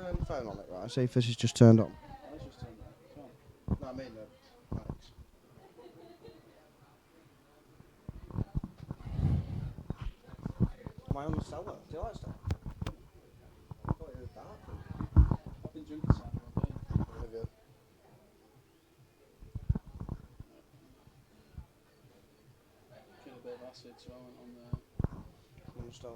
turn the phone on it, right? See if this is just turned on. No, I mean the lights. Am I on the cellar? Do you like stuff? I thought it was dark. I've been drinking something all day. Have you? Drinking a bit of acid, so I went on there. On the cellar.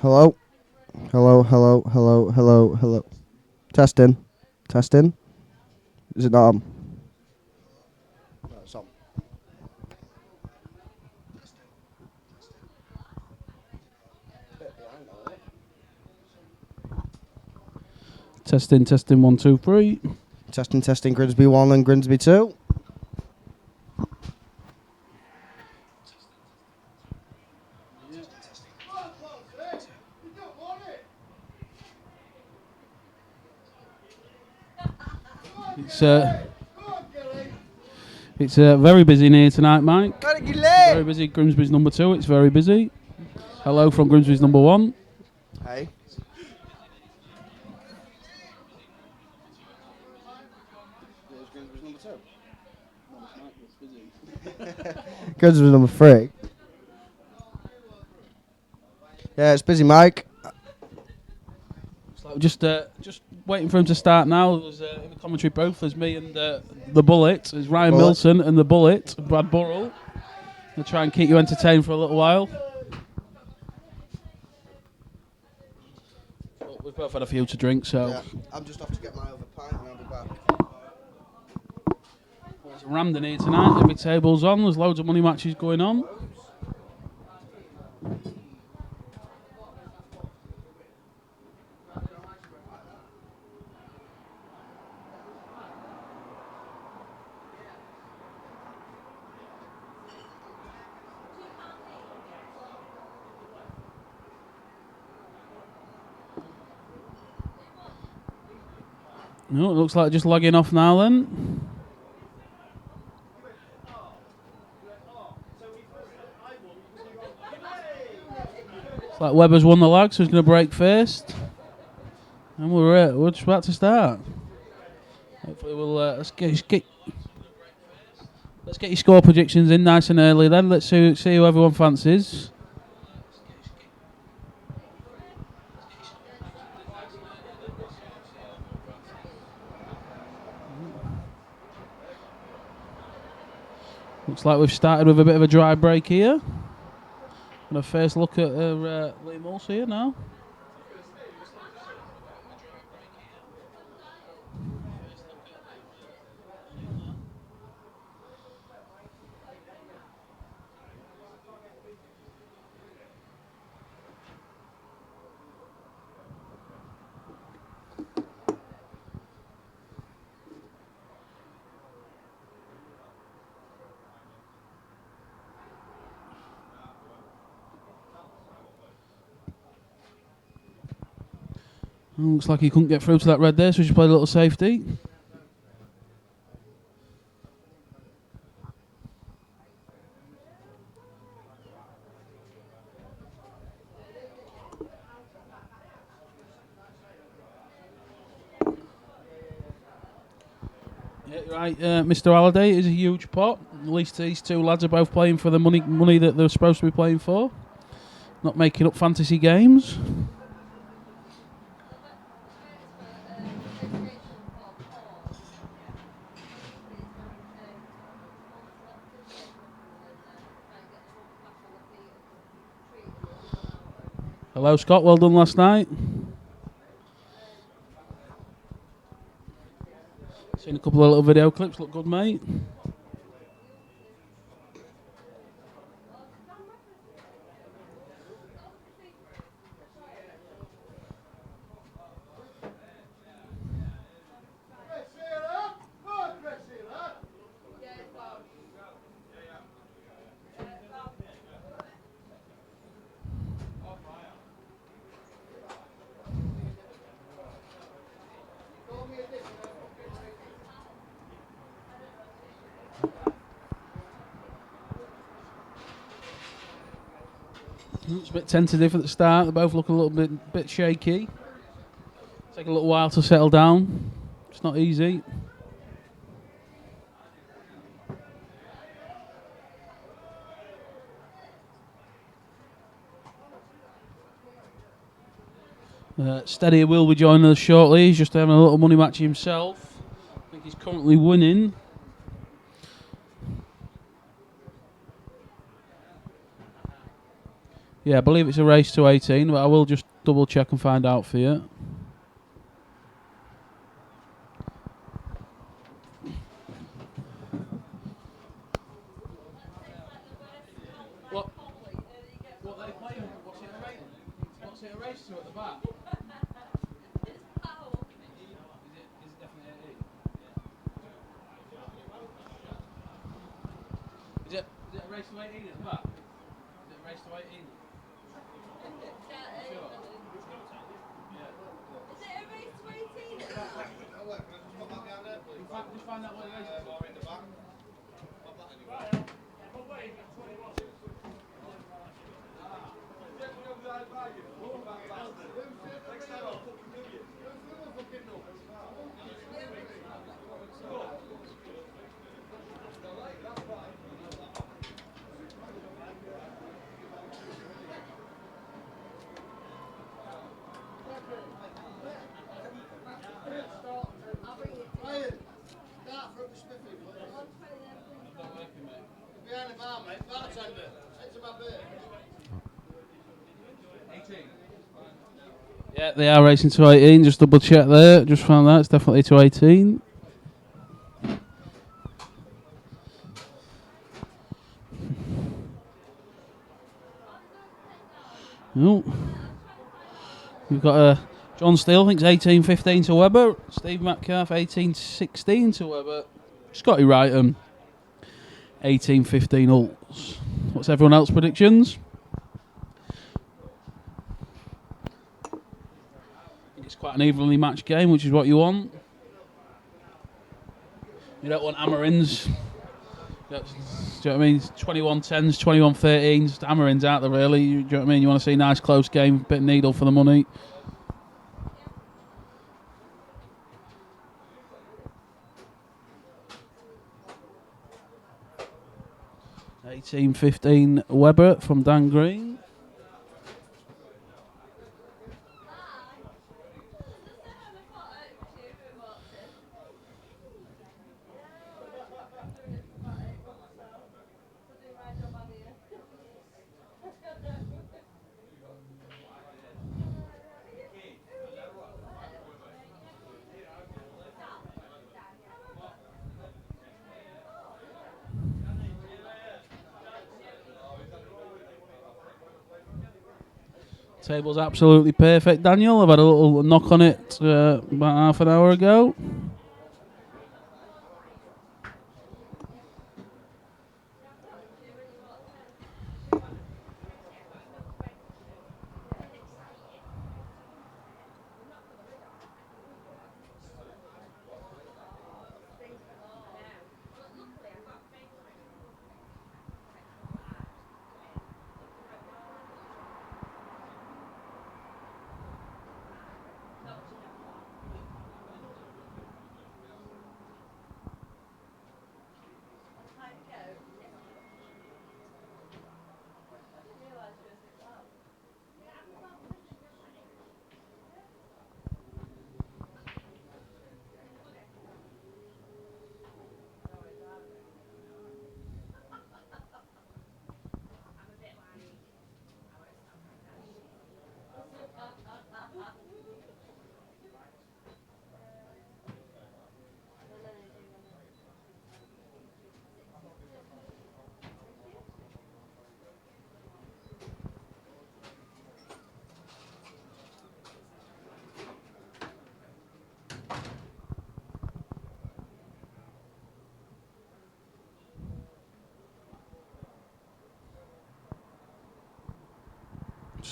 Hello? Hello, hello, hello, hello, hello. Testing. Testing. Is it not on? No, it's on. Testing, testing, 1, 2, 3. Testing, testing, Grimsby 1 and Grimsby 2. It's very busy in here tonight, Mike. Very Very busy. Grimsby's number 2. It's very busy. Hello from Grimsby's number 1. Hey. There's Grimsby's number 2. Grimsby's number 3. Yeah, it's busy, Mike. So just waiting for him to start now. There's in the commentary booth. There's me and the Bullet. There's Ryan Bullet. Milson and the Bullet, Brad Burrell. They'll try and keep you entertained for a little while. But we've both had a few to drink, so. Yeah, I'm just off to get my other pint and I'll be back. There's a Ramden here tonight. Every table's on. There's loads of money matches going on. No, it looks like just logging off now then. It's like Webber's won the lag, so he's going to break first. And we're just about to start. Hopefully we'll let's get your score predictions in nice and early then. Let's see who everyone fancies. Looks like we've started with a bit of a dry break here. And a first look at Liam Hulse here now. Looks like he couldn't get through to that red there, so we just played a little safety. Yeah, right, Mr. Halliday is a huge pot. At least these two lads are both playing for the money that they're supposed to be playing for. Not making up fantasy games. Hello, Scott. Well done last night. Seen a couple of little video clips. Look good, mate. It's a bit tentative at the start. They both look a little bit shaky. Take a little while to settle down. It's not easy. Steady will be joining us shortly. He's just having a little money match himself. I think he's currently winning. Yeah, I believe it's a race to 18, but I will just double check and find out for you. What they playing? What's it a race? What's it a race to at the back? Is it definitely 18? Is it a race to 18 at the back? Is it a race to 18? Just find out what it is. Yeah, they are racing to 18. Just double check there. Just found that. It's definitely to 18. Oh. We've got John Steele, thinks 18.15 to Webber. Steve Metcalf, 18.16 to Webber. Scotty Wrighton, 18.15 Hulse. What's everyone else's predictions? It's quite an evenly matched game, which is what you want. You don't want hammer-ins. Do you know what I mean? 21-10s, 21-13s, hammer-ins out there really. Do you know what I mean? You want to see a nice close game, bit of needle for the money. $18.15 Webber from Dan Green. Table's absolutely perfect, Daniel. I've had a little knock on it about half an hour ago.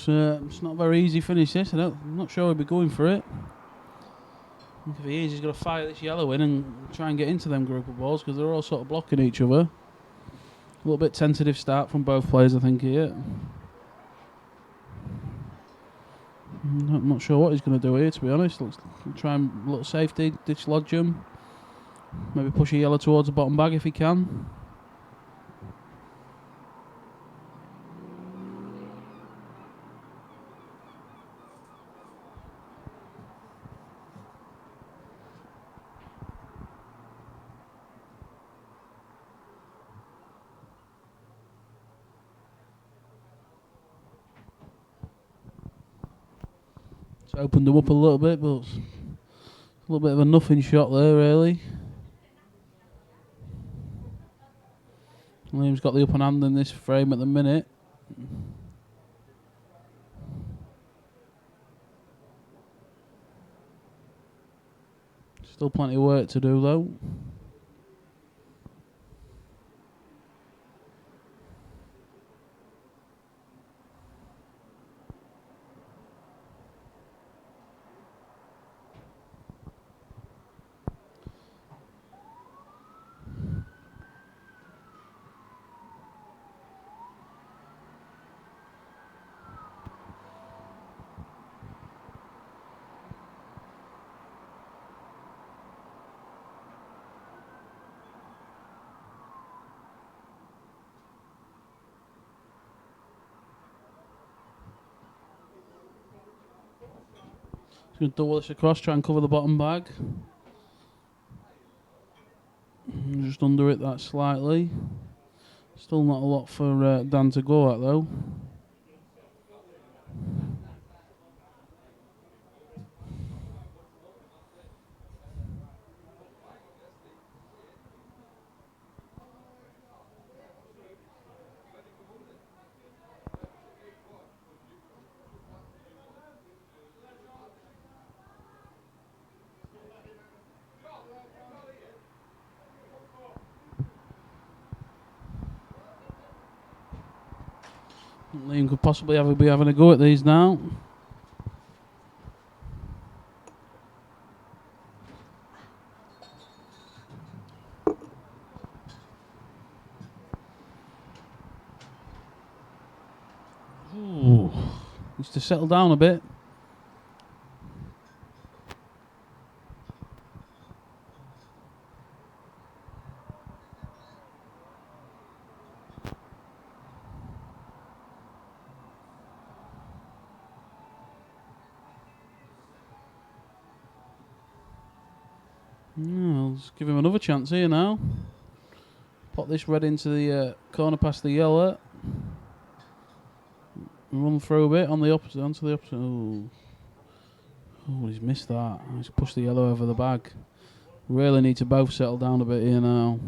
It's not a very easy finish this. I'm not sure we'll be going for it. If he is, he's got to fire this yellow in and try and get into them group of balls because they're all sort of blocking each other. A little bit tentative start from both players, I think, here. I'm not sure what he's going to do here, to be honest. Looks try and a little safety, dislodge him. Maybe push a yellow towards the bottom bag if he can. It's opened him up a little bit, but it's a little bit of a nothing shot there, really. Liam's got the upper hand in this frame at the minute. Still plenty of work to do, though. He's going to double this across, try and cover the bottom bag. Just under it that slightly. Still not a lot for Dan to go at, though. Liam could possibly be having a go at these now. Ooh. Needs to settle down a bit. I'll just give him another chance here now. Pop this red into the corner past the yellow. Run through a bit on the opposite, onto the opposite. Oh, he's missed that. He's pushed the yellow over the bag. Really need to both settle down a bit here now.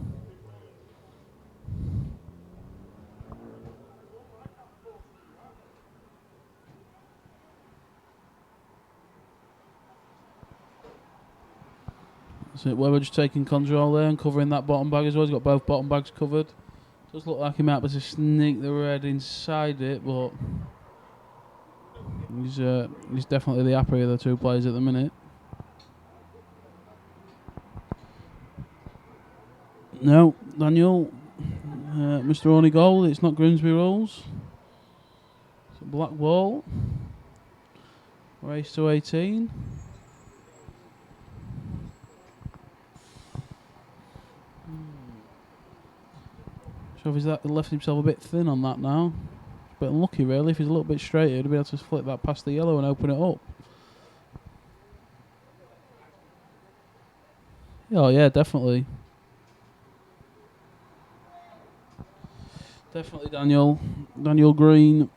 So Webber just taking control there and covering that bottom bag as well. He's got both bottom bags covered. Does look like he might be able to sneak the red inside it, but he's definitely the happier of the two players at the minute. No, Daniel, Mr. Only goal. It's not Grimsby rules. It's a black ball. Race to 18. So he's left himself a bit thin on that now. A bit unlucky really. If he's a little bit straighter, he'd be able to flick that past the yellow and open it up. Oh yeah, definitely. Definitely Daniel Green.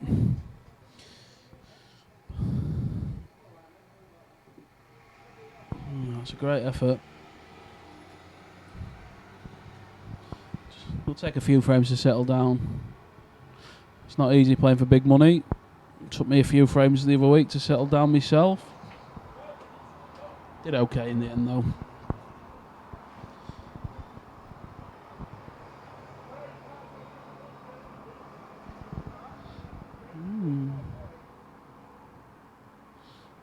That's a great effort. It'll take a few frames to settle down. It's not easy playing for big money. It took me a few frames the other week to settle down myself. Did okay in the end though.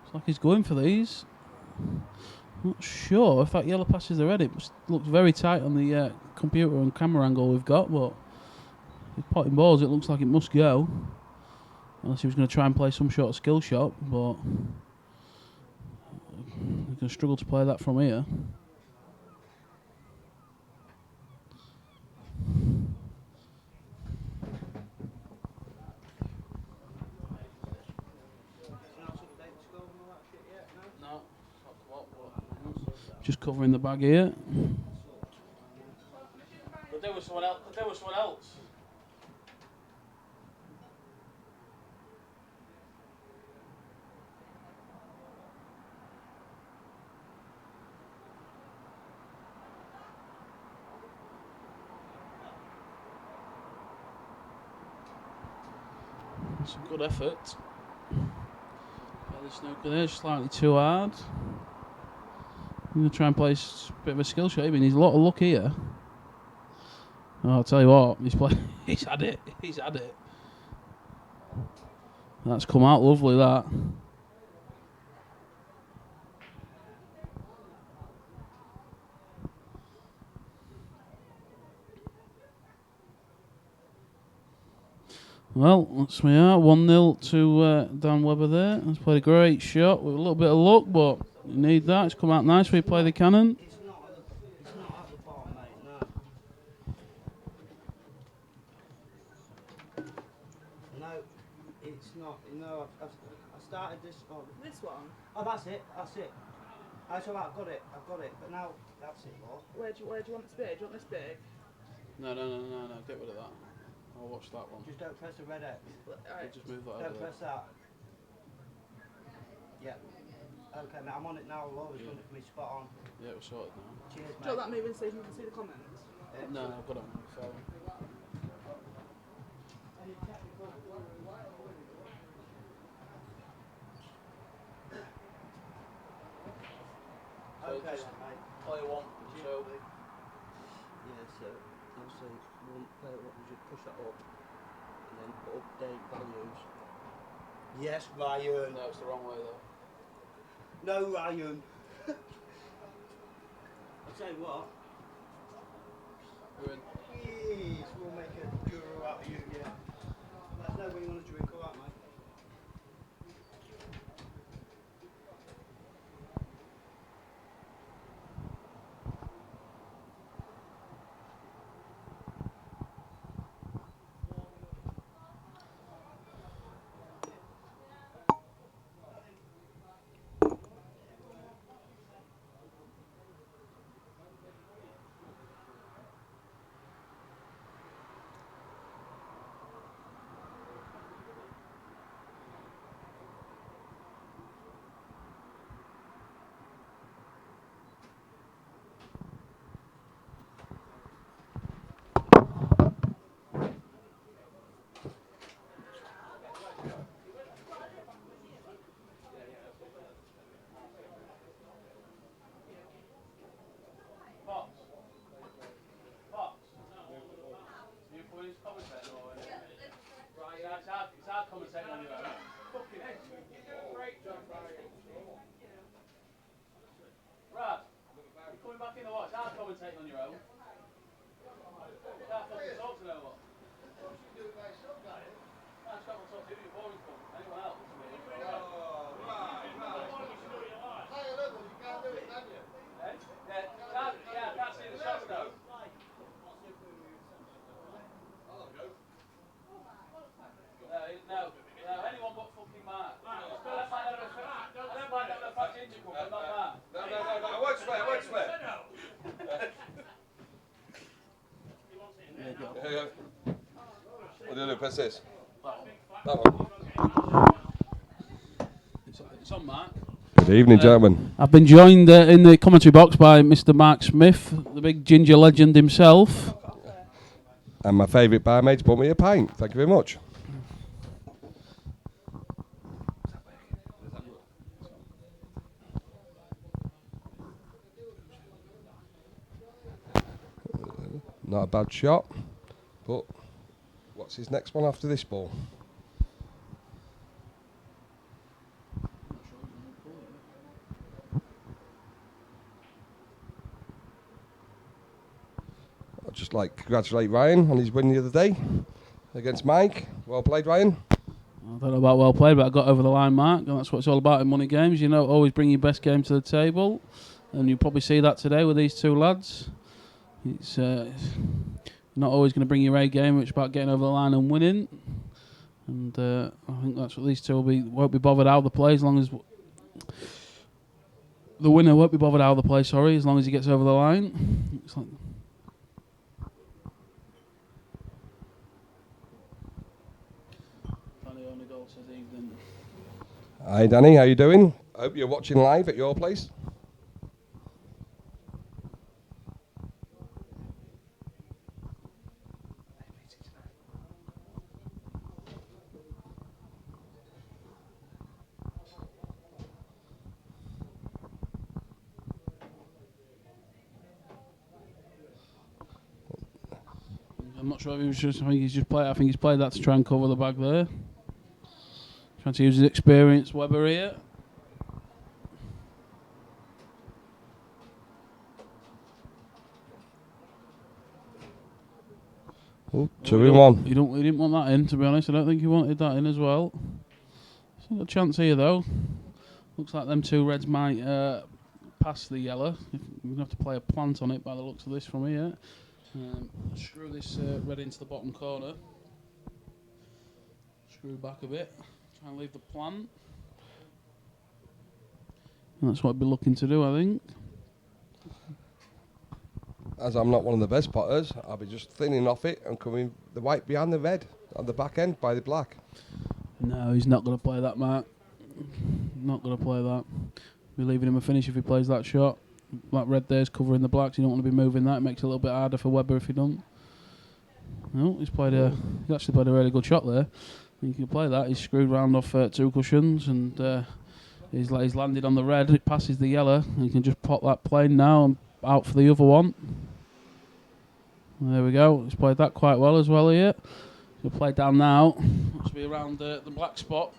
Looks like he's going for these. Not sure if that yellow passes the red. It looks very tight on the computer and camera angle we've got, but with potting balls, it looks like it must go. Unless he was going to try and play some sort of skill shot, but he's going to struggle to play that from here. No, just covering the bag here. But there was someone else. Some good effort. The snooker there, slightly too hard. I'm going to try and play a bit of a skill shot. He needs a lot of luck here. Oh, I'll tell you what, he's had it. He's had it. That's come out lovely, that. Well, that's we are. 1-0 to Dan Webber there. He's played a great shot with a little bit of luck, but you need that. It's come out nice when you play the cannon. It's not at the bottom, mate, no. No, it's not. No, I started this on. This one? Oh, that's it. That's alright, I've got it. But now, that's it, boy. Where do you want this big? Do you want this big? No. Get rid of that. I'll watch that one. Just don't press the red X. Alright. Just move that Don't over press that. Yeah. Okay, mate, I'm on it now. Laura's done it for me spot on. Yeah, we're sorted now. Cheers, Do you want mate. that moving so you can see the comments? No, I've got it on my phone. Okay, then, mate. Play one. So, Yeah, so obviously one player what you just push that up and then update values. Yes, Ryan. no, it's the wrong way though. No, Ryan. I'll tell you what. We're in. Yes, we'll make a guru out of you, yeah. Let us know when you want to drink, alright, mate. It's hard commentating on your own. Fucking hell. You do a great job, Ryan. Brad, you're coming back in the watch. It's hard commentating on your own. You can't fucking talk to no one. I just got to talk to you. You're boring to anyone else. Yeah, I can't see the shots though. No, anyone but fucking Mark. I don't mind having a fat ginger cup, but not Mark. No, I won't swear. There you go. Here you go. What do you do? Press this. That one. It's on Mark. Good evening, gentlemen. I've been joined in the commentary box by Mr. Mark Smith, the big ginger legend himself. And my favourite barmaid's bought me a pint. Thank you very much. Not a bad shot, but what's his next one after this ball? just like to congratulate Ryan on his win the other day against Mike. Well played, Ryan. I don't know about well played, but I got over the line, Mark, and that's what it's all about in money games. You know, always bring your best game to the table, and you probably see that today with these two lads. It's not always going to bring your A game, which is about getting over the line and winning. And I think that's what these two won't be bothered how they play, as long as the winner won't be bothered how they play. Sorry, as long as he gets over the line. It's like Hi Danny, how you doing? I hope you're watching live at your place. I'm not sure if he was just. I think he's played that to try and cover the bag there. Trying to use his experience, Webber here. Ooh, 2-in-1. He didn't want that in, to be honest. I don't think he wanted that in as well. Still got a chance here though. Looks like them two reds might pass the yellow. We're going to have to play a plant on it by the looks of this from here. Screw this red into the bottom corner. Screw back a bit. Try and leave the plant. And that's what I'd be looking to do, I think. As I'm not one of the best potters, I'll be just thinning off it and coming the white behind the red on the back end by the black. No, he's not going to play that, Mark. Not going to play that. Be leaving him a finish if he plays that shot. That red there's covering the blacks. You don't want to be moving that. It makes it a little bit harder for Webber if he don't. No, he's actually played a really good shot there. He can play that. He's screwed round off two cushions and he's landed on the red. It passes the yellow. And he can just pop that plane now and out for the other one. There we go. He's played that quite well as well here. He'll play down now. Must be around the black spot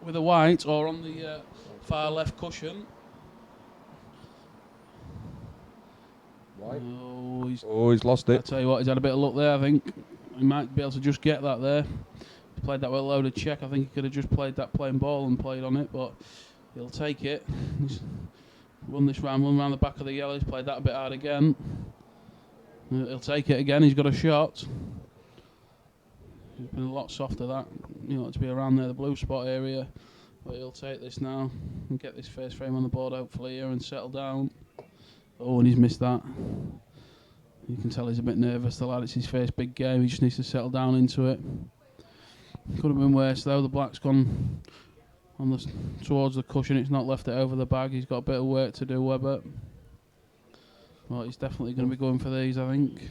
with a white or on the far left cushion. White. Oh, He's lost it. I tell you what, he's had a bit of luck there. I think he might be able to just get that there. He played that with a loaded check. I think he could have just played that plain ball and played on it, but he'll take it. He's run round the back of the yellow. He's played that a bit hard again. He'll take it again. He's got a shot. He's been a lot softer that. You know, to be around there, the blue spot area. But he'll take this now and get this face frame on the board hopefully here and settle down. Oh, and he's missed that. You can tell he's a bit nervous, the lad. It's his first big game. He just needs to settle down into it. Could have been worse though. The black's gone on towards the cushion. It's not left it over the bag. He's got a bit of work to do, Webber. Well, he's definitely going to be going for these, I think.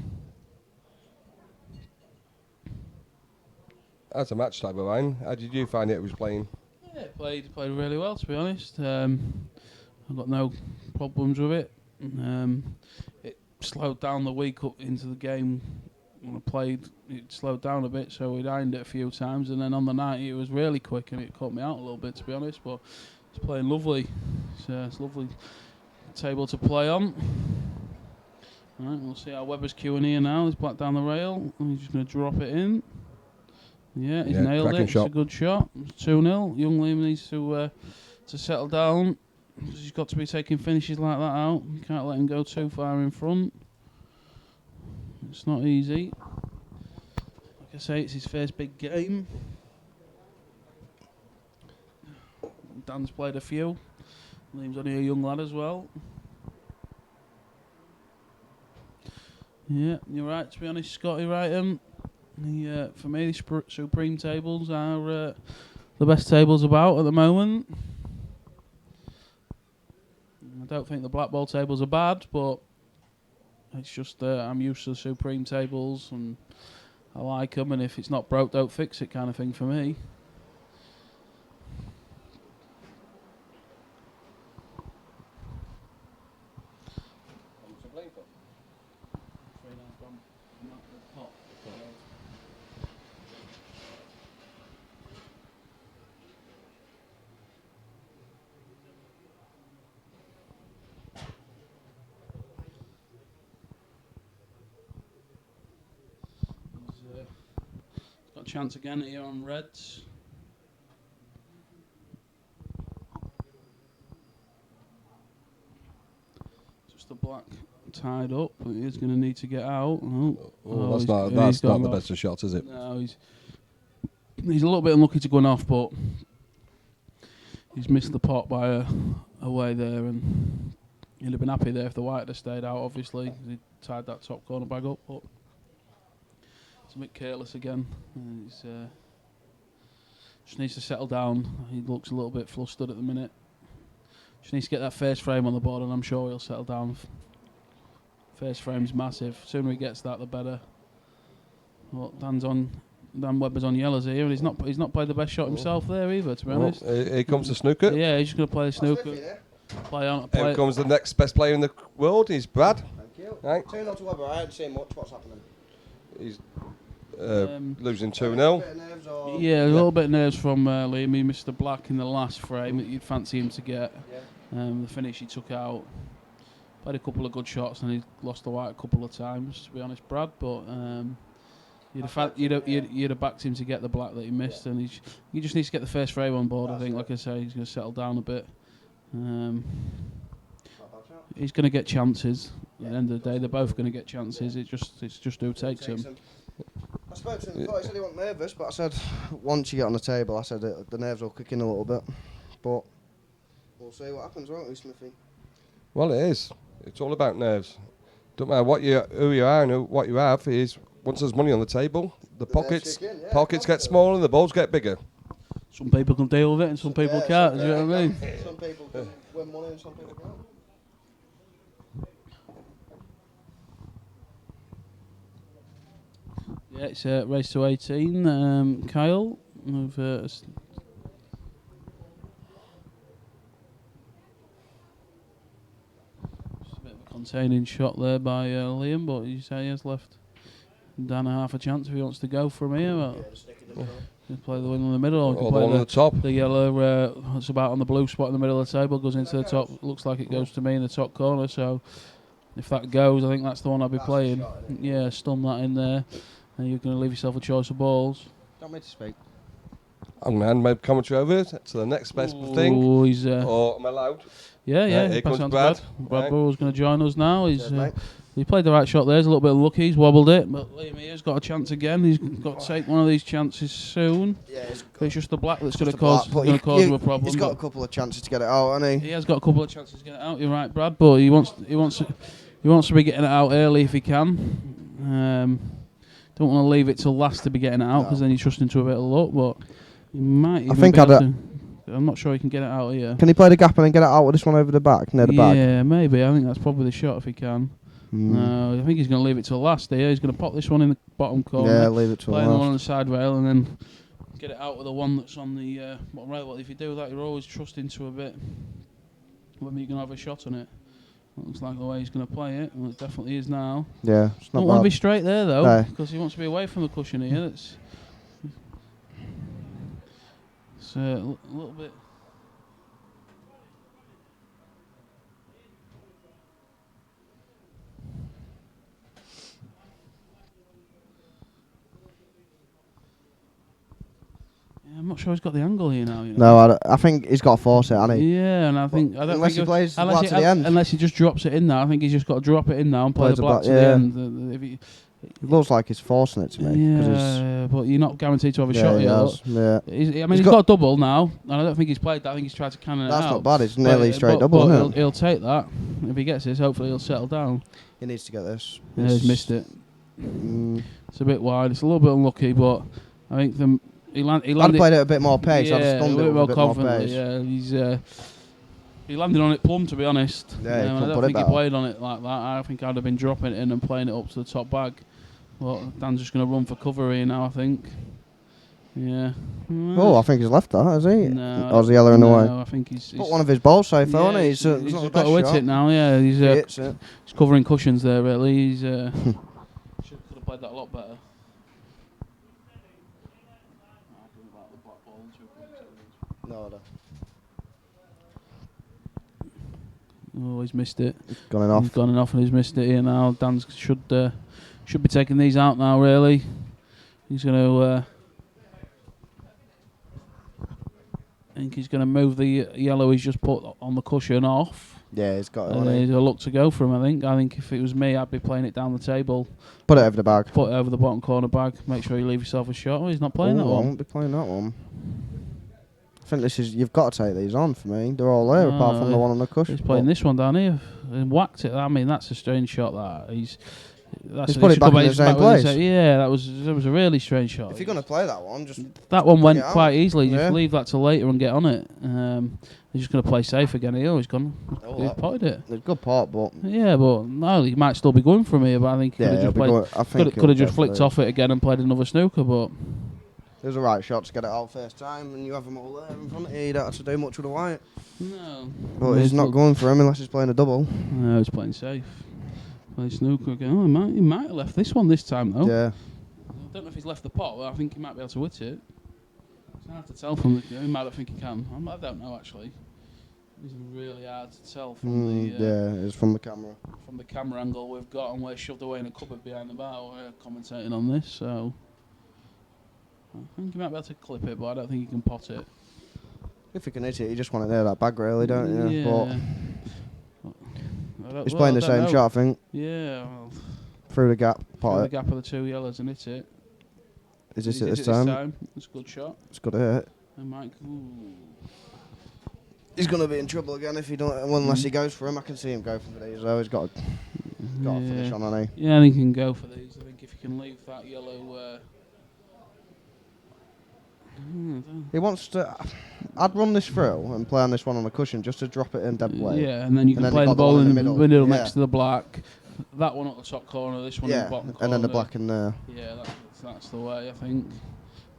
That's a match type of line. How did you find it was playing? Yeah, played really well, to be honest. I've got no problems with it. It slowed down the week up into the game when I played. It slowed down a bit, so we'd ironed it a few times, and then on the night it was really quick and it caught me out a little bit, to be honest. But it's playing lovely. It's a lovely table to play on. All right, we'll see how Webber's queuing here now. He's black down the rail, and he's just going to drop it in. Yeah, he's nailed it. It's a good shot. It's 2-0. Young Liam needs to settle down. He's got to be taking finishes like that out. You can't let him go too far in front. It's not easy. Like I say, it's his first big game. Dan's played a few. Liam's only a young lad as well. Yeah, you're right, to be honest, Scotty, right? For me, the Supreme tables are the best tables about at the moment. I don't think the Black Ball tables are bad, but it's just I'm used to the Supreme tables and I like them, and if it's not broke, don't fix it kind of thing for me. chance again here on reds. Just the black tied up, but he's going to need to get out. That's not the best of shots, is it? No, he's a little bit unlucky to going off, but he's missed the pot by a way there, and he'd have been happy there if the white had stayed out, obviously. He tied that top corner bag up, but it's a bit careless again. He's just needs to settle down. He looks a little bit flustered at the minute. Just needs to get that first frame on the board, and I'm sure he'll settle down. First frame's massive. The sooner he gets that, the better. Well, Dan Webber's on yellows here, and he's not played the best shot himself there either, to be honest. Here comes the snooker. Yeah, he's just going to play the snooker. Here comes the next best player in the world. He's Brad. Thank you. Right. 2-0 to Webber. I haven't seen much. What's happening? He's losing 2-0. Yeah, a little bit of nerves from Liam. He missed the black in the last frame that you'd fancy him to get. Yeah. The finish he took out. Played a couple of good shots and he lost the white a couple of times, to be honest, Brad. But you'd have backed him to get the black that he missed, and he just needs to get the first frame on board. I think, like I say, he's going to settle down a bit. He's going to get chances. At the end of the day, they're both going to get chances. It's just who takes them. I spoke to him before. He said he wasn't nervous, but I said once you get on the table, I said the nerves will kick in a little bit. But we'll see what happens, won't we, Smithy? Well, it is. It's all about nerves. Don't matter who you are and what you have. Is once there's money on the table, the pockets get smaller and the balls get bigger. Some people can deal with it and some people can't. Do you know what I mean? Some people can win money and some people can't. Yeah, it's race to 18. Kyle, with just a bit of a containing shot there by Liam, but he has left Dan half a chance if he wants to go from here. Can play the one in the middle, or can Or the play one on the top. The yellow, it's about on the blue spot in the middle of the table, goes into the top. Looks like it goes to me in the top corner. So if that goes, I think that's the one I'll be playing. Yeah, stun that in there. And you're going to leave yourself a choice of balls. Don't make to speak. I'm going to hand my commentary over to the next best thing. He's, or am I allowed? Yeah. Here Pass comes on to Brad. Brad Burrell's going to join us now. Cheers, He played the right shot there. He's a little bit unlucky. He's wobbled it. But Liam here's got a chance again. He's got to take one of these chances soon. Yeah, it's just the black that's going to cause him a problem. He's got a couple of chances to get it out, hasn't he? He has got a couple of chances to get it out. You're right, Brad. But he wants to be getting it out early if he can. Don't want to leave it till last to be getting it out, because then you trust into a bit of luck. But he might. I'm not sure he can get it out here. Can he play the gap and then get it out with this one over the back, near the back? Yeah, maybe. I think that's probably the shot if he can. No, I think he's going to leave it till last here. He's going to pop this one in the bottom corner. Yeah, leave it till play last. the one on the side rail and then get it out with the one that's on the bottom rail. But if you do that, you're always trusting to a bit whether you're going to have a shot on it. That looks like the way he's going to play it. Well, it definitely is now. Yeah, it's not Don't want to bad. be straight there though, because he wants to be away from the cushion here. It's a little bit. I'm not sure he's got the angle here now. You know? No, I think he's got to force it, hasn't he? Yeah, and I think unless he plays the black to the end. Unless he just drops it in now, I think he's just got to drop it in now and play the black to the end. It looks like he's forcing it to me. Yeah, but you're not guaranteed to have a shot yet. Yeah. He's got a double now, and I don't think he's played that. I think he's tried to cannon it out. That's not bad. It's nearly straight double, isn't it? He'll take that. If he gets this, hopefully he'll settle down. He needs to get this. Yeah, he's missed it. It's a bit wide. It's a little bit unlucky, but I think he landed. I'd played it a bit more pace. Yeah, I'd stunned it with a bit more pace. Yeah, he landed on it plumb, to be honest. Yeah, I don't think he played on it like that. I think I'd have been dropping it in and playing it up to the top bag. But Dan's just going to run for cover here now, I think. Yeah. Oh, I think he's left that, has he? No. Or is he yellowing away? No, I think he's put one of his balls safe, though, hasn't he? He's just got to hit it now, yeah. He's covering cushions there, really. He's could have played that a lot better. No. Oh, he's missed it. Gone off. He's gone off and he's missed it here now. Dan should be taking these out now, really. He's going to I think he's going to move the yellow he's just put on the cushion off. Yeah, he's got it. And he's a look to go for him, I think. I think if it was me, I'd be playing it down the table. Put it over the bag. Put it over the bottom corner bag. Make sure you leave yourself a shot. Oh, he's not playing that I one. won't be playing that one. I think this is. You've got to take these on for me. They're all there apart from the one on the cushion. He's playing this one down here and whacked it. I mean, that's a strange shot. He's put it back in the same place. Yeah, that was a really strange shot. If you're gonna play that one, just that one went quite easily. Yeah. Just leave that till later and get on it. He's just gonna play safe again here. He's gone. He's potted it. It's a good pot, but yeah, but no, he might still be going from here. But I think he could have just flicked off it again and played another snooker. But it was a right shot to get it out first time, and you have them all there in front of you. You don't have to do much with the white. No, but he's not going for him unless he's playing a double. No, he's playing safe. Play snooker again. Oh, he might have left this one this time though. Yeah. I don't know if he's left the pot, but I think he might be able to hit it. It's hard to tell from the. He might not think he can. I don't know actually. It's really hard to tell from the. Yeah, it's from the camera. From the camera angle we've got, and we're shoved away in a cupboard behind the bar. We're commentating on this, so I think he might be able to clip it, but I don't think he can pot it. If he can hit it, you just want it near that bag, really, don't you? Yeah. He's playing the same shot, I think. Yeah. Well, through the gap, pot through it. the gap of the two yellows and hit it. Is this it this time? It's a good shot. It's got to hit. And Mike, he's going to be in trouble again if he don't, unless he goes for him. I can see him go for these though. He's got to finish on, hasn't he? Yeah, I think he can go for these. I think if he can leave that yellow. He wants to. I'd run this through and play on this one on the cushion just to drop it in dead play. Yeah, and then you can play the ball in the middle next to the black. That one at the top corner, this one at the bottom corner. And then the black in there. Yeah, that's the way, I think.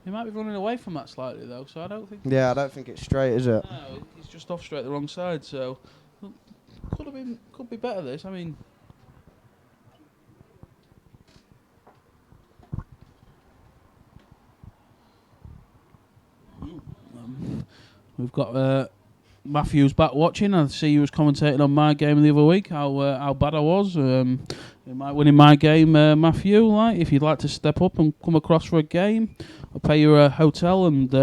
He might be running away from that slightly, though, so I don't think... Yeah, I don't think it's straight, is it? No, he's just off straight the wrong side, so... Could be better, this. I mean... We've got Matthew's back watching. I see you was commentating on my game the other week. How bad I was. You might win in my game, Matthew. Like, if you'd like to step up and come across for a game, I'll pay you a hotel and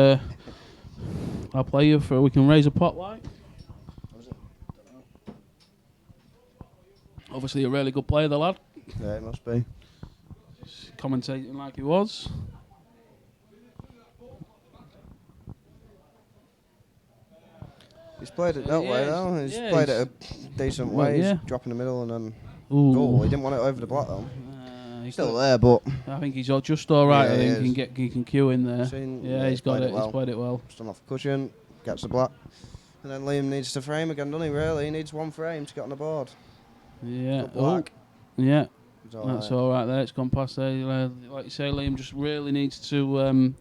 I'll play you for. We can raise a pot. Like, obviously a really good player, the lad. Yeah, it must be. Just commentating like he was. He's played it that way though. He's played it a decent way. Yeah. He's dropping the middle and then Ooh. he didn't want it over the block though. He's still there, but I think he's just all right. Yeah, I think he can cue in there. He's got it. He's played it well. Just on off the cushion, gets the black, and then Liam needs to frame again, doesn't he? Really, he needs one frame to get on the board. Yeah. Black. Yeah. That's all right there. It's gone past there. Like you say, Liam just really needs to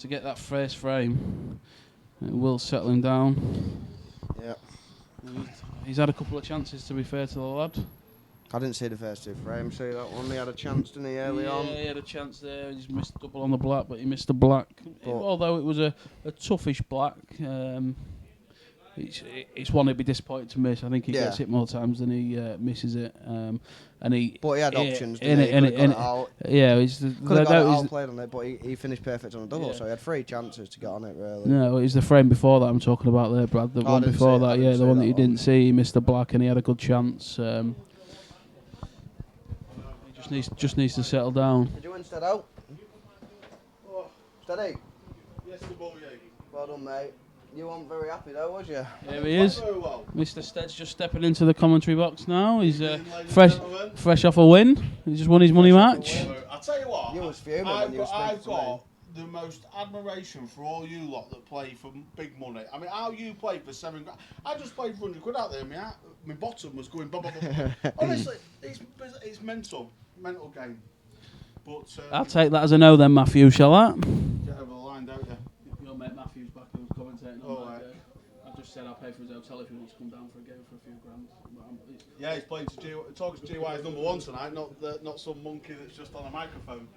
get that first frame. It will settle him down. Yeah. He's had a couple of chances, to be fair to the lad. I didn't see the first two frames. See that one? He had a chance, didn't he, early on? Yeah, he had a chance there. He just missed a double on the black, but he missed the black. Although it was a toughish black. It's one he'd be disappointed to miss. I think he gets hit more times than he misses it. But he had options, didn't he? Could have got it outplayed on it, but he finished perfect on a double, so he had 3 chances to get on it, really. No, it was the frame before that I'm talking about there, Brad. The one before that, the one that you didn't see, he missed the black and he had a good chance. He just needs to settle down. Did you win stead out? Steady? Yes, the ball, yeah. Well done, mate. You weren't very happy though, was you? Here he is. Mr. Stead's just stepping into the commentary box now. He's fresh off a win. He just won his money match. I'll tell you what. You was fuming when you I've got the most admiration for all you lot that play for big money. I mean, how you play for £7 grand. I just played for £100 out there. My bottom was going blah, blah, blah. Honestly, it's mental game. But I'll take that as a no then, Matthew, shall I? Get over the line, don't you? Your mate Matthew's back who's commentating on that game. I just said I'll pay for his hotel if he wants to come down for a game for a few grand. Yeah, he's playing talking to GY's number 1 tonight, not some monkey that's just on a microphone.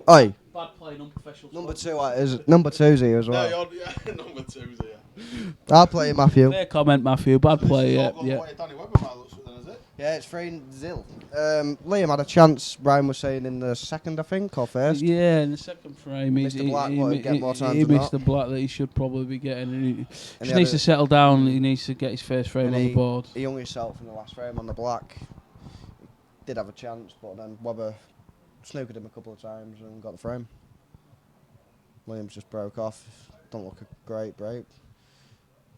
Oi. Bad play, unprofessional. Number 2's here as well. No, you're number 2's here. I'll play Matthew. Fair comment, Matthew. Bad play, yeah. Danny Webber might look then, is it? Yeah, it's 3-0. Liam had a chance, Ryan was saying, in the second, I think, or first. Yeah, in the second frame, Mr. Black wanted to get more time he than missed that. the black that he should probably be getting. And he he just had needs a- to settle down. He needs to get his first frame And on the board. He hung himself in the last frame on the black. Did have a chance, but then Webber snookered him a couple of times and got the frame. Williams just broke off. Don't look a great break,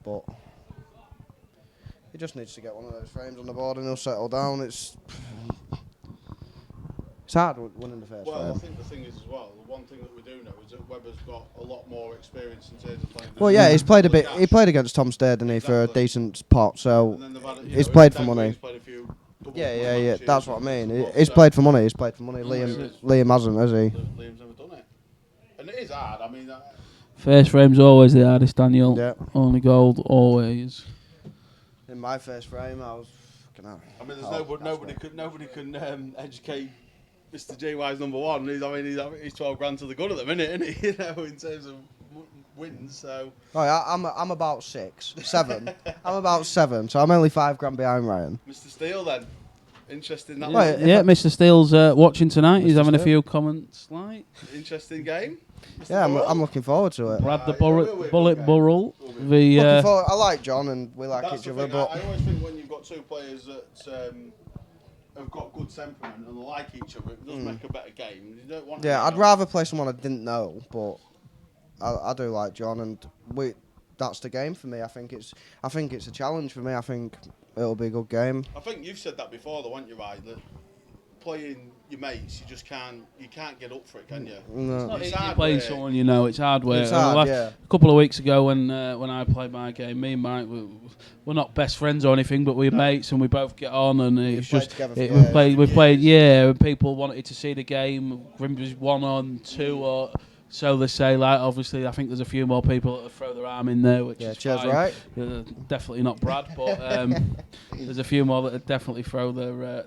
but he just needs to get one of those frames on the board and he'll settle down. It's hard winning the first Well, frame. I think the thing is as well, the one thing that we do know is that Webber's got a lot more experience in terms of playing. Well, yeah, he's played a bit. Cash. He played against Tom Stead, didn't he, for a Exactly. decent pot. So And then they've had, you he's know, played for Dagger, money. He's played a few double Yeah. matches That's what I mean. and stuff, He's so played for money. He's played for money. Mm. Liam hasn't, has he? Liam's never done it, and it is hard. I mean, First frame's always the hardest, Daniel. Yeah. Only gold, always. In my first frame, I was. Fucking hell. I mean, there's Oh, nobody can educate Mr. JY's number one. He's 12 grand to the good at the minute, isn't he? You know, in terms of wins. So Oh, yeah, I'm about 6, 7. I'm about 7, so I'm only 5 grand behind Ryan. Mr. Steele, then interesting that Well, one. Yeah, Mr. Steele's watching tonight. He's Mr. having a Steele. few comments. Like Interesting game. Mr. Yeah, Burrell? I'm looking forward to it. Brad the yeah, bullet, we'll bullet be okay. Burrell. We'll be The Looking forward, I like John and we like That's each the other, thing. but I always think when you've got two players that have got good temperament and like each other, it does make a better game. You don't want. yeah, I'd rather play someone I didn't know, but I do like John, and that's the game for me. I think it's a challenge for me. I think it'll be a good game. I think you've said that before, though, haven't you, right? That playing your mates, you can't get up for it, can you? No. It's not It's easy hard playing work. someone you know. It's hard work. It's hard, Like, yeah. A couple of weeks ago when I played my game, me and Mike, we're not best friends or anything, but we're mates and we both get on. And it's played just together for we years. played. Yeah, and people wanted to see the game. Grimsby's 1-2 or. So they say, like, obviously, I think there's a few more people that throw their arm in there, which Yeah, is cheers, fine. right? Definitely not Brad, but there's a few more that definitely throw their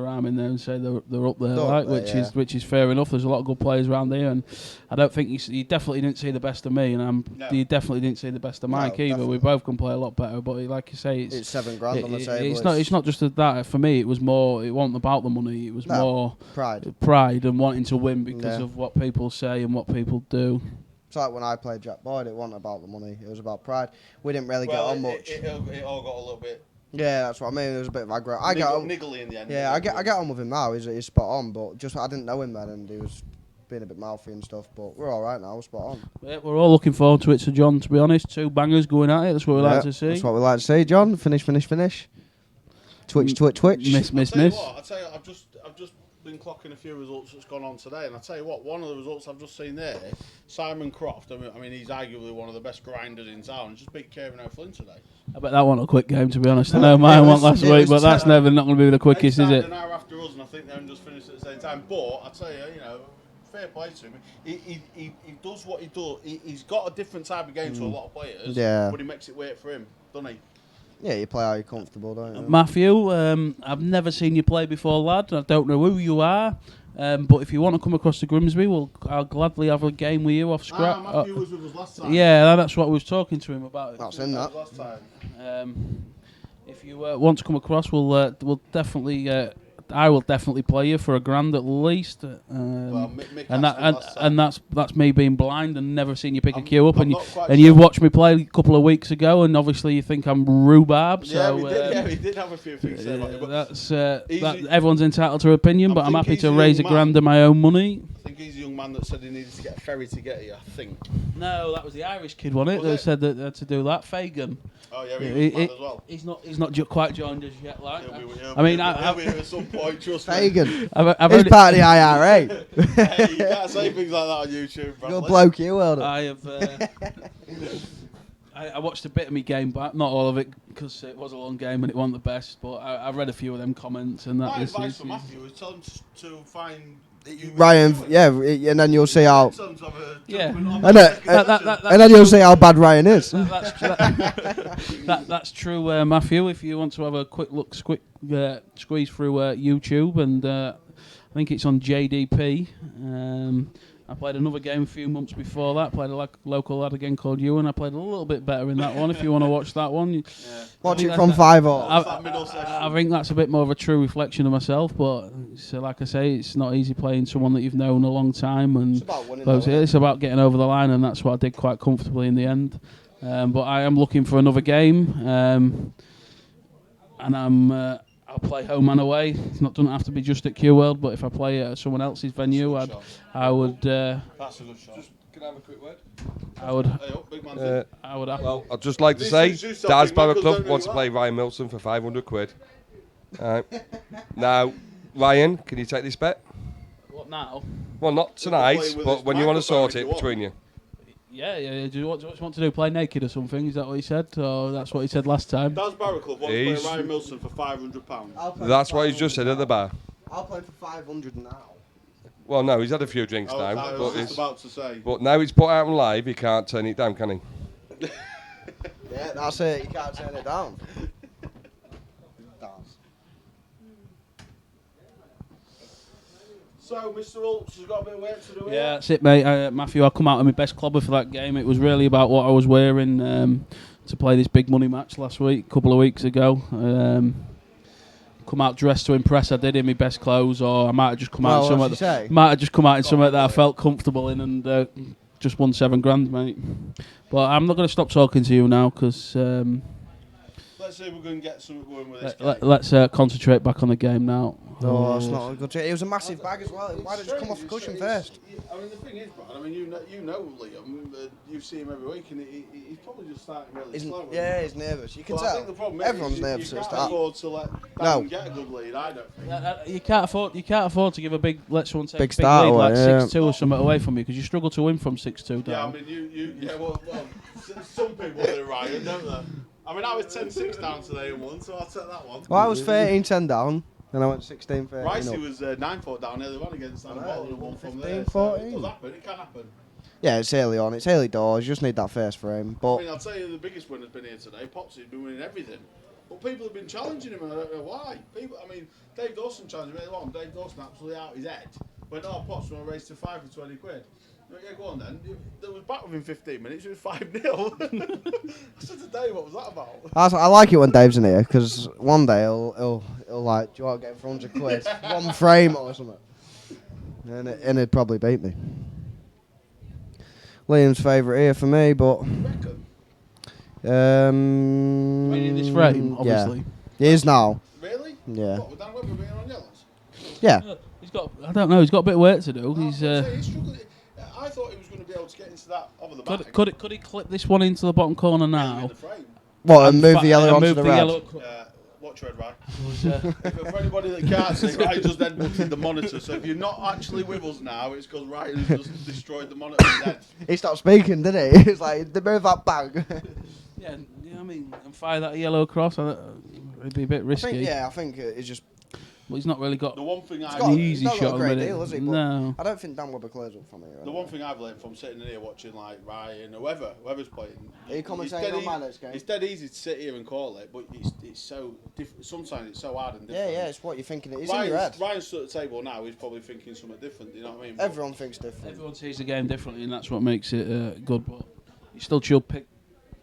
arm in there and say they're up there, They're up like, there, which is fair enough. There's a lot of good players around here, and I don't think you definitely didn't see the best of me, and No. you definitely didn't see the best of No, Mike either. definitely. We both can play a lot better, but like you say, It's 7 grand on the table. it's not just that. For me, it was more. It wasn't about the money. It was No. more pride. and wanting to win because Yeah. of what people say and what people do. It's like when I played Jack Boyd, it wasn't about the money, it was about pride. We didn't really get on much. It all got a little bit Yeah, that's what I mean. There was a bit of aggro. I get on, niggly in the end. yeah, I get on with him now. He's spot on, but just I didn't know him then, and he was being a bit mouthy and stuff. But we're all right now. We're spot on. Yeah, we're all looking forward to it. So, John, to be honest, 2 bangers going at it. That's what we like to see. That's what we like to see, John. Finish. Twitch. Miss. I tell you, I've just been clocking a few results that's gone on today, and I tell you what, one of the results I've just seen there, Simon Croft. I mean, he's arguably one of the best grinders in town. Just beat Kieran O'Flynn today. I bet that wasn't a quick game, to be honest. I know mine went last it week, was but that's never not going to be the quickest, They is started it? an hour after us, and I think they just finished at the same time. But I tell you, fair play to him. He does what he does. He's got a different type of game to a lot of players. Yeah. But he makes it work for him, doesn't he? Yeah, you play how you're comfortable, don't you? Matthew, I've never seen you play before, lad. I don't know who you are, but if you want to come across to Grimsby, I'll gladly have a game with you off scrap. Matthew was with us last time. Yeah, that's what I was talking to him about. That's in that. Last time. If you want to come across, we'll definitely. I will definitely play you for £1,000 at least. Well, Mick And asked me last time. that's me being blind and never seen you pick a queue up, I'm and not quite you sure. watched me play a couple of weeks ago, and obviously you think I'm rhubarb. Yeah, So we did. Yeah, we did have a few things there. But that's Easy- everyone's entitled to opinion, I but I'm think happy he's to a raise young £1,000 man. of my own money. I think he's a young man that said he needed to get a ferry to get here. I think. No, that was the Irish kid, wasn't it? Was That it? said that they had to do that. Fagan. Oh yeah, he He- was mad as well. He's not quite joined us yet. Like, He'll I mean, he'll be here at some point. Trust me. Fagan. I've He's only- part of the IRA. Hey, you can't say things like that on YouTube, Bradley. Good bloke, you well done. I have. I watched a bit of my game back, not all of it, because it was a long game and it wasn't the best. But I read a few of them comments and that. My this advice is- for Matthew is tell him to find Ryan, yeah, and then you'll see how. Tell him to have a Yeah. judgment on And, the uh, second That- session. And then you'll see how bad Ryan is. That's true, Matthew. If you want to have a quick look, squeeze through YouTube, and I think it's on JDP. I played another game a few months before that. Played a local lad again called Ewan. I played a little bit better in that one. If you want to watch that one, Yeah. Watch it from 5 all. I think that's a bit more of a true reflection of myself. But so, like I say, it's not easy playing someone that you've known a long time, and It's about winning. it's about getting over the line, and that's what I did quite comfortably in the end. But I am looking for another game, and I'll play home and away. It doesn't have to be just at Cue World, but if I play at someone else's venue, I would. That's a good shot. Can I have a quick word? I would. Hey, up, big man. I would. Well, I'd just like to This say, is you Daz something, Barra Michael, Club don't know wants to you play are. Ryan Milson for 500 quid. Now, Ryan, can you take this bet? What now? Well, not tonight, playing with but his when you want to microphone sort if it you want. between you. Yeah. Do you want to do? Play naked or something? Is that what he said? Or that's what he said last time? Daz Barra Club wants to He's- play Ryan Milson for £500. That's what he's just said at the bar. I'll play for 500 now. Well, no, he's had a few drinks I now, was but, just about to say. but now it's put out on live, he can't turn it down, can he? Yeah, that's it. You can't turn it down. So, Mr. Hulse has got a bit of work to do here. Yeah, that's it, mate. Matthew, I come out of my best clobber for that game. It was really about what I was wearing to play this big money match last week, a couple of weeks ago. Come out dressed to impress. I did in my best clothes, or I might have just come out in somewhere. That I felt comfortable in, and just won £7,000, mate. But I'm not going to stop talking to you now because Let's see if we're going to get something going with this. let's concentrate back on the game now. Oh, it's not a good trick. It was a massive bag as well. Why did it come off the cushion first? I mean, the thing is, Brad, I mean, you know Liam, you see him every week, and he's probably just starting really slow. Yeah, he's nervous. You can But I tell. think the problem is Everyone's you nervous at the can't start. afford to let No. Dan get a good lead, I don't think. You can't afford to give a big let someone take Big a big start lead away, like yeah. 6-2 or something away from you because you struggle to win from 6-2 Yeah, I down. mean, well, some people do Ryan, don't they? I mean, I was 10-6 down today and won, so I'll take that one. Well, I was 13-10 down, then I went 16-13 Ricey up. was 9-4 down early on against Anna Bottle and won from there. 15, So 14. it does happen, it can happen. Yeah, it's early on. It's early doors. You just need that first frame. I But mean, I'll tell you the biggest winner's been here today. Popsy's been winning everything. But people have been challenging him, and I don't know why. I mean, Dave Dawson challenged me on. Dave Dawson absolutely out his head. Went, Pops, want to race to 5 for 20 quid. I went, yeah, go on then. There was back within 15 minutes, it was 5-0. I said to Dave, what was that about? I like it when Dave's in here because one day he'll like, do you want to get for 100 quid? One frame or something. And he'd probably beat me. Liam's favourite here for me, but Reckon? Winning this frame, obviously. Yeah. He is now. Really? Yeah. What, with Dan Webber being on yellows? Yeah. He's got a bit of work to do. He's He's struggling. I thought he was going to be able to get into that over the back. could he clip this one into the bottom corner now? In the frame. What, and move the yellow onto the red? Watch red, right? For anybody that can't see, Ryan just headbutted the monitor. So if you're not actually with us now, it's because Ryan's just destroyed the monitor with his head. He stopped speaking, didn't he? It's like, they move that bag. Yeah, I mean, and fire that yellow across, it'd be a bit risky. I think it's just... But he's not really got The one thing an easy he's not got shot a on great with deal, it. has he? But No. I don't think Dan Webber clears up from here. The one thing I've learned from sitting in here watching like Ryan, whoever's playing. Are you commentating on my next game? It's dead easy to sit here and call it, but it's so different. Sometimes it's so hard and different. Yeah, it's what you're thinking. It's in your head. Ryan's at the table now. He's probably thinking something different. You know what I mean? Everyone thinks different. Everyone sees the game differently, and that's what makes it good. But you still should pick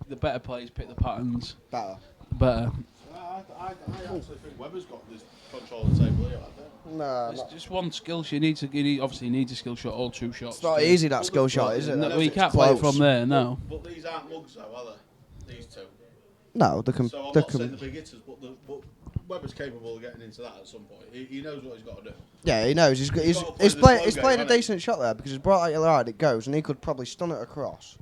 the better players, pick the patterns Better. better. I actually think Webber's got this control of the table here. I think. Nah, It's just one skill shot. Obviously you need a skill shot, all two shots. it's not easy, that skill shot, is it? No, That well, you it's can't play it close. from there, no. But these aren't mugs though, are they? These two. No, they can... So I'm they not saying can the big hitters, but Webber's capable of getting into that at some point. He knows what he's got to do. yeah, he knows. He's gotta play he's the slow played game, a hasn't he? decent shot there because he's brought out your right, it goes, and he could probably stun it across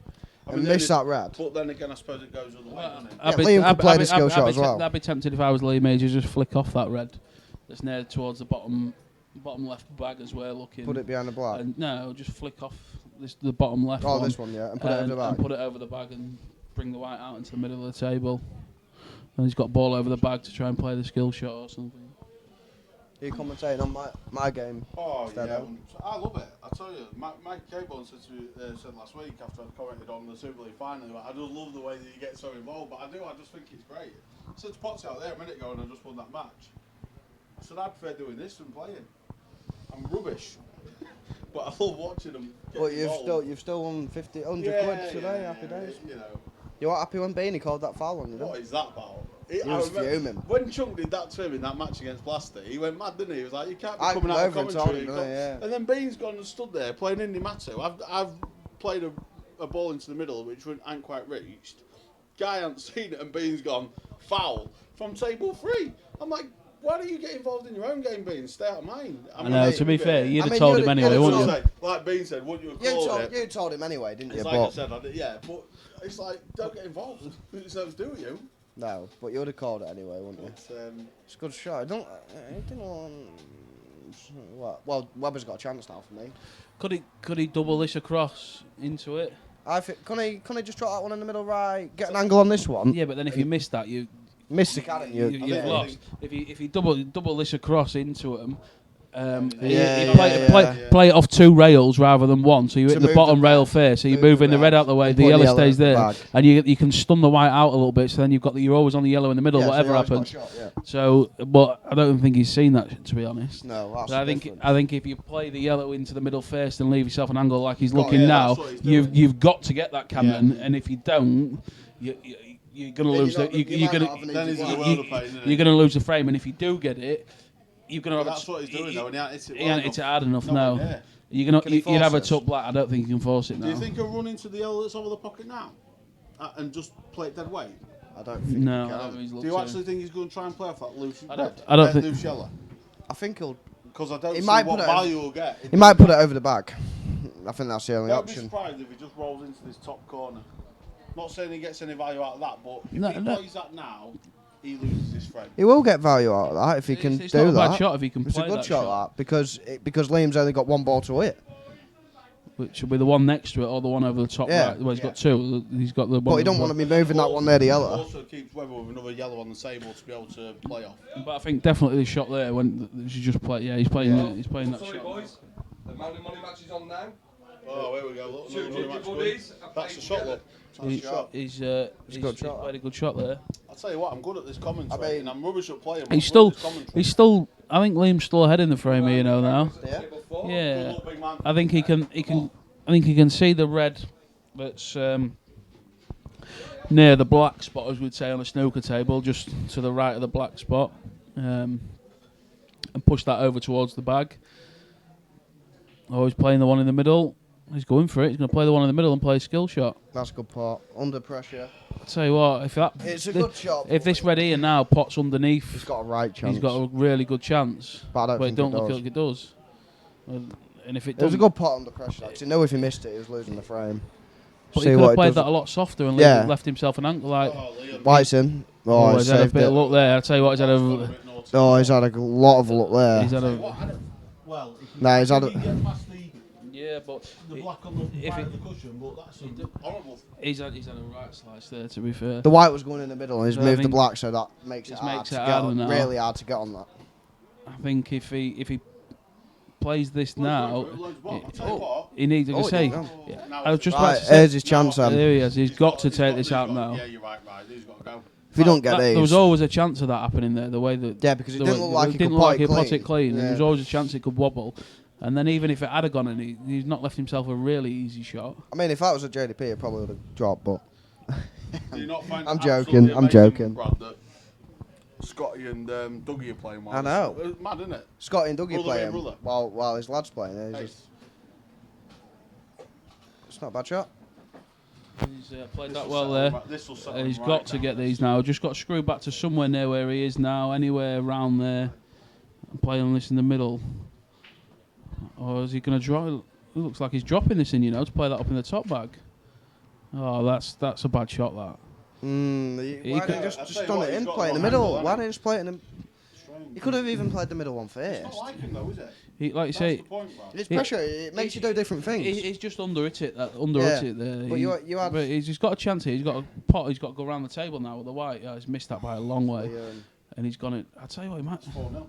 I and mean, miss that red. But then again, I suppose it goes other way, doesn't it? Liam could play the skill shot as well. I'd be tempted if I was Lee Major, just flick off that red that's near towards the bottom left bag as we're looking. Put it behind the black. And no, just flick off the bottom left Oh, one. this one, yeah, and put it over the and bag. put it over the bag and bring the white out into the middle of the table. And he's got ball over the bag to try and play the skill shot or something. Are you commentating on my game? Oh, Instead yeah. of- I love it. I tell you, Mike Cabourn said last week after I commented on the Super League final, I just love the way that you get so involved, but I just think it's great. I said to Potsy out there a minute ago and I just won that match. I said, I prefer doing this than playing. I'm rubbish. but I love watching them. But you've still won 100 quid today. Happy days. You know. You weren't happy when Beanie called that foul on you, What though? is that about? He was fuming. When Chunk did that to him in that match against Blaster, he went mad, didn't he? He was like, you can't be I coming come out of over and commentary. told him, yeah. And then Bean's gone and stood there playing Indy Matto. I've played a ball into the middle, which ain't quite reached. Guy hasn't seen it, and Bean's gone, foul, from table 3. I'm like, why don't you get involved in your own game, Bean? Stay out of mine. I know, to be fair, you'd have mean, told you'd him have- anyway, you'd have wouldn't you? told- Like Bean said, wouldn't you have called it? You told him anyway, didn't you? It's like I said, yeah, but it's like, don't get involved. It's nothing to do with you. No, but you would have called it anyway, wouldn't you? It's It's a good shot. It didn't want... Well, Webber's got a chance now for me. Could he double this across into it? I think, can he just drop that one in the middle right, get an angle on this one? Yeah, but then if you miss that, you Miss the cannon, you've lost. If you double this across into him, Yeah, you yeah. play it off 2 rails rather than 1, so you To hit the move bottom the rail red. first, so you're Move moving the the red red out the way, and the put the yellow yellow stays at the there, back. and you can stun the white out a little bit, so then you're always on the yellow in the middle, Yeah, so whatever you always got a happens. shot, yeah. So, but I don't think he's seen that, to be honest. No, that's But the difference. I think if you play the yellow into the middle first and leave yourself an angle like he's got looking it, now, that's what he's doing. you've got to get that cannon, and if you don't, you're gonna Then lose you're the not- you you're might gonna not have an Then easy he's in one. the world of pain, isn't he? you're gonna lose the frame, and if you do get it, you're gonna have That's what he's doing though, and he ain't hit it he well ain't hit it enough. hard enough No, now. yeah. Can he You'd have a force tough it? black. I don't think you can force it now. Do you think he'll run into the yellow that's over the pocket now? And just play it dead weight? I don't think No, he I don't can. think he's Do looked you to. actually think he's going to try and play off that loose I don't- red? I don't think- Loose yellow? I think he'll... Because I don't He see might what put it- value he'll get. He might put it over the back. I think that's the only Don't be option. surprised if he just rolls into this top corner. Not saying he gets any value out of that, but if No, he no. plays that now, he loses his frame. He will get value out of that if he can It's do not a that. bad shot if he can It's a play good that shot, that, because Liam's only got one ball to hit. Which will be the one next to it or the one over the top Yeah. right. Well, he's got 2. He's got the one. But he don't want to be moving that one there, the It yellow. also keeps Webber with another yellow on the table to be able to play off. But I think definitely the shot there when you should just play. Yeah, he's playing. He's playing that Sorry, shot. boys. The Man of Money match is on now. Oh, here we go. Look, Two another ginger match buddies. going. That's a shot, look. That's a shot. He's a good shot. played a good shot there. I'll tell you what, I'm good at this commentary, I mean- and I'm rubbish at playing. but He's I'm good still. at this commentary. He's still. I think Liam's still ahead in the frame here, now. Yeah. Good Yeah. luck, big man. I think he can. I think he can see the red that's near the black spot, as we'd say on a snooker table, just to the right of the black spot, and push that over towards the bag. Oh, he's playing the one in the middle. He's going for it. He's going to play the one in the middle and play a skill shot. That's a good part. Under pressure. I'll tell you what, if that It's a good shot. if this red here now pots underneath, He's got a right chance. he's got a really good chance. But I don't But it think don't it look does. like it does. And if it It was a doesn't, good pot under pressure. Actually, no, if he missed it, he was losing the frame. but See he could what have it played does. that a lot softer and Yeah. left himself an ankle like. Oh, Liam. White's in. Oh, Oh, he's he's had a saved bit of it. luck there. I'll tell you what, he's had That's got a. a bit naughty. Oh, he's had a lot of luck there. He's had a. Well, Nah, he's had if a- he gets past Yeah, but the black on the if right it- of the cushion, but that's horrible. he's had a right slice there. To be fair, The white was going in the middle, and he's So I moved the think black, so that makes it this hard makes to it get harder on. now. Really hard to get on that. I think if he plays this now, I'll tell you what. he needs. Like I Oh, say, yeah. Now I was it's- just Right, about to say. here's his chance then. There he is. He's got to take this he's out got- now. Yeah, you're right. He's got to go. If you don't get these, There was always a chance of that happening there. The way that yeah, because it the didn't way- look like he didn't could look pot like he it pot clean. it clean. Yeah. There was always a chance it could wobble. And then even if it had gone in, he's not left himself a really easy shot. I mean, if that was a JDP, it probably would have dropped. But Do you not find I'm it joking, absolutely I'm amazing, joking. Brad, that Scotty and Dougie are playing well. I know. It's mad, isn't it? Scotty and Dougie Brother playing and brother. while his lad's playing. Hey, It's not a bad shot. He's played that this'll well settle there. him right- this'll settle He's him got right to down. get these now. Just got to screw back to somewhere near where he is now, anywhere around there, and play on this in the middle. Or is he going to drop? It looks like he's dropping this in, to play that up in the top bag. Oh, that's a bad shot. That. He Why could- didn't he I'll just tell you done what, it he's in, got play in the one middle? angle, Why hasn't didn't he just play it in the... Strange. He could have even played the middle one It's first. not like him though, is it? He, like you That's say, the point, Brad. It's pressure. It makes you do different things. he's just under it. There. But you had- But he's got a chance here. He's got a pot. He's got to go around the table now with the white. Yeah, he's missed that by a long way, and he's gone it. I tell you what, he might. 4-0.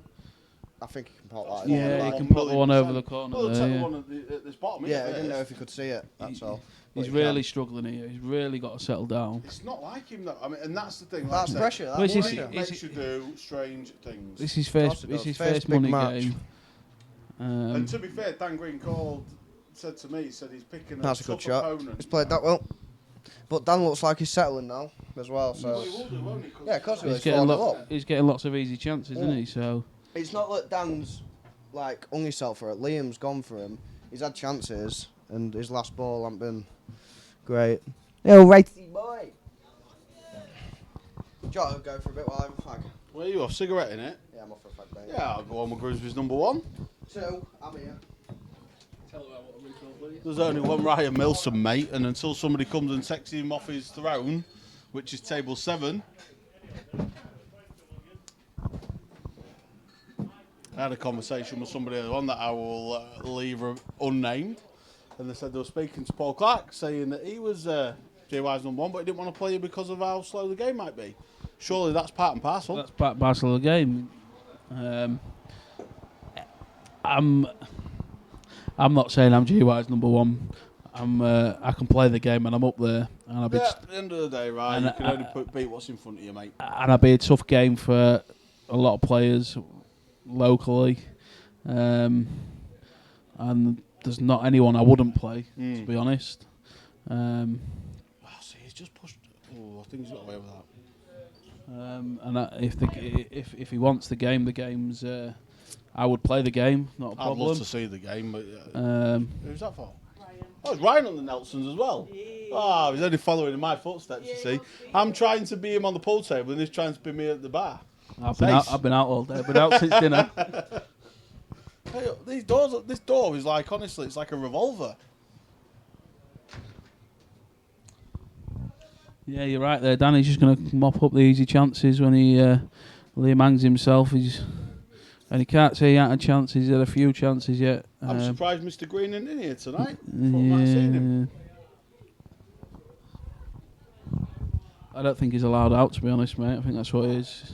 I think he can pop that. Yeah, in. he can put the one over the corner Well, there, take yeah. the one at this bottom. Yeah, I isn't it? didn't know if he could see it. That's all. He's But he really can. struggling here. He's really got to settle down. It's not like him though. I mean, and that's the thing. Like That's I said, pressure. Well, That's it's his- pressure. It makes you do strange things. This is his course first. it This does. is his First first big money match. game. And to be fair, Dan Green said to me, he said he's picking a That's a good tough shot. opponent. He's played that well. But Dan looks like he's settling now as well. So Well, he will do, won't he? yeah, of course he will. He's He's getting, 4-0 up. he's getting lots of easy chances, isn't he? So It's not that Dan's like hung himself for it. Liam's gone for him. He's had chances, and his last ball hasn't been great. Oh, righty boy. Do you want to go for a bit while I'm a fag? Where are you off? Cigarette in it? Yeah, I'm off for a fag, mate. Yeah, I'll go on with Grimsby's number 1. 2, I'm here. There's only one Ryan Milson, mate, and until somebody comes and takes him off his throne, which is table 7. I had a conversation with somebody on that I will leave unnamed, and they said they were speaking to Paul Clark, saying that he was JY's number 1, but he didn't want to play because of how slow the game might be. Surely that's part and parcel. that's part and parcel of the game. I'm not saying I'm GY's number 1. I can play the game and I'm up there. And I'll be At the end of the day, right, and you can only beat what's in front of you, mate. and I'll be a tough game for a lot of players locally. And there's not anyone I wouldn't play, to be honest. Oh, see, he's just pushed. Oh, I think he's got away with that. If he wants the game, the game's. I would play the game, not a problem. I'd love to see the game, but who's that for? Ryan. Oh, it's Ryan on the Nelsons as well. Oh, he's only following in my footsteps, you see. I'm trying to be him on the pool table and he's trying to be me at the bar. I've been out all day. I've been out since dinner. Hey, these doors, this door is like, honestly, it's like a revolver. Yeah, you're right there, Danny's just going to mop up the easy chances when he Liam hangs himself. And he can't say he had a chance. He's had a few chances yet. I'm surprised Mr. Green isn't in here tonight. Thought I might have seen him. I don't think he's allowed out, to be honest, mate. I think that's what it is.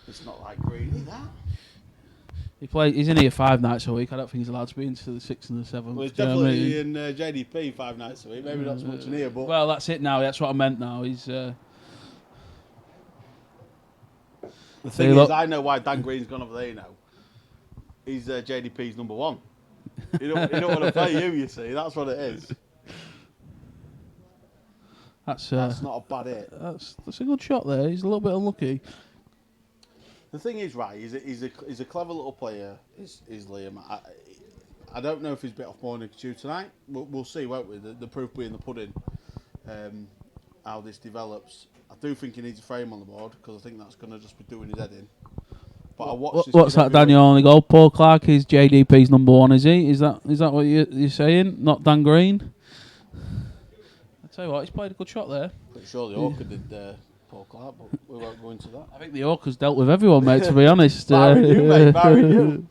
It's not like Greeny, that. He's in here 5 nights a week. I don't think he's allowed to be into the 6th and the 7th. Well, he's Do you know what I definitely mean? in JDP 5 nights a week. Maybe not so much in here, but... Well, that's it now. That's what I meant now. He's... the thing is, I know why Dan Green's gone over there now. He's JDP's number 1. You don't want to play you see. That's what it is. That's not a bad hit. That's a good shot there. He's a little bit unlucky. The thing is, right, he's a clever little player, is Liam. I don't know if he's a bit off more than Cue tonight. We'll see, won't we? The proof being the pudding, how this develops. I do think he needs a frame on the board, because I think that's going to just be doing his head in. But I watched this What's that, Daniel? Only goal? Paul Clark is JDP's number 1, is he? Is that what you're saying? Not Dan Green? I tell you what, he's played a good shot there. Pretty sure the Orca did Paul Clark, but we won't go into that. I think the Orca's dealt with everyone, mate, to be honest. Barring you, mate, barring you.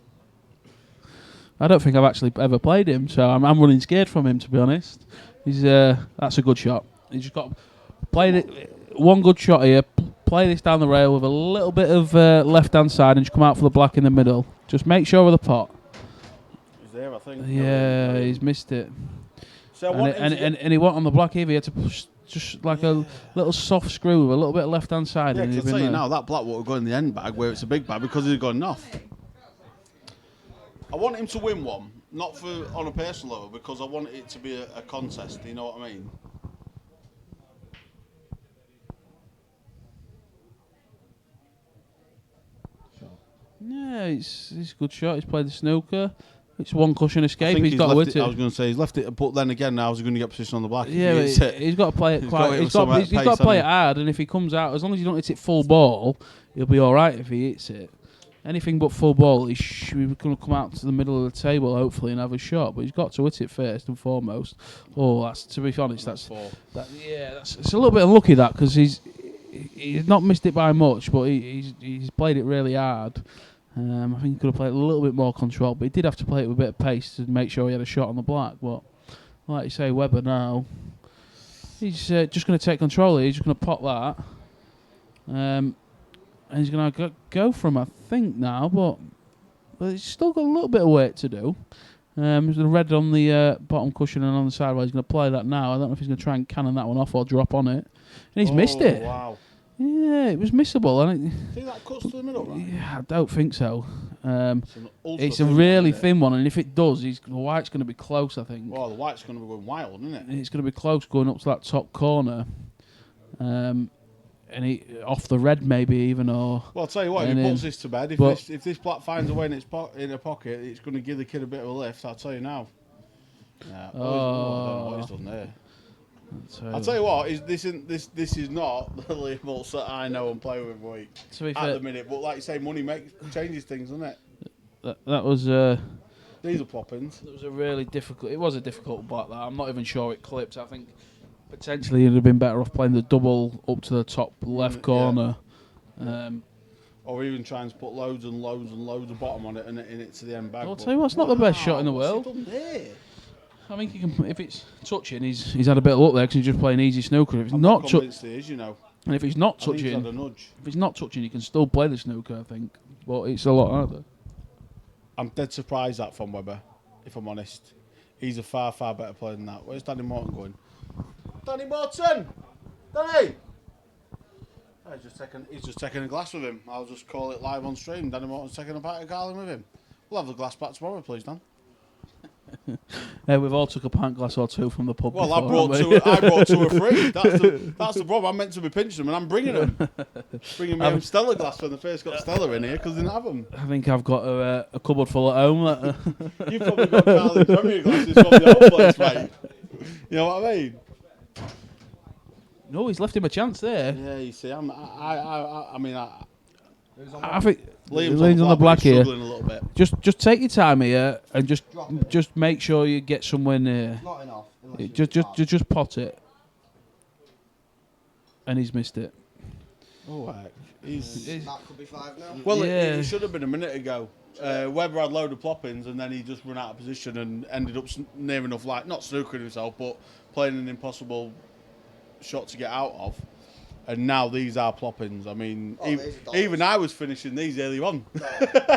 I don't think I've actually ever played him, so I'm running scared from him, to be honest. He's that's a good shot. He's just got played it. One good shot here. Play this down the rail with a little bit of left-hand side and just come out for the black in the middle. Just make sure of the pot. He's there, I think. Yeah, he's missed it. So And he went on the black here. He had to push just like a little soft screw with a little bit of left-hand side. Yeah, and because I'll tell you now, that black would go in the end bag where it's a big bag because he's got enough. I want him to win one, not for on a personal level, because I want it to be a contest, you know what I mean? Yeah, it's a good shot. He's played the snooker. It's one cushion escape. He's got to left hit it. it. I was going to say he's left it, but then again, now he's going to get position on the black. Yeah, If he hits he's got to play it He's quite. got it He's with got some to play it pace, hard, and if he comes out, as long as you don't hit it full ball, he'll be all right if he hits it. Anything but full ball, he's going to come out to the middle of the table, hopefully, and have a shot. But he's got to hit it first and foremost. Oh, that's, to be honest, it's a little bit unlucky that, because he's not missed it by much, but he's played it really hard. I think he could have played a little bit more control, but he did have to play it with a bit of pace to make sure he had a shot on the black. But like you say, Webber now, he's just going to take control here. He's just going to pop that. And he's going to go for him, I think, now, but he's still got a little bit of work to do. He's the red on the bottom cushion and on the sideways. He's going to play that now. I don't know if he's going to try and cannon that one off or drop on it. And he's missed it. Wow. Yeah, it was missable. Think that cuts to the middle, right? Yeah, I don't think so. It's a ultra-thin really one, isn't thin one, and if it does, the white's going to be close, I think. Well, the white's going to be going wild, isn't it? It's going to be close going up to that top corner. And off the red maybe even, or... Well, I'll tell you what, if he puts this to bed, if this black finds a way in a pocket, it's going to give the kid a bit of a lift, I'll tell you now. Yeah. I don't know what he's done there. I'll tell you what, this is not the Liam Hulse that I know and play with every week at the minute. But like you say, money changes things, doesn't it? That was... These are ploppings. It was a really difficult... It was a difficult block, that. I'm not even sure it clipped. I think potentially you'd have been better off playing the double up to the top left corner. Or even trying to put loads and loads and loads of bottom on it and in it to the end bag. I'll tell you what, it's not the best shot in the world. What's he done there? I think if it's touching, he's had a bit of luck there because he's just playing easy snooker. If it's I'm not convinced he is, you know. and if he's not I think he's touching, had a nudge. if he's not touching, you can still play the snooker. I think, but it's a lot harder. I'm dead surprised at from Webber, if I'm honest. He's a far, far better player than that. Where's Danny Morton going? Danny Morton! Danny! Oh, he's just taking a glass with him. I'll just call it live on stream. Danny Morton's taking a pint of Carling with him. We'll have the glass back tomorrow, please, Dan. We've all took a pint glass or two from the pub. Well, before, I brought two or three. That's the problem. I'm meant to be pinching them, and I'm bringing them. Bringing my own Stella glass when they first got Stella in here because they didn't have them. I think I've got a cupboard full at home. You've probably got Carling Premier glasses from the old place, mate. You know what I mean? No, he's left him a chance there. Yeah, you see, I think Liam's on the black here. Struggling a little bit. Just take your time here and just make sure you get somewhere near. Not enough. Just pot it. And he's missed it. Oh, heck. That could be 5 now. Well, Yeah. it should have been a minute ago. Webber had a load of ploppings and then he just run out of position and ended up near enough, like, not snookering himself, but playing an impossible shot to get out of. And now these are ploppings. I mean, even I was finishing these early on.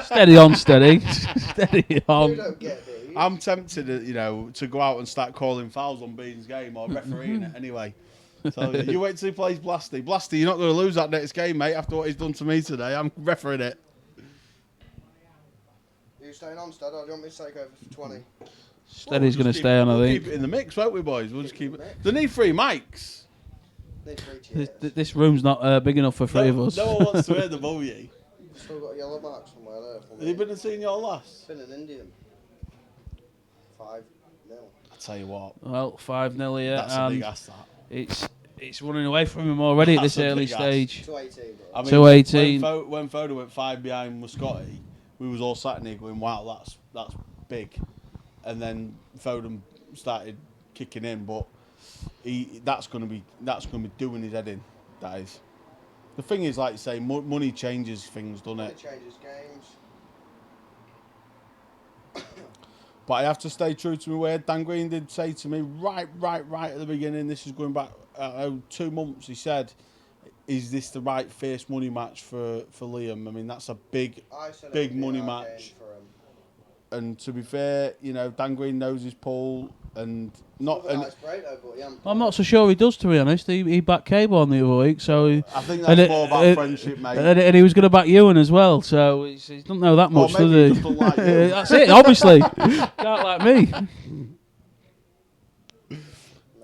Steady on, steady. Steady on. You don't get these. I'm tempted, to go out and start calling fouls on Bean's game or refereeing it anyway. So you wait till he plays Blasty. Blasty, you're not going to lose that next game, mate, after what he's done to me today. I'm refereeing it. Are you staying on, Stead, or do you want me to take over for 20? Steady's going to stay on, I We'll think. keep it in the mix, won't we, boys? We'll just keep it. They need 3 mics. Need 3 chairs. This room's not big enough for 3 of us. No one wants to hear the bully. Still got a yellow mark somewhere there. For Have me. you been and seen your last? Been an Indian. 5-0. I tell you what, Well, 5-0 here, that's a big and ass, that. it's running away from him already at That's this a early big ass. stage. 218. I mean, 218. When Foda went 5 behind Muscotti, we was all sat in here going, "Wow, that's big." And then Foden started kicking in, but that's going to be doing his head in. That is. The thing is, like you say, money changes things, doesn't It it? changes games. But I have to stay true to my word. Dan Green did say to me right at the beginning, this is going back 2 months, he said, is this the right first money match for Liam? I mean, that's a big money match. For him. And to be fair, Dan Green knows his pull and not. And Nice break though, but yeah, I'm not so sure he does, to be honest. He backed Cable on the other week, so... I think that's more about friendship, mate. And he was going to back Ewan as well, so he doesn't know that much, maybe does he he? just don't like you. That's it, obviously. Can't like me.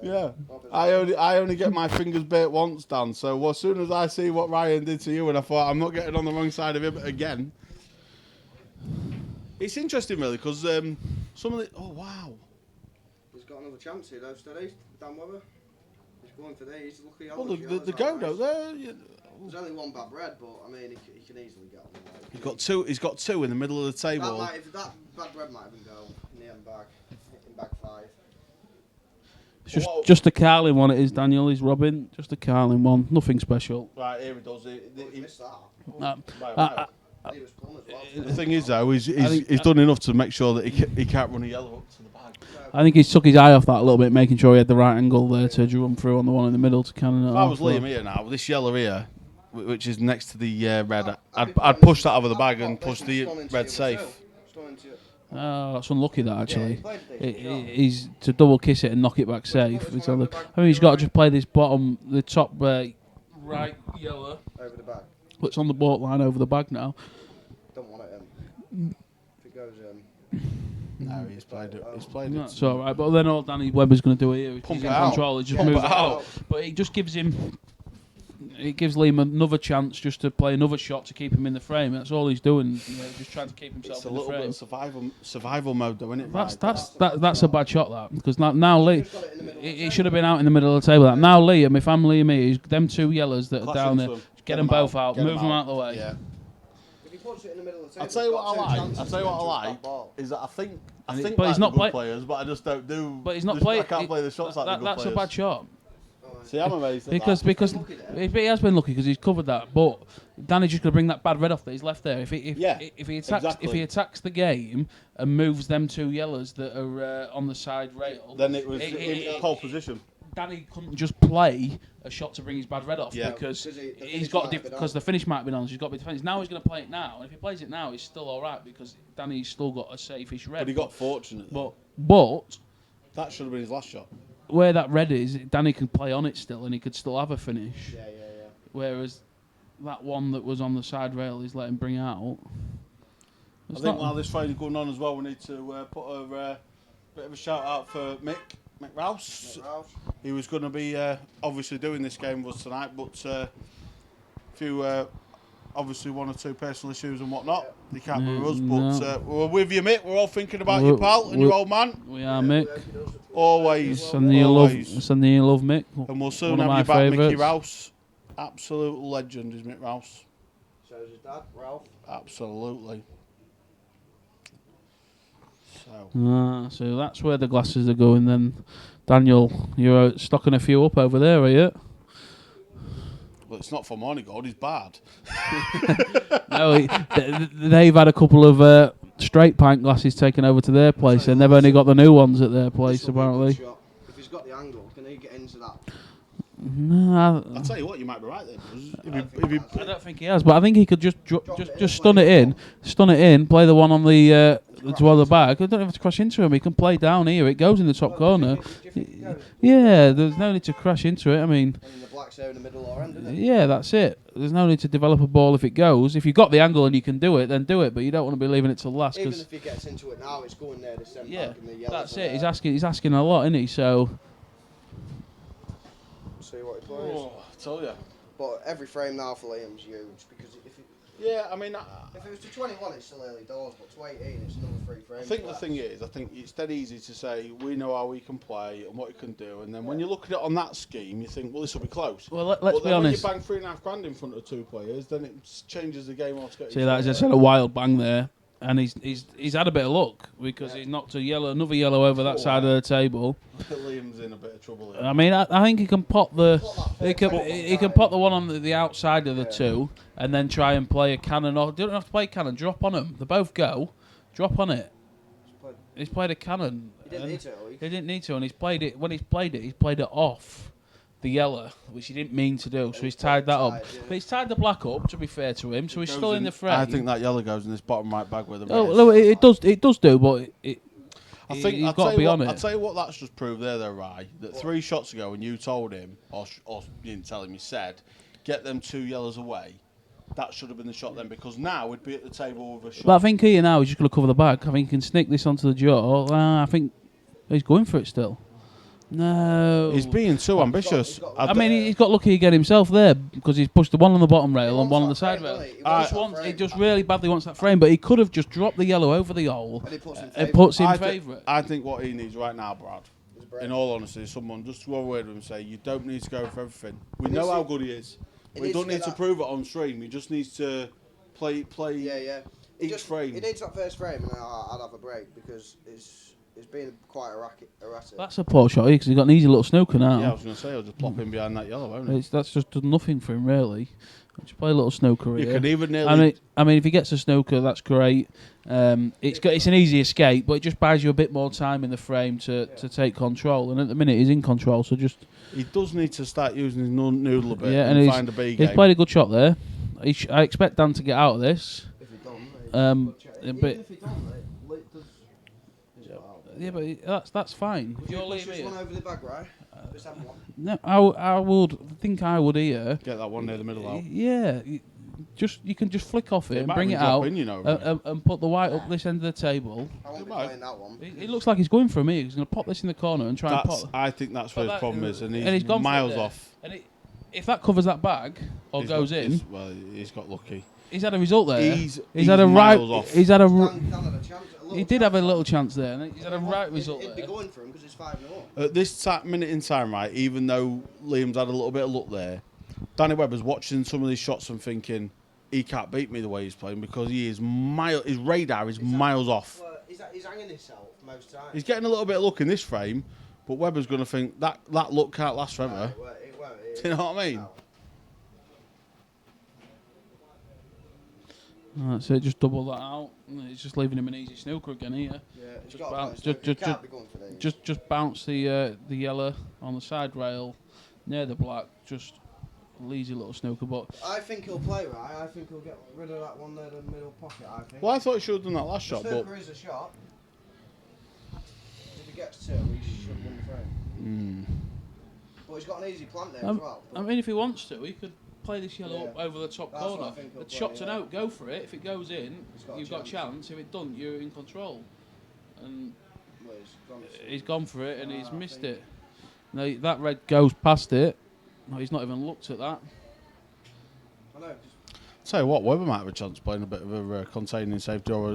Yeah, I only get my fingers burnt once, Dan. So as soon as I see what Ryan did to you, and I thought I'm not getting on the wrong side of him again. It's interesting, really, because some of the wow, he's got another chance here though, Steady. Dan Webber. He's going for these. He's lucky. well the go there. There's only one bad red, but I mean he can easily get on the He's got two. He's got 2 in the middle of the table. That bad red might even go in the end bag. In bag 5. It's just a Carling one, it is, Daniel. He's Robin. Just a Carling one. Nothing special. Right, here he does. He missed that. Right. He was plumb as well. The thing is, though, he's done enough to make sure that he can't run a yellow up to the bag. I think he's took his eye off that a little bit, making sure he had the right angle there to run through on the one in the middle to cannon it If off. I was Liam here now, this yellow here, which is next to the red, I'd push that over the bag and push the red safe. Oh, that's unlucky, that, actually. He's to double kiss it and knock it back safe. I mean, he's got to just play this the top red right yellow. Over the bag. It's on the baulk line over the bag now. Don't want it in. If it goes in. No, he's played it. He's played it. That's all right. But then all Danny Webber's going to do here, Pump he's it in out. control. He just Pump moves it it out. out. But it just gives him. It gives Liam another chance just to play another shot to keep him in the frame. That's all he's doing. You know, just trying to keep himself It's a in the little frame. bit of survival mode, though, isn't it? That's a bad shot, that, because now Lee, it should have been out in the middle of the table. That. Now Liam, if I'm Liam, is them two yellows that are Clash down there, into them. get them both out, Get move them out of the way. Yeah. If he puts it in the middle of the table, I'll tell you what I he's got like. two chances I'll tell you what to I get like that ball. is that I think But like he's the not good play- players, but I just don't do. But he's not just- playing. I can't play the shots like the good That's players. a bad shot. See, I'm amazed at Because that. he has been lucky because he's covered that, but Danny's just going to bring that bad red off that he's left there. If he exactly. attacks the game and moves them two yellows that are on the side rail, Then it was in pole position. Danny couldn't just play a shot to bring his bad red off Yeah. because Because the he's finish got might have been because on. the finish might have been on. So he's got to be defended. Now he's going to play it now, and if he plays it now, he's still all right because Danny's still got a safe-ish red. But he got fortunate. but but That should have been his last shot. where that red is, Danny can play on it still, and he could still have a finish. Yeah. Whereas that one that was on the side rail, he's let him bring out. I think while this frame's going on as well, we need to put a bit of a shout out for Mick Rouse. He was going to be obviously doing this game with us tonight, but a few obviously one or two personal issues and whatnot. He can't be with us, but we're with you, Mick. We're all thinking about you, pal, and your old man. We are, Mick. Always, Sending you love, always. sending you love, Mick. And we'll soon One of have my you back, Mickey favourites. Rouse. Absolute legend is Mick Rouse. So is his dad, Ralph. Absolutely. So. So that's where the glasses are going then. Daniel, you're stocking a few up over there, are you? Well, it's not for money, God. He's bad. No, they've had a couple of straight pint glasses taken over to their place, and they've only got the new ones at their place, This will be a good apparently. shot. If he's got the angle, can he get into that? No, I'll tell you what, you might be right there. I don't think he has, but I think he could just stun it in, play the one on the to the back. I don't have to crash into him. He can play down here. It goes in the top corner. Yeah, there's no need to crash into it. I mean, And the black's there in the middle or end, isn't it? yeah, that's it. There's no need to develop a ball if it goes. If you've got the angle and you can do it, then do it. But you don't want to be leaving it till last. Even Cause if he gets into it now, it's going there. The centre yeah, back and the yellow. that's it. He's asking a lot, isn't he? So See what he plays. Oh, I tell you. But every frame now for Liam's huge because Yeah, I mean, if it was to 21, it's still early doors, but to 18, it's another 3 frames. I think the thing is, I think it's dead easy to say we know how we can play and what we can do, and then when you look at it on that scheme, you think, well, this will be close. well, let's But be then honest. when you bang $3.5 grand in front of 2 players, then it changes the game altogether. See that? He's just had a wild bang there, and he's had a bit of luck because he's knocked another yellow over that side of the table. Liam's in a bit of trouble here. I mean, I think he can pot he can pot the one on the outside of the two, and then try and play a cannon. Or don't have to play cannon. Drop on them. They both go. Drop on it. He's played a cannon. He didn't need to, He didn't need to, and he's played it. When he's played it off the yellow, which he didn't mean to do. So he's tied that up. But he's tied the black up. To be fair to him, so he's still in the frame. I think that yellow goes in this bottom right bag with him. Oh, no, it does do, but I think he's I'll got tell to be you on what, it. I'll tell you what that's just proved there, though, Rye. That 3 shots ago, when you told him, or you didn't tell him, you said, get them 2 yellows away. That should have been the shot then, because now we'd be at the table with a shot. But I think here now he's just going to cover the back. I think he can snick this onto the jaw. I think he's going for it still. No. He's being too ambitious. I mean, he's got lucky again himself there because he's pushed the one on the bottom rail and one on the side rail. He just really badly wants that frame, but he could have just dropped the yellow over the hole and puts in favourite. I think what he needs right now, Brad, in all honesty, is someone just to go away with him and say, you don't need to go for everything. We know how good he is. We don't need to prove it on stream. He just needs to play each frame. He needs that first frame, and I'd have a break because it's been quite erratic. That's a poor shot because he's got an easy little snooker now. Yeah, I was going to say, I'll just plop him behind that yellow, won't he? That's just done nothing for him, really. Just play a little snooker You here. could even nearly... I mean, if he gets a snooker, that's great. It's an easy escape, but it just buys you a bit more time in the frame to take control. And at the minute, he's in control, so just... He does need to start using his noodle a bit Yeah, and find a B game. he's played a good shot there. I expect Dan to get out of this. If he don't, But if he don't, Yeah, but that's fine. Would If you you're push leaving this here, one over the bag, right? Just have one. no, I would think I would here. Get that one near the middle out. Yeah, you can just flick off it and might bring it even drop out in, you know, right? and put the white up this end of the table. I won't be might. playing that one. It looks like he's going for me. He's going to pop this in the corner and try and pop. I think that's where But his problem is, and he's he's gone for it miles there. off. And if that covers that bag or goes in, Well, he's got lucky. he's had a result there. He's had a right. miles off. He's had a. Dan had a chance. He did have a little chance there, and he's had a right result It'd be there. going for him because it's 5-0. At this minute in time, right, even though Liam's had a little bit of luck there, Danny Webber's watching some of these shots and thinking, he can't beat me the way he's playing because he is his radar is miles off. Well, he's hanging himself most times. He's getting a little bit of luck in this frame, but Webber's going to think that luck can't last forever. It won't. Do you know what I mean? No. Right, so just double that out. It's just leaving him an easy snooker again here. Yeah, he's Just got bounce- to play. just- Can't be going for these. Just bounce the yellow on the side rail near the black. Just an easy little snooker, but I think he'll play right. I think he'll get rid of that one there in the middle pocket. I think. Well, I thought he should have done that last The shot, but snooker is a shot. If he gets two, he should win the frame. But he's got an easy plant there as well. I mean, if he wants to, he could play this yellow up Yeah. over the top That's what corner. I think he'll The play, shot's a yeah. note. Go for it. If it goes in, He's got a you've got a chance. chance. If it doesn't, you're in control. And Well, he's he's gone for it and he's I missed think- it. Now that red goes past it. No, he's not even looked at that. I know. 'Cause tell you what, Webber might have a chance playing a bit of a containing safety or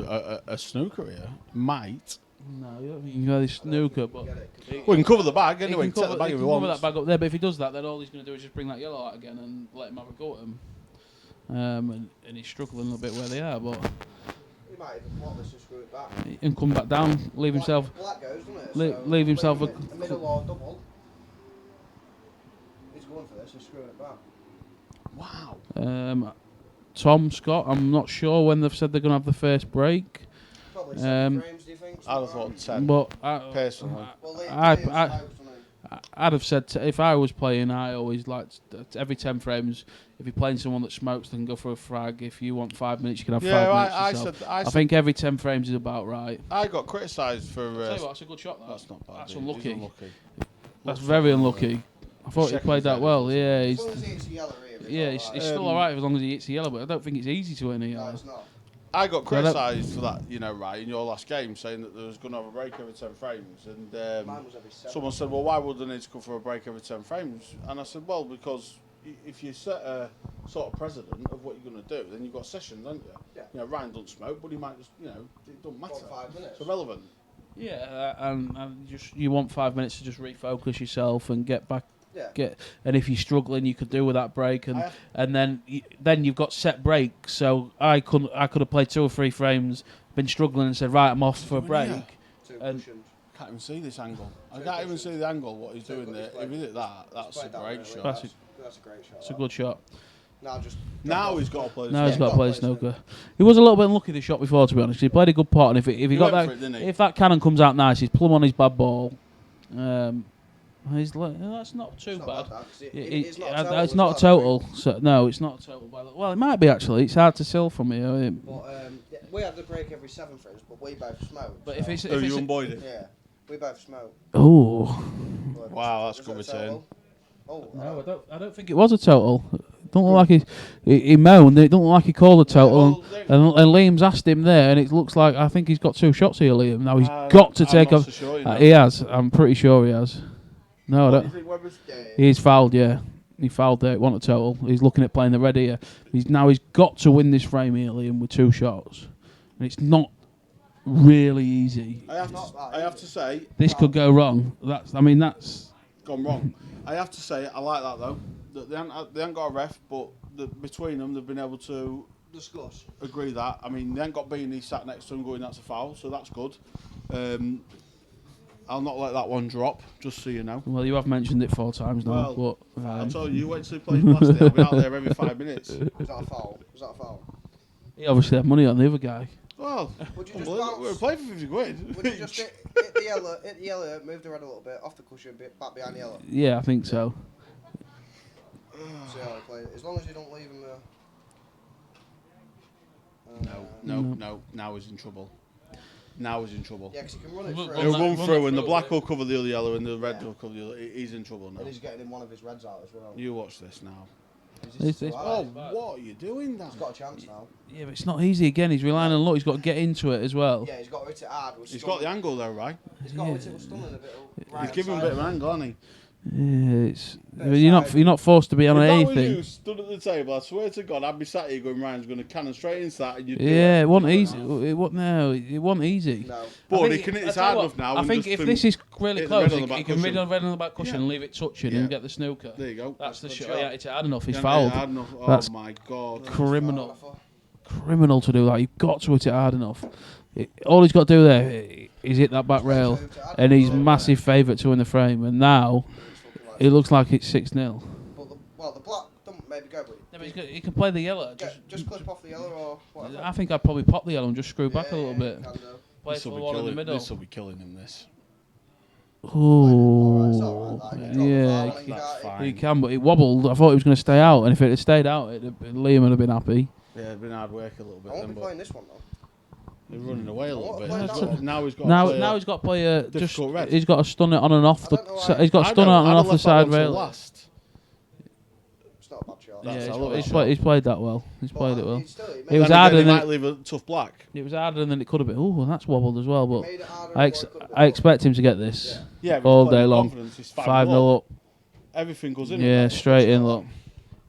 a snooker here. Might. No, you don't think you can go this snooker, but get it. We can cover the bag he anyway. can Take cover, the bag he if can he cover wants. that bag up there. But if he does that, then all he's going to do is just bring that yellow out again and let him have a go at him. And he's struggling a little bit where they are, but He might even plot this and screw it back. he can come back down, leave himself. Black goes, doesn't it? leave himself a middle or double. He's going for this and screwing it back. Wow. Tom Scott, I'm not sure when they've said they're going to have the first break, Probably 7 Um, frames, do you think? I'd have Something thought like 10. but Personally. Well, I- Liam's I- smokes, doesn't he? I'd have said if I was playing, I always liked every 10 frames. If you're playing someone that smokes, they can go for a frag. If you want 5 minutes, you can have 5 minutes I yourself. said. I think every 10 frames is about right. I got criticised for. Tell you what, that's a good shot. That's not bad. That's He's unlucky. unlucky. That's very unlucky. I thought he Checking played his that head. well. Yeah, As he's, long as he hits the yellow here, it's yeah, all he's right. still alright as long as he hits the yellow. But I don't think it's easy to hit a No, yellow. it's not. I got So I don't- criticised for that, right, in your last game, saying that there was going to have a break every 10 frames. And Mine was every 7. someone said, well, why would they need to go for a break every 10 frames? And I said, well, because if you set a sort of precedent of what you're going to do, then you've got sessions, haven't you? Yeah. Ryan doesn't smoke, but he might just, it doesn't matter. Got 5 minutes. It's irrelevant. Yeah, and just you want 5 minutes to just refocus yourself and get back. Yeah. And if you're struggling, you could do with that break, I- and then you've got set breaks. So I could have played 2 or 3 frames, been struggling, and said right, I'm off for a break. Yeah. 2 and- cushions. Can't even see this angle. I can't even see the angle, what he's doing there. If he did that, that's a Played that great really shot. well. That's That's a great shot. It's a good shot. Now just. Now he's got to play the Now he's shot. got to got play to play snooker. He was a little bit unlucky the shot before, to be honest. He played a good part, and if he got went that, for it, didn't he? if that cannon comes out nice, he's plumb on his bad ball. That's not too It's not bad. that, 'cause It's not a total. it's not a total. So, no, it's not a total. Well, it might be actually. It's hard to sell from here. But yeah, we had the break every 7 frames, but we both smoke. But so- if it's Oh, you unbuoyed it. yeah, we both smoke. oh But Wow, that's was good it a return. total? Oh, no, I don't think it was a total. Don't look like he moaned. It don't look like he called a total. And Liam's asked him there, and it looks like I think he's got 2 shots here, Liam. Now he's got to I'm take not off. so sure, you know. He has. I'm pretty sure he has. No, I What do don't. you think Webber's- Yeah, yeah. He's fouled, yeah. He fouled there. It wasn't a total. He's looking at playing the red here. He's got to win this frame here, Liam, with 2 shots. And it's not really easy. I have to say, This could go wrong. That's gone wrong. I have to say, I like that though. That they haven't got a ref, but between them, they've been able to Discuss. agree that. I mean, they ain't got Beanie sat next to him going, that's a foul, so that's good. I'll not let that one drop, just so you know. well, you have mentioned it 4 times now. Well, but I told you, wait till he plays plastic. I'll be out there every 5 minutes. Was that a foul? Was that a foul? he obviously had money on the other guy. Well, Would you just unbelievable. bounce? we were playing for 50 quid. Would you just hit the yellow, move the red a little bit, off the cushion, back behind the yellow? Yeah, I think so. See how he plays. As long as you don't leave him there. No, now he's in trouble. Now he's in trouble. Yeah, because he can run it Look, through. He'll run run that through, and the through, black yeah. will cover the other yellow, and the red Yeah. will cover the other. He's in trouble now. And he's getting in one of his reds out as well. You watch this now. It's- Oh, what are you doing, Dan? He's got a chance now. Yeah, but it's not easy again. He's relying on luck. He's got to get into it as well. Yeah, he's got to hit it hard. He's got the angle though, right? He's got to hit it with stunning a bit. Right He's giving him a bit of an angle, hasn't he? Yeah, it's Bit of you're not forced to be on If that was anything. you stood at the table, I swear to God, I'd be sat here going, Ryan's going to cannon straight into that, and you'd do Yeah, it. it wasn't easy. It wasn't easy. No. But I he think- can hit I his tell you hard what, enough now. I and think just if from- this is really hit the close, red on he the back can cushion. rid on red on the back cushion and leave it touching Yeah. and get the snooker. There you go. That's the good shot. Yeah, it's hard enough. He's Yeah, fouled. hard enough. Oh That's my God. criminal. Criminal to do that. You've got to hit it hard enough. All he's got to do there is hit that back rail, and he's massive favourite to win the frame. And now it looks like it's 6-0. But the black don't maybe go, but Yeah, but he can play the yellow. just clip off the yellow or whatever. I think I'd probably pop the yellow and just screw back a little bit. Can do. Play for the one in the middle. This will be killing him. This. Ooh. It's all right, like, you Yeah, drop the ball, That's you fine. he can, but it wobbled. I thought he was going to stay out, and if it had stayed out, Liam would have been happy. Yeah, it's been hard work a little bit. I won't then, be but playing this one though. they're running away a little What, bit. play that Now he's got. Now, to play now he's got to play a just. difficult red. He's got to stun it on and off I the. don't know why- He's got to stun it on and off the side rail. Last. It's not a bad shot. Yeah, That's he's, a lot he's of played, shot. he's played that well. He's But played it well. It was It was Then harder again, he than might leave a tough black. it was harder than it could have been. Oh, that's wobbled as well. But made it harder I than ex- what it could have been. I expect him to get this Yeah, but all he's playing day with long. confidence. He's 5-0 up. Everything goes in. Yeah, straight in. Look.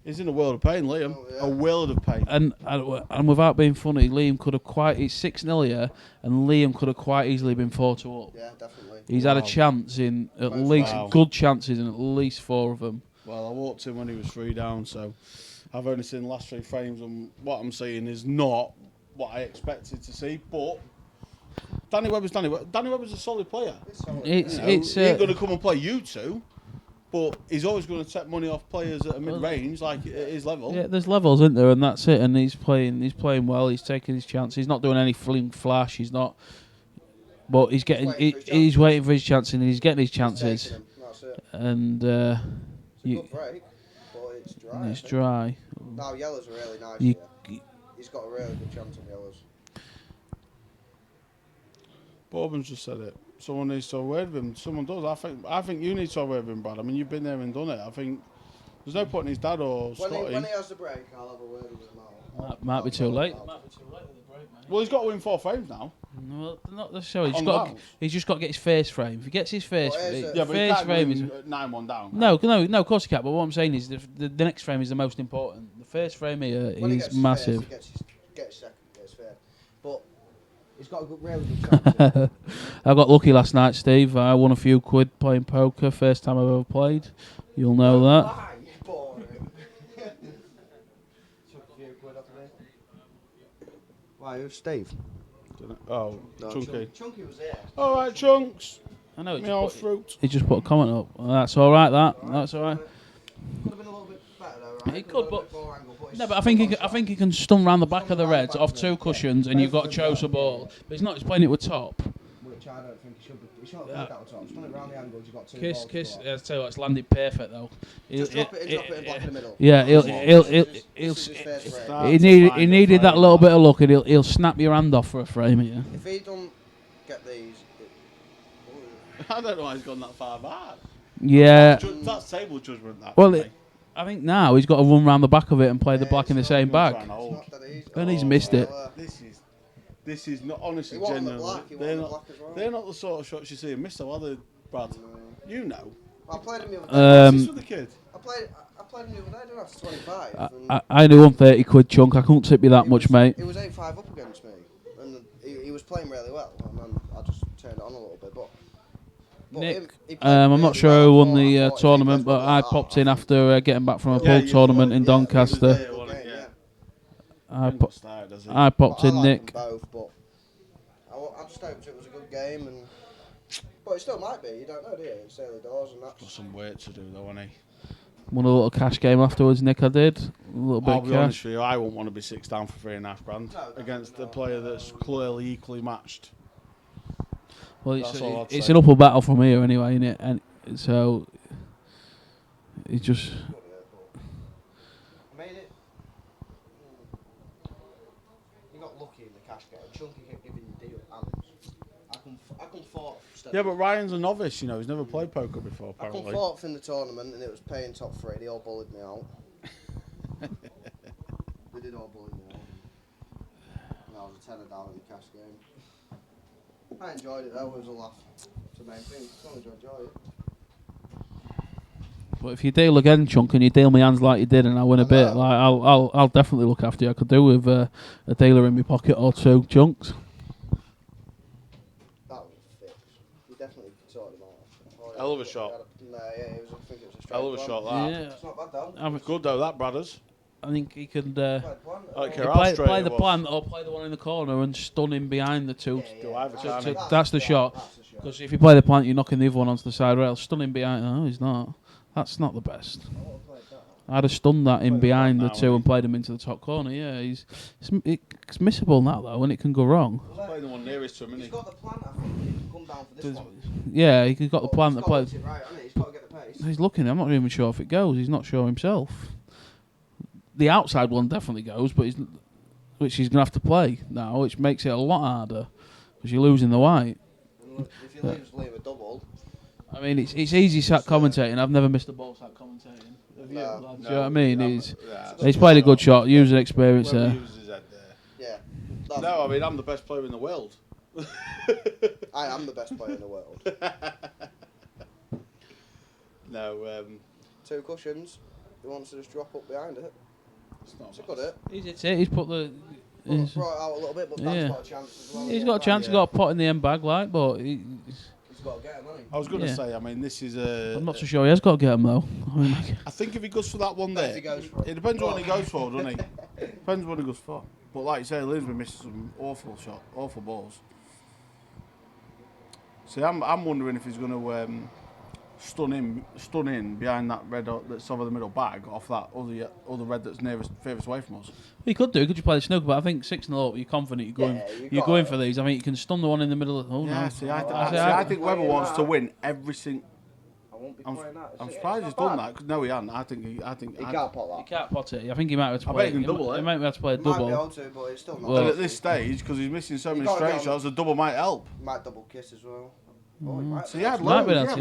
He's in a world of pain, Liam. Oh, yeah. A world of pain. And without being funny, Liam could have quite. He's 6-0 here, and Liam could have quite easily been 4-2 up. Yeah, definitely. He's had a Wow. chance in at Wow. least Wow. good chances in at least 4 of them. Well, I walked in when he was 3 down, so I've only seen the last 3 frames, and what I'm seeing is not what I expected to see. But Danny Webber's a solid player. It's You know, he ain't going to come and play you two, but he's always going to take money off players at a mid-range, like at his level. yeah. There's levels, isn't there? And that's it. And he's playing well. He's taking his chance. He's not doing any fling flash. He's not. But he's getting. He's waiting for his chance, and he's getting his chances. Taking him, that's it. And It's a you, good break, but it's dry. I it's think. dry. Now yellows are really nice. You- Here. He's got a really good chance on yellows. Bourbon's just said it. Someone needs to have a word with him. Someone does. I think you need to have a word with him, Brad. I mean, you've been there and done it. I think there's no point in his dad or When Scotty. he has the break, I'll have a word with him. Might be too late. Well, he's got to win 4 frames now. No, not necessarily. On bounce. He's just got to get his face frame. If he gets his face, Well, here's Yeah, but he face can't frame is. win 9-1 down. No, of course he can't. But what I'm saying is the next frame is the most important. The first frame here When he is gets his massive. First, he gets second, gets fair. But he's got a good, really good chance. I got lucky last night, Steve. I won a few quid playing poker. First time I've ever played. You'll know that. Why? Boring. Took a few quid off me. Why, who's Steve? Oh, No, Chunky. Chunky was there. All right, Chunks. I know. Me old fruit. He just put a comment up. Well, that's all right. That's all right. Could have been a little bit better though, right? He could, have but- got a bit more angle, but No, it's but I still think got he can stun round the back Stun of the round the reds back off of it, 2 yeah. cushions, and you've got to chose a ball. But he's not. He's playing it with top. shot, which I don't think he should be. He shouldn't have out the top. Stun it round the angles. You've got 2 Kiss, balls. kiss. to go. I tell you what, it's landed perfect though. Just drop it in black in the middle. Yeah, he'll. This is his first break. Start He to needed. find He a needed that frame. little bit of luck, and he'll snap your hand off for a frame here. If he don't get these, I don't know why he's gone that far back. Yeah. That's table judgment. That. Well, for me. I think now he's got to run round the back of it and play the Yeah, black in the it's same not bag. trying to hold. it's not that easy. And he's missed it. This is not honestly He wanted the genuinely. black, he They're wanted the not. black as well. They're not the sort of shots you see in Mister, are they, Brad? You know. I played him the other day. This with the kid. I played him the other day. I didn't have to 25. and I only won 30 quid chunk. I couldn't tip you that he much, was- mate. He was 8-5 up against me, and he was playing really well. And then I just turned it on a little bit, but. Nick, he played I'm really not sure well. who won I the thought if he tournament, plays but well I like that, popped in I after getting back from a Yeah, pub you tournament won. in Yeah, Doncaster. think- Yeah, Okay, yeah. I Didn't pop, start, does he? I popped I in liked Nick. them both, but I just hoped it was a good game, and but it still might be. You don't know, do you? It's early doors, and Got that's. some work to do though, hasn't he? Won a little cash game afterwards, Nick. I did a little bit I'll of be cash. honest with you, I wouldn't want to be 6 down for 3.5 grand No, against a player that's clearly equally matched. Well, That's all I'd it's say. an uphill battle from here anyway, isn't it? And so it's just I made it. You got lucky in the cash game. Chunky kept giving you deal hands. Yeah, but Ryan's a novice, you know. He's never played poker before, I come apparently. fourth in the tournament and it was paying top 3. They all bullied me out. They did all bully me out. And I was a tenner down in the cash game. I enjoyed it though. It was a laugh. It's the main thing. As long as you enjoy it. But if you deal again, Chunk, and you deal my hands like you did, and I win a bit, like I'll definitely look after you. I could do with a dealer in my pocket or 2 chunks. That was fixed. You definitely sorted him out. Hell of a shot. No, yeah, it was. I think it was a straight Hell of a plan. shot, that. Yeah, It's not bad though. Good though, that, brothers. I think he could Played plan. I don't care he how play, straight play it the was. plan or play the one in the corner and stun him behind the 2. Do either, can't to- he? that's the shot. That's the shot. Because if you play the plant, you're knocking the other one onto the side rail. Stun him behind. No, he's not. That's not the best. I would have played that. I'd have stunned that in Play the behind the plant now, 2 innit? and played him into the top corner. Yeah, it's missable now though, and it can go wrong. Play the one nearest to him, He's innit? got the plan, I think. He can come down for this one. Yeah, he got the But plan he's to got play. it right, hasn't he? He's got to get the pace. He's looking. I'm not even sure if it goes. He's not sure himself. The outside one definitely goes, but which he's gonna have to play now, which makes it a lot harder because you're losing the white. And look, if you leave a double, I mean, it's easy sat commentating. I've never missed a ball sat commentating. Have you, No. lads? No, Do you know what I mean? yeah, He's yeah. he's played a good shot, using experience Whoever there. uses his head there. yeah. That's No, I mean, I'm the best player in the world. I am the best player in the world. No, 2 cushions. He wants to just drop up behind it. it's not He's bad. got it. He's put the. He's, Brought it out a little bit, but Yeah. Dan's got a chance as well. he's got a chance. He's got a pot in the end bag, like, but He's got to get him, hasn't he? I was going to Yeah. say, I mean, this is a... I'm not so sure he has got to get him though. I mean, I think if he goes for that one Depends there, if he goes for it. it depends what he goes for, doesn't he? Depends what he goes for. But like you say, Lynn's been missing some awful balls. See, I'm wondering if he's going to stun in behind that red that's over the middle bag off that other red that's furthest away from us. he could do. Could you play the snooker? But I think 6-0 up. You're confident. You're going. Yeah, you're going for these. I mean, you can stun the one in the middle. Oh Yeah, no. see, I I think Webber wants to win every single. I won't be I'm playing that. I'm It's surprised not he's done bad. that. 'Cause no, he hasn't. He can't pot You that. can't pot it. I think he might have to I play. bet he can double it. He might have to play a He might be double. able to, but it's still not. Well- And at this stage, because he's missing so You many gotta straight get on- shots, a double might help. He might double kiss as well. Oh, he might. So he had Might loads. be He able had to,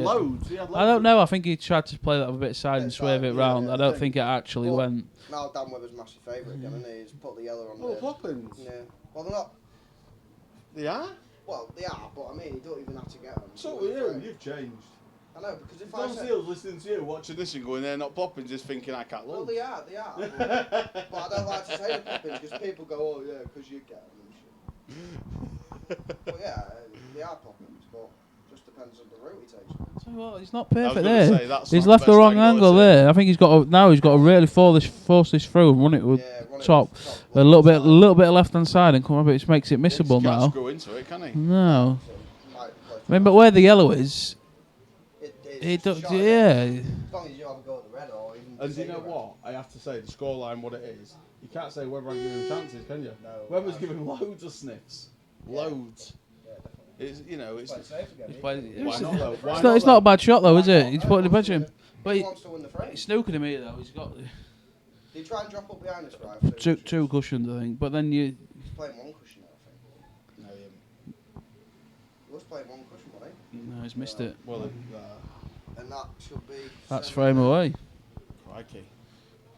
yeah. loads. I don't know. I think he tried to play that with a bit of side and Bit swerve side, it yeah, round. yeah, I don't yeah. think it actually Well, went. Now Dan Webber's massive favourite again, isn't he? He's put the yellow on Oh, there. Poppins. Yeah. Well, they're not. They are? Well, they are, but I mean, you don't even have to get them. So With the you, frame. you've changed. I know, because if I Don said... Steele's listening to you, watching this and going, they're not Poppins, just thinking I can't Well, lose. they are. But I don't like to say the poppins because people go, oh yeah, because you get them and shit. But yeah, they are poppins, but just depends on the route he takes. So what? He's not I was perfect gonna there. say, that's He's not left the the best wrong angle is it? there. I think he's got now. He's got to really force this through and run it with Yeah, run it top. with top, A little bit of left hand side and come up, which makes it He missable can't now. screw into it, can he? No, So, might play I mean, but where the yellow is, it's it just does. shot, isn't it? Yeah, As long as you have a go at the red or even. And do you know the red. what? I have to say, the scoreline, what it is, you can't say Webber ain't giving him chances, can you? No. Webber's giving loads of sniffs. Yeah. Loads. Yeah, definitely. It's, you know, it's... Play safe again. He's he? played- Why not, though? Why it's not. It's not a bad shot though, is it? He's He putting the wants pressure to in. win- But he he- wants to win the frame. He's snooking him here though. He's got Did he try and drop up behind us, right? two cushions, I think. But then you, He's playing one cushion now, I think. No, He was playing one cushion, wasn't he? no, he's missed it. well, And that should be. That's 7. frame away. crikey.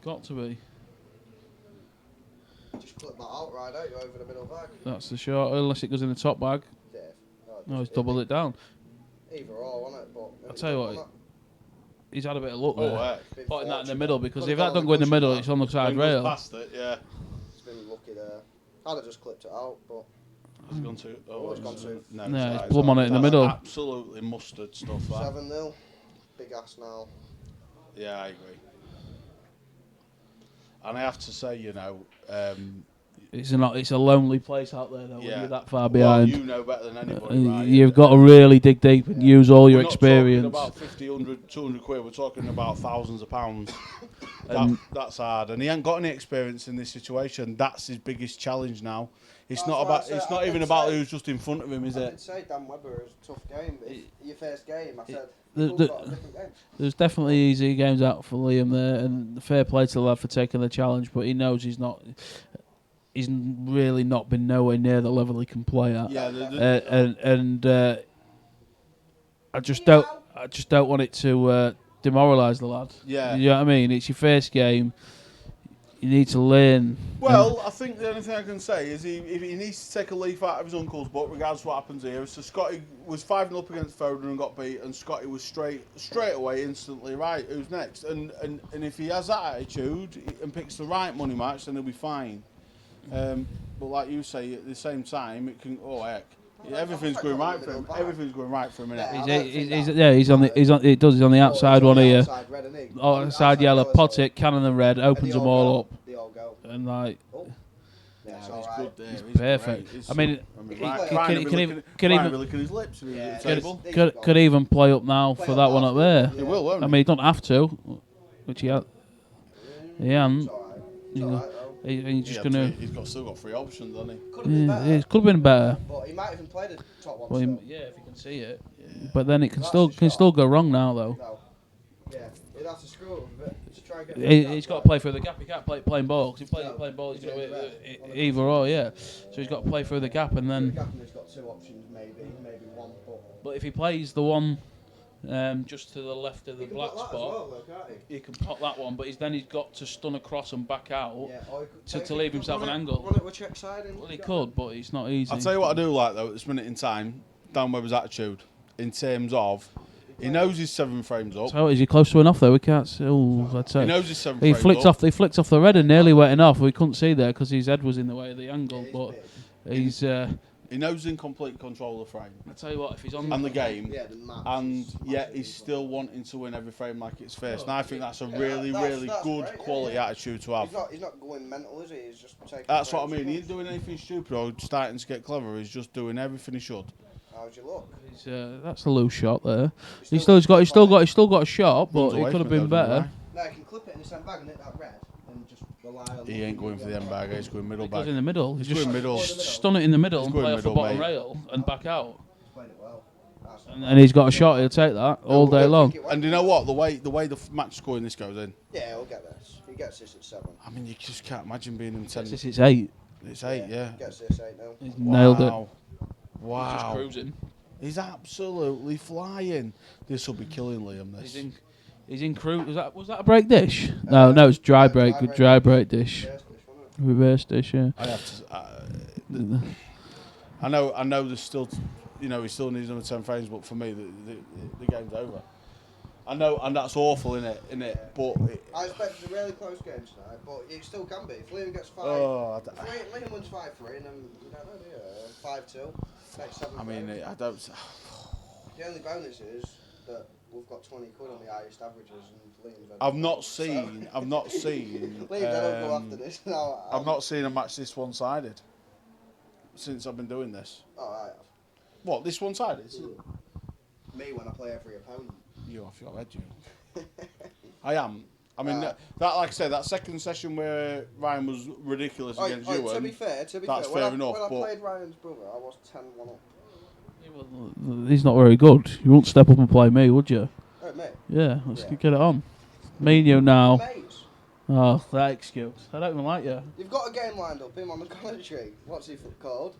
Got to be. Just clip that out right out, you're over the middle bag. That's the shot. Unless it goes in the top bag. Yeah. No, he's doubled it down. Either or, wasn't it? But I'll tell you what, He's had a bit of luck Oh, there. heck. Putting that in the middle because Could've if got that on don't the go in the cushion, middle, that. it's on the side Then goes rail. past it, yeah. He's been lucky there. I'd have just clipped it out, but It's gone to... Oh, it's gone to- No, No, it's it's plumb on it in the that's middle. Absolutely mustard stuff, that. 7-0. Big ass now. Yeah, I agree. And I have to say, you know, It's a lonely place out there though. When yeah. you're that far Well, behind. you know better than anybody, right? You've got to really dig deep and use all your We're not experience. talking about 50, 100, 200 quid. We're talking about thousands of pounds. That's hard. And he ain't got any experience in this situation. That's his biggest challenge now. It's That's not what I about. said. It's I not did even about say- who's just in front of him, is I it? did say Dan Webber is a tough game. If your first game, I said, the- you've the- got a different game. There's definitely easy games out for Liam there, and fair play to the lad for taking the challenge. But he knows he's not. He's really not been nowhere near the level he can play at. Yeah. I just don't want it to demoralise the lad. Yeah. You know what I mean? It's your first game. You need to learn. Well, I think the only thing I can say is he needs to take a leaf out of his uncle's book, regardless of what happens here. So Scotty was 5-0 up against Foden and got beat, and Scotty was straight away, instantly, right, who's next? And if he has that attitude and picks the right money match, then he'll be fine. But like you say, at the same time, it can, oh heck, everything's going right for him. Everything's going right for him, innit? He's on the outside one here. Outside red, isn't he? Outside yellow, pot it, cannon and red, opens them all up, They all go. and like. Yeah, it's He's alright. good there. He's perfect. great. I mean, Ryan can even licking his lips at Yeah. the table. could even play up now for that one up there. He will, won't I he? mean, he don't have to, which he hasn't. It's alright. It's alright though. He's just gonna. He's still got 3 options, hasn't he? Could have been better, It could have been better. but he might even play the top one. Well, still. yeah, if you can see it. But then it can still go wrong now though. No. Yeah, he'd have to screw it with it to try and get. He's got to play through the gap. He can't play playing ball because he plays playing ball. He's going to either or, yeah. So he's got to play through the gap and then. He's got 2 options, maybe one. But if he plays the one just to the left of the He can black put that as spot, well, though, can't he? he can pop that one. But he's got to stun across and back out Yeah, or he could to leave himself an angle. Run it with check side. Well, he could, but it's not easy. I'll tell you what I do like, though, at this minute in time, Dan Webber's attitude, in terms of, he knows his 7 frames up. So is he close to enough though? We can't see. Oh, I'd say. He knows his 7 He frames flicked up. off. He flicked off the red and nearly went off. We couldn't see there because his head was in the way of the angle. But he's. He knows he's in complete control of the frame I tell you what, if he's on and the game, Yeah, the match. and yet he's still wanting to win every frame like it's first. And I think that's a really, that's really great, good yeah, quality yeah. attitude to have. He's not going mental, is he? He's just taking. That's what I frames. mean. He ain't doing anything stupid or starting to get clever. He's just doing everything he should. How'd you look? that's a loose shot there. He's still got a shot, but Runs it away could have from it, been though, doesn't better. No, he can clip it in the same bag and hit that red, and just rely on. He ain't going for the end bag. He's going middle He goes bag. in the middle. He's just going middle. stun it in the middle He's and going play off the middle, bottom mate. rail and back out. He's played it well. And he's got a shot. He'll take that all day long. And you know what? The way the match scoring this goes in. Yeah, he'll get this. He gets this at 7. I mean, you just can't imagine being in 10. It's 8. It's 8, yeah. Gets this 8 now. He's nailed it. Wow. He's just cruising. He's absolutely flying. This will be killing Liam. This. He's in cruise. Was that a break dish? No, it's dry break. Good dry break dish. Reverse dish, yeah. I have to. I know. There's still, he still needs another 10 frames, but for me, the game's over. I know, and that's awful, innit? But I expect it's a really close game tonight, but it still can be. If Liam gets 5, if Liam wins 5-3, and then you don't know, do you? 5-2, next 7. I mean, I don't. The only bonus is that we've got 20 quid on the highest averages, and Liam's. I've not seen. Liam's don't go after this. No, I've not seen a match this one-sided since I've been doing this. Oh, I have. What, this one-sided? Me when I play every opponent. You off your head, you. I am. I mean, that like I said, that second session where Ryan was ridiculous against you. To be fair, that's when fair enough. When I But played Ryan's brother, I was 10-1 up. He's not very good. You won't step up and play me, would you? Oh, mate. Yeah, let's get it on. Me and you now. Mates. Oh, that excuse. I don't even like you. You've got a game lined up, him on the commentary. What's he called?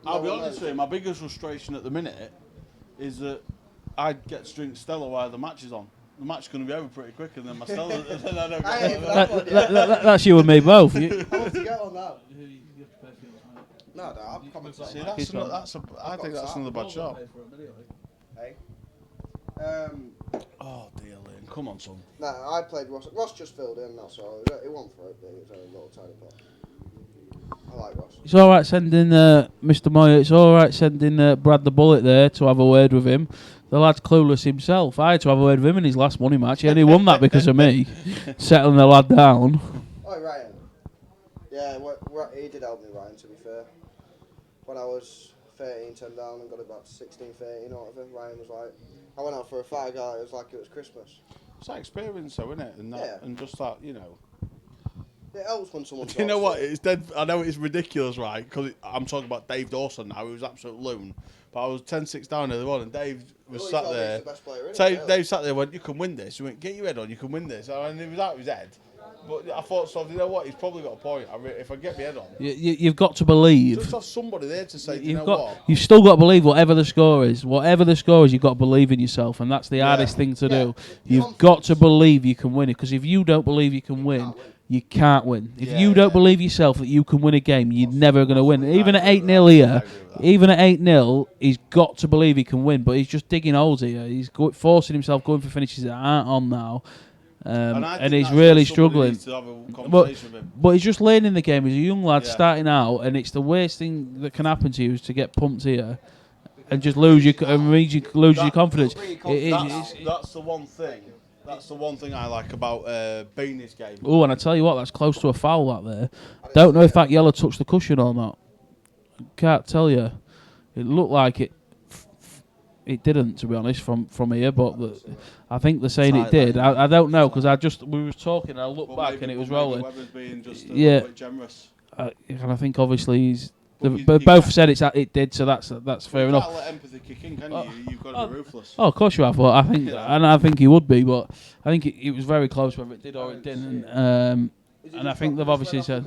I'll be honest with you, my biggest frustration at the minute is that I get to drink Stella while the match is on. The match is going to be over pretty quick, and then my Stella, and then I don't I ain't get even it. that one yet. That's you and me both. How much to get on that? No, I'm commentating. See, I think that's another bad shot. Hey? Oh dear, Liam, come on, son. No, I played Ross. Ross just filled in, that's all. It wasn't for it, but it was a little tiny pot. I like Ross. It's all right sending Mr. Moyer. It's all right sending Brad the Bullet there to have a word with him. The lad's clueless himself. I had to have a word with him in his last money match. He only won that because of me settling the lad down. Oh, Ryan. Yeah, he did help me, Ryan, to be fair. When I was 13, 10 down and got it back to 16, 13 or whatever, Ryan was like, I went out for a fag, it was like it was Christmas. It's that experience, though, isn't it? And and just that, It helps when someone. You know what? It's dead. I know it's ridiculous, right? Because I'm talking about Dave Dawson now. He was absolute loon. But I was 10-6 down earlier on, and Dave was sat there. The best player, Dave sat there and went, "You can win this." He went, "Get your head on. You can win this." And he was out of his head. But I thought, so you know what? He's probably got a point. If I get my head on, You've got to believe. just have somebody there to say, you know what? You've still got to believe whatever the score is. Whatever the score is, you've got to believe in yourself, and that's the hardest thing to do. You've got to believe you can win it, because if you don't believe you can win, you can't win. If you don't believe yourself that you can win a game, you're never going to win. Even at 8-0 here, even at 8-0, he's got to believe he can win, but he's just digging holes here. He's forcing himself, going for finishes that aren't on now. And he's really struggling. But he's just learning the game. He's a young lad starting out, and it's the worst thing that can happen to you is to get pumped here and just lose your your confidence. That's the one thing. That's the one thing I like about being this game. Oh, and I tell you what, that's close to a foul out there. Don't know if that yellow touched the cushion or not. Can't tell you. It looked like it. It didn't, to be honest, from here, but I think they're saying it did. I don't know, because we was talking and I looked back and it was rolling. Webber's being just a little bit generous. And I think obviously both said it did, so that's fair enough. You can't let empathy kick in, can you? You've got to be ruthless. Oh, of course you have. But I think, and I think he would be, but I think it was very close whether it did or it didn't. And I think they've obviously said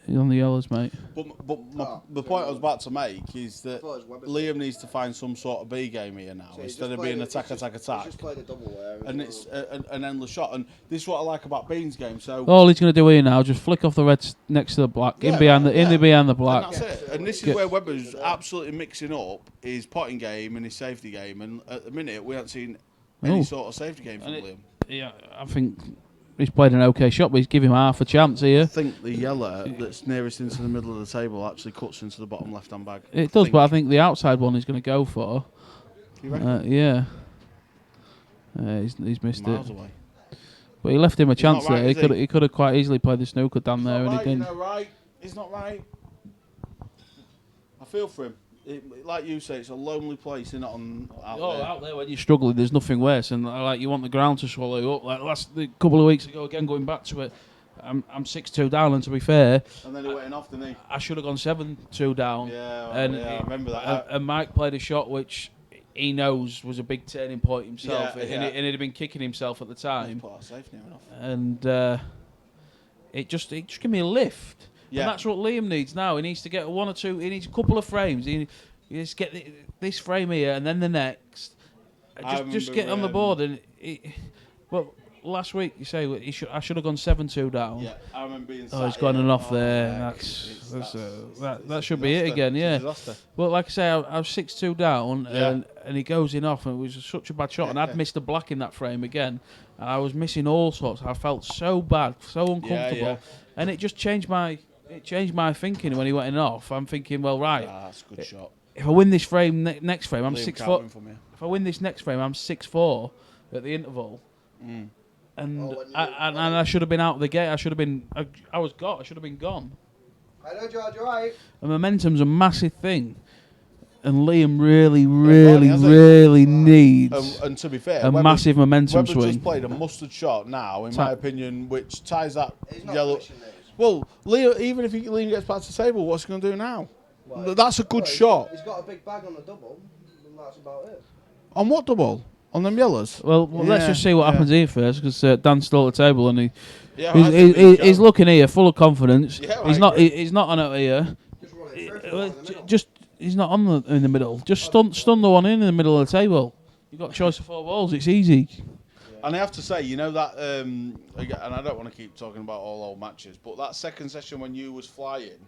on the yellows, mate. But the point I was about to make is that Liam needs to find some sort of B game here now, instead of being attack. And it's an endless shot. And this is what I like about Bean's game. So all he's going to do here now, just flick off the red next to the black, in behind the black. And that's it. And this is where Webber's absolutely mixing up his potting game and his safety game. And at the minute, we haven't seen any sort of safety game from Liam. Yeah, I think he's played an okay shot, but he's giving him half a chance here. I think the yellow that's nearest into the middle of the table actually cuts into the bottom left-hand bag. It does, but I think the outside one he's going to go for. You reckon? Yeah. He's missed Miles it. away. But he left him a chance right, there. He could have quite easily played the snooker down there, and he didn't. He's not right. He's not right. I feel for him. Like you say, it's a lonely place, isn't it? Out there when you're struggling, there's nothing worse, and like you want the ground to swallow you up. Like a couple of weeks ago, again going back to it, I'm 6-2 down, and to be fair, and then he went off, didn't he? I should have gone 7-2 down. Yeah, I remember that. And Mike played a shot which he knows was a big turning point himself, and he'd been kicking himself at the time. Safe near enough. And it just gave me a lift. Yeah. And that's what Liam needs now. He needs to get one or two. He needs a couple of frames. He needs to get this frame here and then the next. Just get on the board. And last week you say I should have gone 7-2 down. Yeah, I remember being. Oh, he's gone enough there. That should be it again. Yeah. Well, like I say, I was 6-2 down, and he goes in off, and it was such a bad shot. And I'd missed the black in that frame again, and I was missing all sorts. I felt so bad, so uncomfortable, and it just changed my thinking when he went in off. I'm thinking, well, right. That's a good shot. If I win this frame, next frame, I'm Liam 6-4. If I win this next frame, I'm 6-4 at the interval. And I should have been out of the gate. I should have been. I was gone. I should have been gone. I know, George. You're right. And momentum's a massive thing, and Liam really needs. And to be fair, a massive momentum Webber swing. just played a mustard shot now, in my opinion, which ties that He's not yellow. pushing this. Well, even if Liam gets back to the table, what's he going to do now? That's a good shot. He's got a big bag on the double, and that's about it. On what double? On them yellows? Well, let's just see what happens here first, because Dan's still at the table, and he's looking here, full of confidence. Yeah, he's not on it here. He's not on in the middle. Just stun the one in the middle of the table. You've got a choice of 4 balls. It's easy. And I have to say, you know that, again, and I don't want to keep talking about all old matches, but that second session when you was flying,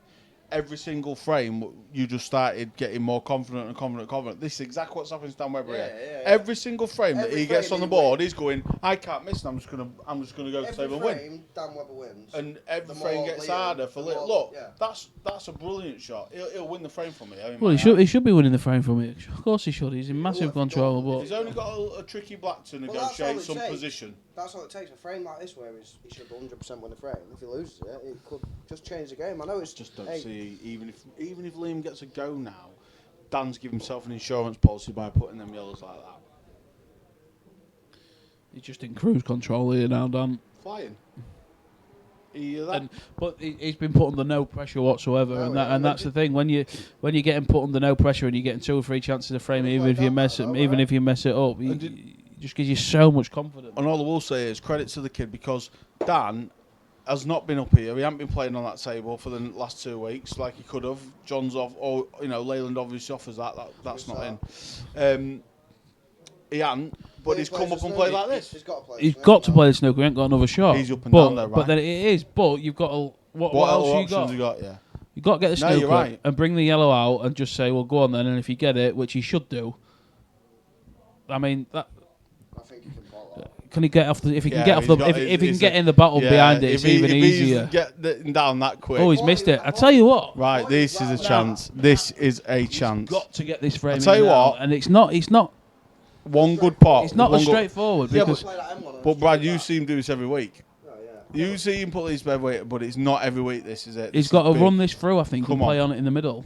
every single frame you just started getting more confident and confident. This is exactly what's happening to Dan Webber here. Every single frame that he gets on the board, he's going, I can't miss, and I'm just gonna go to the table and win. Dan Webber wins. And every frame gets harder for Liam. Look, that's a brilliant shot. He'll win the frame from me. Well, he should be winning the frame from it. Of course he should. He's in massive control. But he's only got a tricky black to negotiate some position. That's all it takes. A frame like this, where he should 100% win the frame. If he loses it, it could just change the game. I know it's just don't see. Even if Liam gets a go now, Dan's give himself an insurance policy by putting them yellows like that. He's just in cruise control here now, Dan. Flying. But he's been put under no pressure whatsoever, and that's the thing. When you're getting put under no pressure and you're getting 2 or 3 chances of frame, even if you mess it up, you just gives you so much confidence. And all I will say is credit to the kid because Dan has not been up here. He hasn't been playing on that table for the last 2 weeks like he could have. John's off, or Leyland obviously offers that's not in. He hadn't, but he's come up and played like this. He's got to play. He's got to play the snooker. He ain't got another shot. He's up and but, down there, But right? then it is. But you've got to. What else you got? You got? Yeah. You got to get the No, snooker you're right. and bring the yellow out and just say, well, go on then. And if you get it, which he should do, I mean, that. I think he can ball that. Can he get off the? If he can Yeah, get off the, he's got- if he can it's get a- in the battle Yeah, behind it, if it's even if easier. He's getting down that quick. Oh, he's missed it. I tell you what. Right, this is a chance. This is a chance. Got to get this frame. tell you now, what. and it's not. One good pot. It's not one as good- straightforward Yeah, because Play that M1 and But Brad, straight you back. see him do this every week. Oh, yeah. You see him put these every but it's not every week. This is it. he's This got is to big. run this through. I think Come and play on. on it in the middle.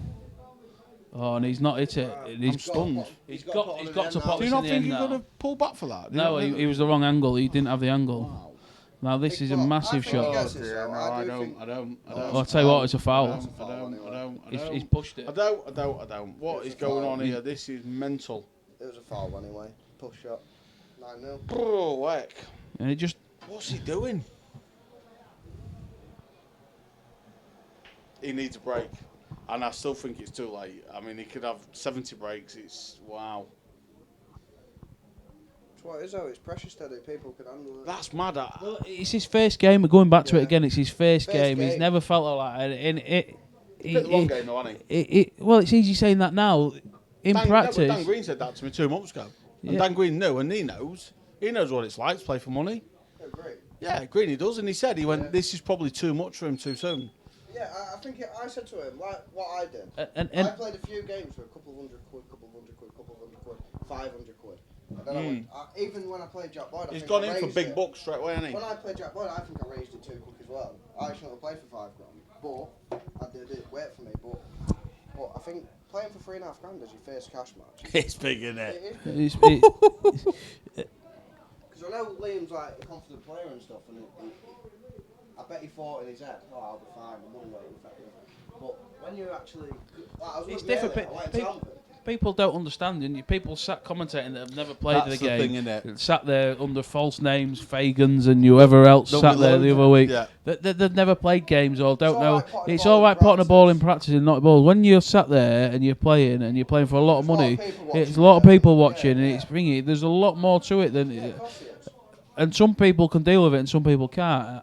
Oh, and he's not hit it. I'm He's stunned. He's got to pop Do this you in not the think end he's now. going to pull back for that? Do you No, not think- he was the wrong angle. He didn't have the angle. Wow. Now this Big is a pot. massive I think he shot. gets Oh, this, dear, though. no, I I do don't. think- I don't. I'll tell you what, it's a foul. I don't. He's pushed it. I don't. What is going on here? This is mental. It was a foul anyway. Push shot. 9-0. Bro, heck. And it just. What's he doing? He needs a break. And I still think it's too late. I mean, he could have 70 breaks. It's wow. That's what it is, though. It's pressure steady. People can handle it. That's mad. Well, it's his first game. We're going back to it Yeah. again. It's his first First game. He's game. never felt like that. And it. Bit of a long game, though, hasn't Well, it's easy saying that now. In Dan, practice, Dan Green said that to me 2 months ago. And Yeah. Dan Green knew, and he knows. He knows what it's like to play for money. Yeah, great. Yeah, Green he does, and he said this is probably too much for him too soon. Yeah, I think I said to him, like what I did. and I played a few games for a couple of hundred quid, 500 quid. And then I went, even when I played Jack Boyd, He's think gone I in for raised big it. bucks straight away, hasn't he? When I played Jack Boyd, I think I raised it too quick as well. I shouldn't have played for £5 grand, but I did wait for me. But I think playing for £3.5 is your first cash match. It's big, isn't it? It is. Because I know Liam's like a confident player and stuff, and I bet he thought in his head, "Oh, I'll be fine. The money won't affect me." But when you actually, I was It's with different. Bailey, I went to Amber. People don't understand, and people sat commentating that have never played That's the the game. thing, innit? Sat there under false names, Fagans and whoever else There'll sat be there the loads. other week. Yeah. They've never played games or don't all know. right potting a It's ball all in right potting a ball in practice. practice and not a ball. When you're sat there and you're playing for a lot of There's a lot money, of people watching, it's a lot of yeah. people watching, Yeah, and yeah. it's bringing. There's a lot more to it than. Yeah, of course he is. And some people can deal with it and some people can't.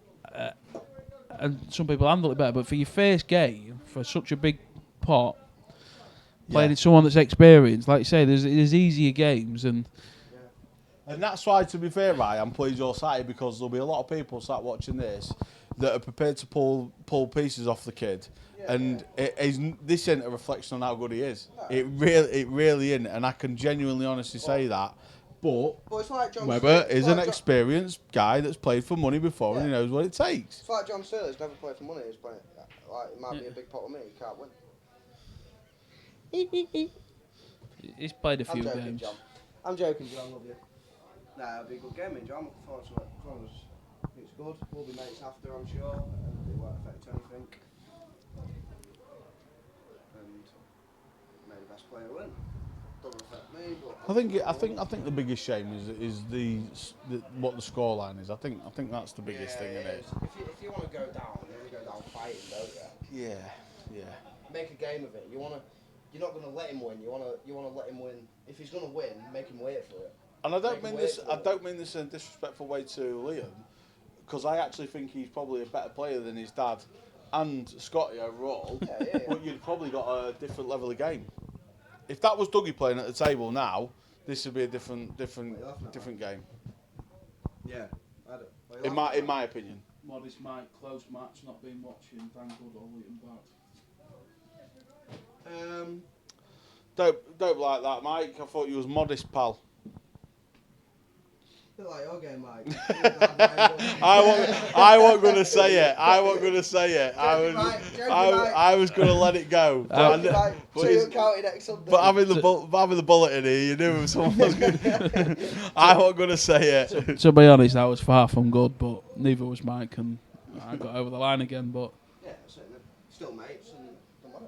And some people handle it better. But for your first game, for such a big pot, playing in someone that's experienced, like you say, there's easier games. And that's why, to be fair, right, I'm pleased you're sat because there'll be a lot of people sat watching this that are prepared to pull pieces off the kid. And this isn't a reflection on how good he is. No. It really isn't, and I can genuinely, honestly say that. But it's like John Webber Searle. is an experienced guy that's played for money before, and he knows what it takes. It's like John Searle. He's never played for money. He's playing. Like it might be a big pot with me. He can't win. he's played a I'm few joking, games. John. I'm joking, John. Love you. Nah, it'll be a good game, mate, John. I'm looking forward to it. As long as it's good, we'll be mates after, I'm sure, and it won't affect anything. And may the best player win. Doesn't affect me, but I think the biggest shame is the what the scoreline is. I think that's the biggest thing, isn't it? If you want to go down, you want to go down fighting, don't you? Yeah. Make a game of it. You're not going to let him win. You want to let him win. If he's going to win, make him wait for it. And I don't Make him mean this. wait for I it. don't mean this in a disrespectful way to Liam, because I actually think he's probably a better player than his dad and Scotty overall. Yeah. But you'd probably got a different level of game. If that was Dougie playing at the table now, this would be a different game. Yeah. I don't. In my opinion. Modest Mike, close match, not been watching, thank good or Leighton back. Don't like that, Mike. I thought you was modest, pal. Feel like your game, Mike. I wasn't going to say it. I was going to let it go. But having the bullet in here, you knew someone was going to... I wasn't going to say it. To be honest, that was far from good, but neither was Mike, and I got over the line again. But Yeah, certainly. Still mates and don't matter.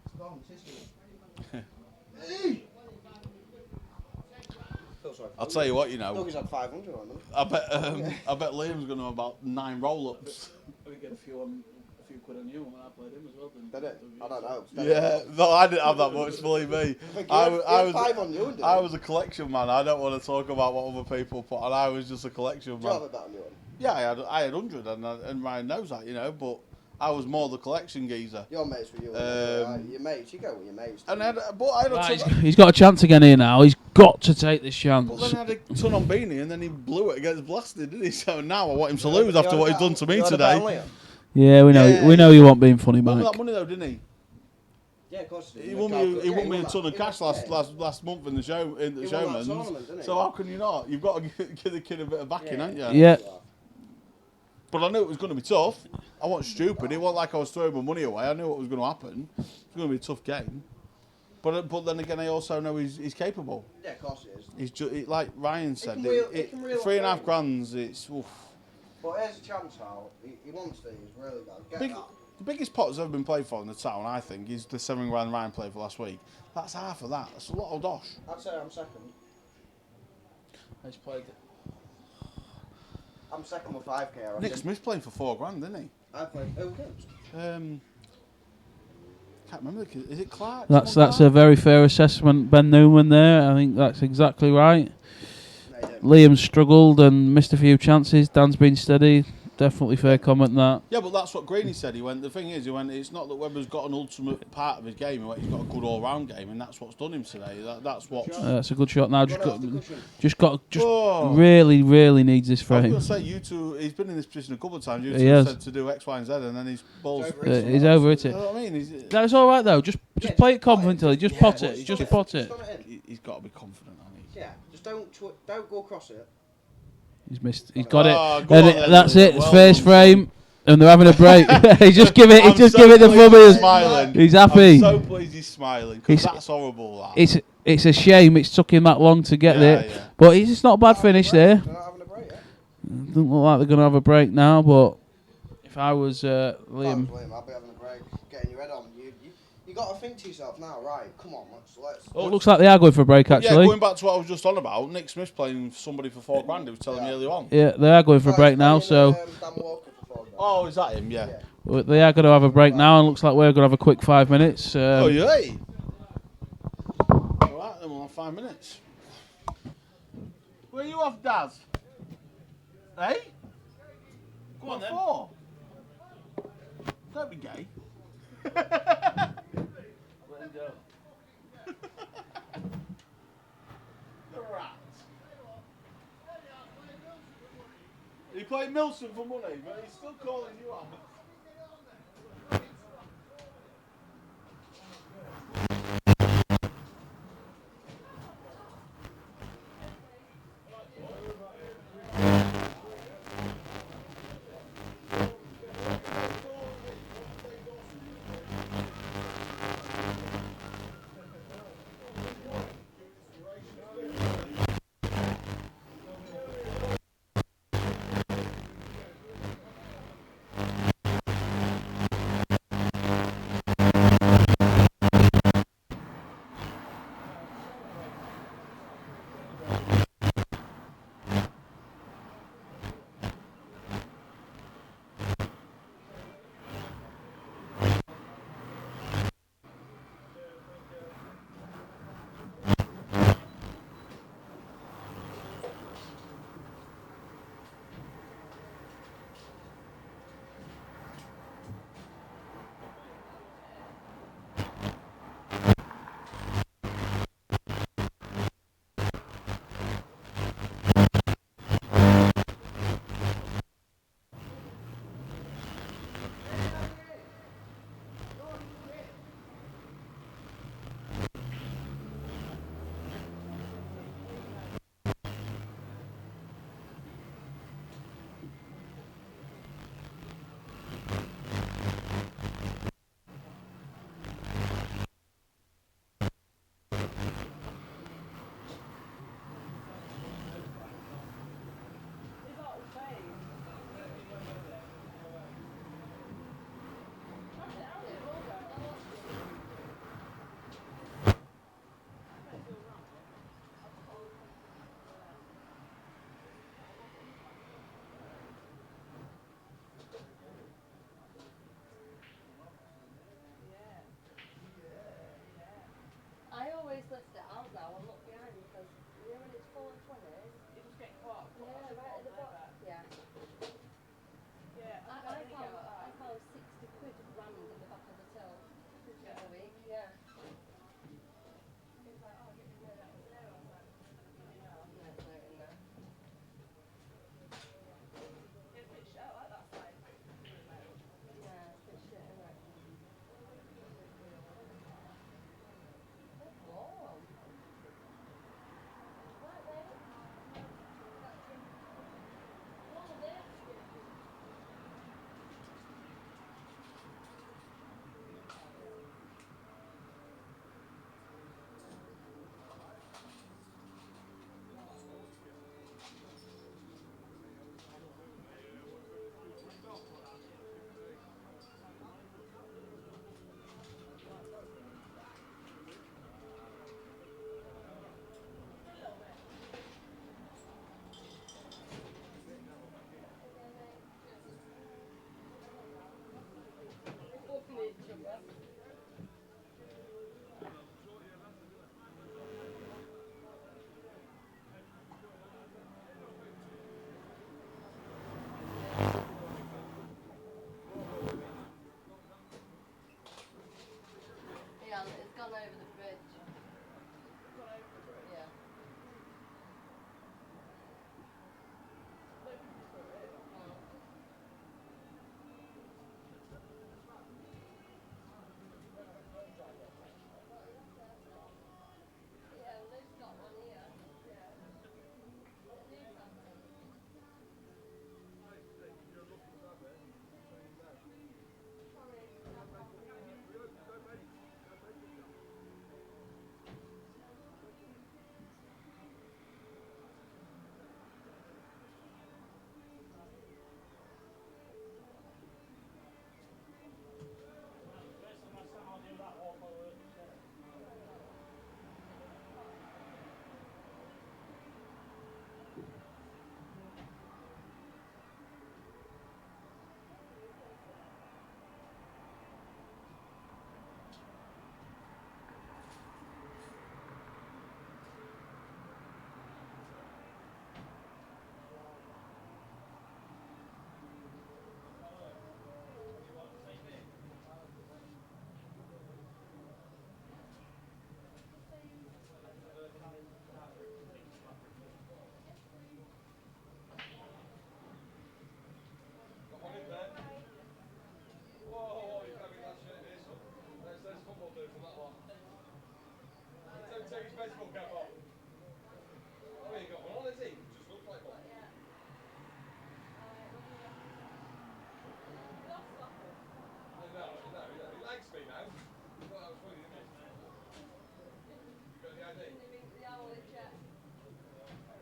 It's gone, it's history. Feel sorry I'll tell you what, you know. Dougie's had 500 on them. I bet Liam's going to have about 9 roll-ups. We get a few quid on you when I played him as well. Did it? I don't know. Yeah, no, I didn't have that much, believe me. I had 5 on you, didn't I was a collection man. I don't want to talk about what other people put on. I was just a collection Do you have man. a bet on you one? Yeah, I had 100, and Ryan knows that, you know. But I was more the collection geezer. Your mates with you. Your mates, you go with your mates. And I had a ton. He's got a chance again here now. He's got to take this chance. But then I had a ton on Beanie, and then he blew it against Blasted, didn't he? So now I want him to lose after what he's done to me today. Yeah, we know. Yeah. We know you won't be funny, He won Mike. that money though, didn't he? Yeah, of course. He won me a ton of cash last month in the showman's. So how can you not? You've got to give the kid a bit of backing, haven't you? Yeah. But I knew it was going to be tough. I wasn't stupid. It wasn't like I was throwing my money away. I knew what was going to happen. It was going to be a tough game. But then again, I also know he's capable. Yeah, of course he is. He's just like Ryan said. He can reel 3.5 grand. It's oof. But here's a chance, Hal. He wants to. He's really good. The biggest pot that's ever been played for in the town, I think, is the 7 grand Ryan played for last week. That's half of that. That's a lot of dosh. I'd say I'm second. He's played. I'm second with 5k. I reckon. Nick Smith's playing for 4 grand, didn't he? I played. Who against? Can't remember. Is it Clark? That's a very fair assessment, Ben Newman. There, I think that's exactly right. No, you don't. Liam struggled and missed a few chances. Dan's been steady. Definitely fair comment that. Yeah, but that's what Greeny said. He went. The thing is, he went. It's not that Webber's got an ultimate part of his game. He went, he's got a good all-round game, and that's what's done him today. That's what. That's a good shot. Now just Oh. really needs this I was frame. going to say, you two. He's been in this position a couple of times. You He two has. said to do X, Y, and Z, and then his balls. He's over it. You know what I mean? That's all right though. Just play it confidently. Just pot it. Just pot it. He's got to be confident, hasn't he? Yeah, just don't go across it. He's missed. He's got it. go And on then, that's Liam. it. Well First done. frame, and they're having a break. He just give it. He I'm just so give it the pleased he's flubbies. smiling. He's happy. I'm so pleased he's smiling because He's- that's horrible. That. It's a shame it's took him that long to get there, Yeah. but it's not a bad finish there. They're not having a break, yeah? Doesn't look like they're going to have a break now, but if I was Liam, Liam, I'll be having a break, getting your head on. You got to think to yourself now, right? Come on, let's. oh, it looks like they are going for a break Yeah, actually. going back to what I was just on about, Nick Smith's playing somebody for 4 grand. He was telling me earlier on. Yeah, they are going for a break now, so Dan Walker for 4 grand. Oh, is that him? Yeah. they are going to have a break now, and looks like we're going to have a quick 5 minutes. Oh, yeah. All right, then we'll have 5 minutes. Where you off, Daz? Hey? Go on then. 4? Don't be gay. The rat. He played Milson for money, but he's still calling you out. Yeah, it's gone over the bridge. Yeah. Yeah, Lou's got one here.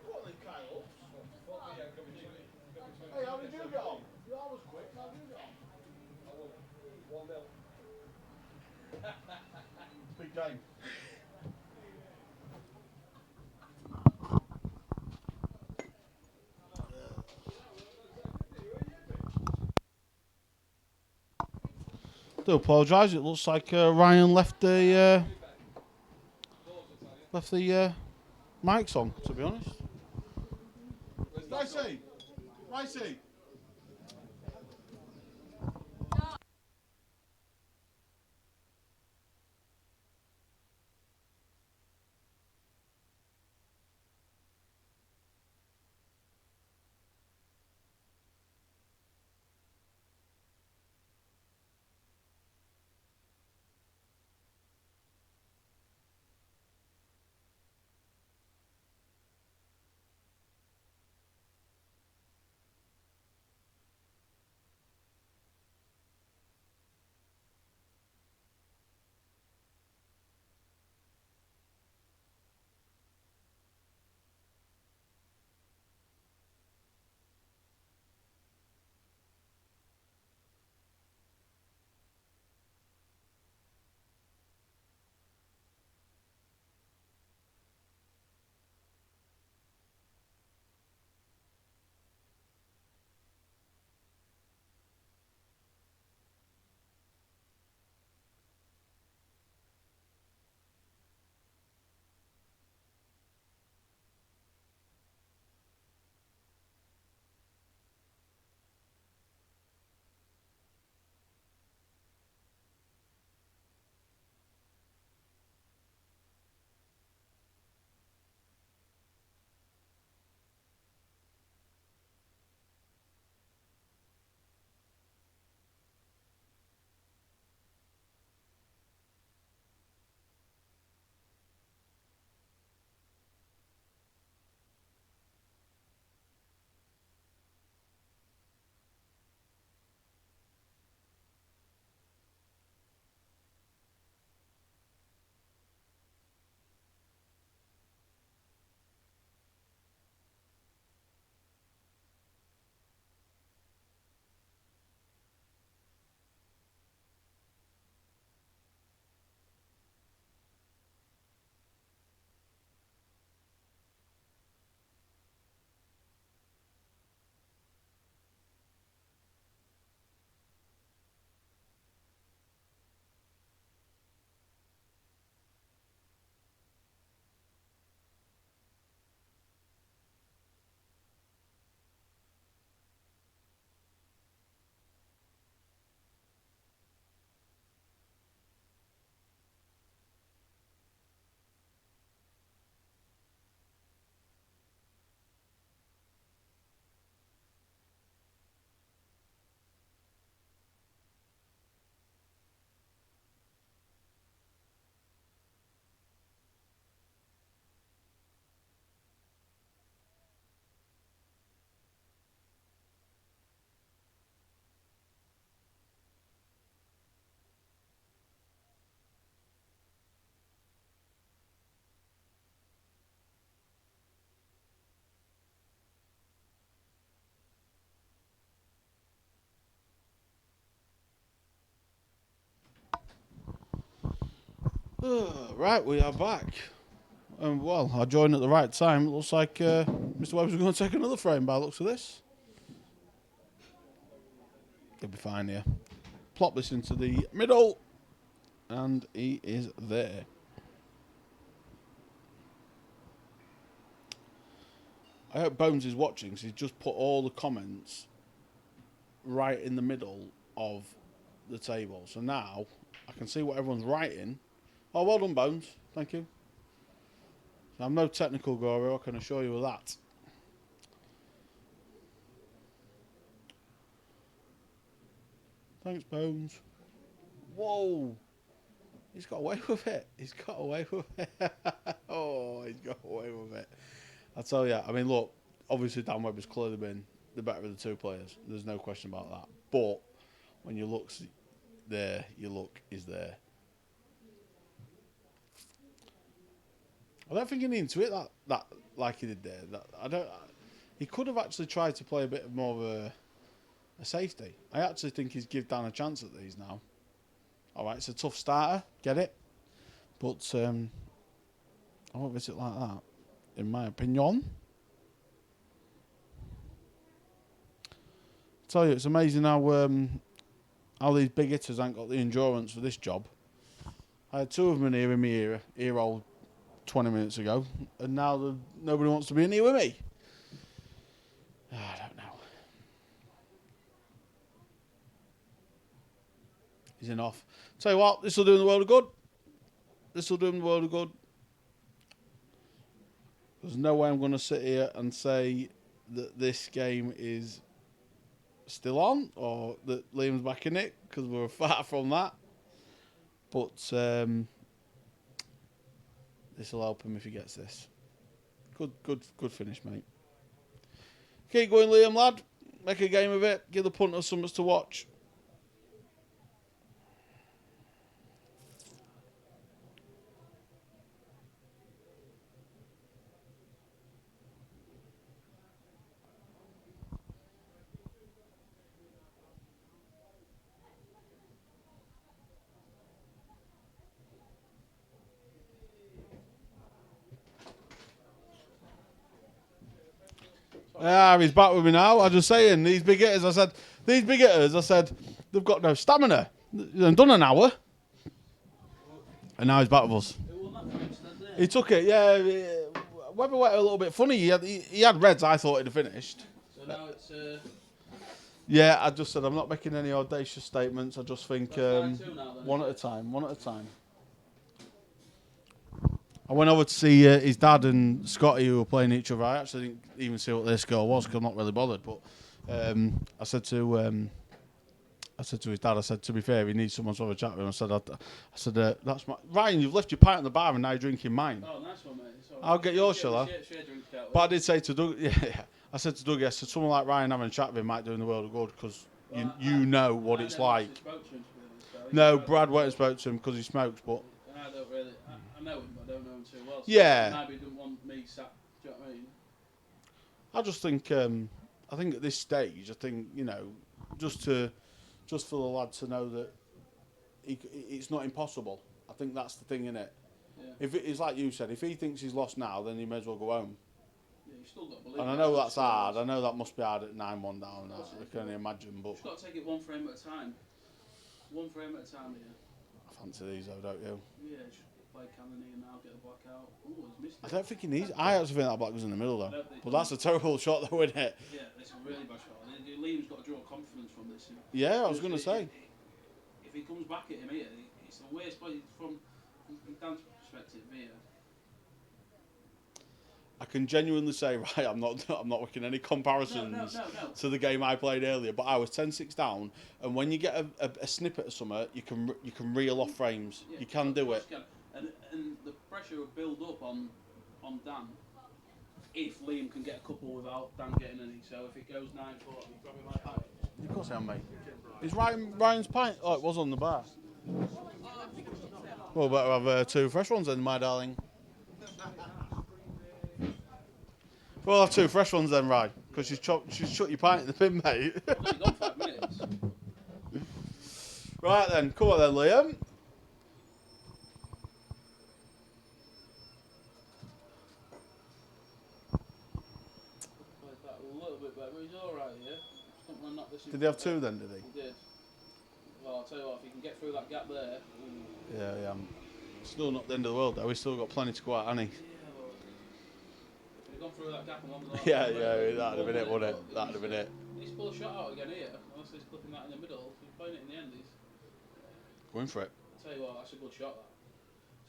What then, Kyle? Hey, how did you get on? You always quick. How did you get on? 1-0. Big game. Do apologise. It looks like Ryan left the mics on. To be honest. Ricey, Ricey. Right, we are back. Well, I joined at the right time. It looks like Mr. Webb's going to take another frame by the looks of this. He'll be fine here. Plop this into the middle. And he is there. I hope Bones is watching because he's just put all the comments right in the middle of the table. So now I can see what everyone's writing. Oh, well done, Bones. Thank you. I'm no technical guru, I can assure you of that. Thanks, Bones. Whoa. He's got away with it. He's got away with it. Oh, he's got away with it. I tell you, I mean, look, obviously Dan Webber's clearly been the better of the two players. There's no question about that. But when you look there, your look is there. I don't think he needs to hit that like he did there. He could have actually tried to play a bit more of a safety. I actually think he's give Dan a chance at these now. All right, it's a tough starter, get it, but I won't miss it like that, in my opinion. I tell you, it's amazing how these big hitters ain't got the endurance for this job. I had two of them in my ear hole 20 minutes ago, and now nobody wants to be in here with me. I don't know. He's in off. Tell you what, this will do him the world of good. This will do him the world of good. There's no way I'm going to sit here and say that this game is still on or that Liam's back in it, because we're far from that. But this will help him if he gets this. Good finish, mate. Keep going, Liam, lad. Make a game of it. Give the punters something to watch. He's back with me now. I was just saying, these big hitters, I said, they've got no stamina. They've done an hour. And now he's back with us. He took it, yeah. Webber went a little bit funny. He had reds, I thought he'd have finished. So now it's... Yeah, I just said I'm not making any audacious statements. I just think one at a time. I went over to see his dad and Scotty, who were playing each other. I actually didn't even see what their score was because I'm not really bothered. But I said to his dad, I said, to be fair, he needs someone to have a chat with him. I said, that's my Ryan. You've left your pint in the bar and now you're drinking mine. Oh, nice one, mate. I'll get yours, shall I? But I did say to Doug, I said to Doug, yes, so someone like Ryan having a chat with him might do in the world of good because you know what it's like. No, Brad went and spoke to him because he smokes, but. I don't really. I know him, but I don't know him too well. So Yeah. Maybe he didn't want me sat. Do you know what I mean? I just think, I think at this stage, just for the lad to know that it's not impossible. I think that's the thing, innit? Yeah. If it's like you said, if he thinks he's lost now, then he may as well go home. Yeah, you still got to believe. And I know that's hard. I know that must be hard at 9-1 down. I can only imagine. But you've got to take it one frame at a time. One frame at a time, yeah. I fancy these though, don't you? Yeah, just play Cannoneer now, get the black out. Ooh, he's missed it. I don't think he needs. I actually think that black was in the middle though. But that's a terrible shot though, isn't it? Yeah, it's a really bad shot. Liam's got to draw confidence from this. Yeah, I was going to say. If he comes back at him here, it's the worst place from Dan's perspective here. I can genuinely say, right, I'm not making any comparisons to the game I played earlier, but I was 10-6 down, and when you get a snippet of something, you can reel off frames. Yeah, you can do it. And the pressure will build up on Dan if Liam can get a couple without Dan getting any. So if it goes 9-4, he's probably like that. Of course I am, mate. Is Ryan's pint? Oh, it was on the bar. Well, better have two fresh ones then, my darling. We'll have two fresh ones then, Ryan, because she's shut your pint in the bin, mate. It's only gone 5 minutes. Right then, come on then, Liam. bit better, but he's alright here. Just don't want to knock this in Did he have front. 2 then, did he? He did. Well, I'll tell you what, if you can get through that gap there. Yeah, yeah. Still not the end of the world though. He's still got plenty to go out, hasn't he? Yeah, well, if he'd gone through that gap and one was Yeah, that'd have been it, wouldn't it? That'd have been it. He's pulled a shot out again here, unless he's clipping that in the middle. If he's playing it in the end, he's. Going for it. I'll tell you what, that's a good shot, that.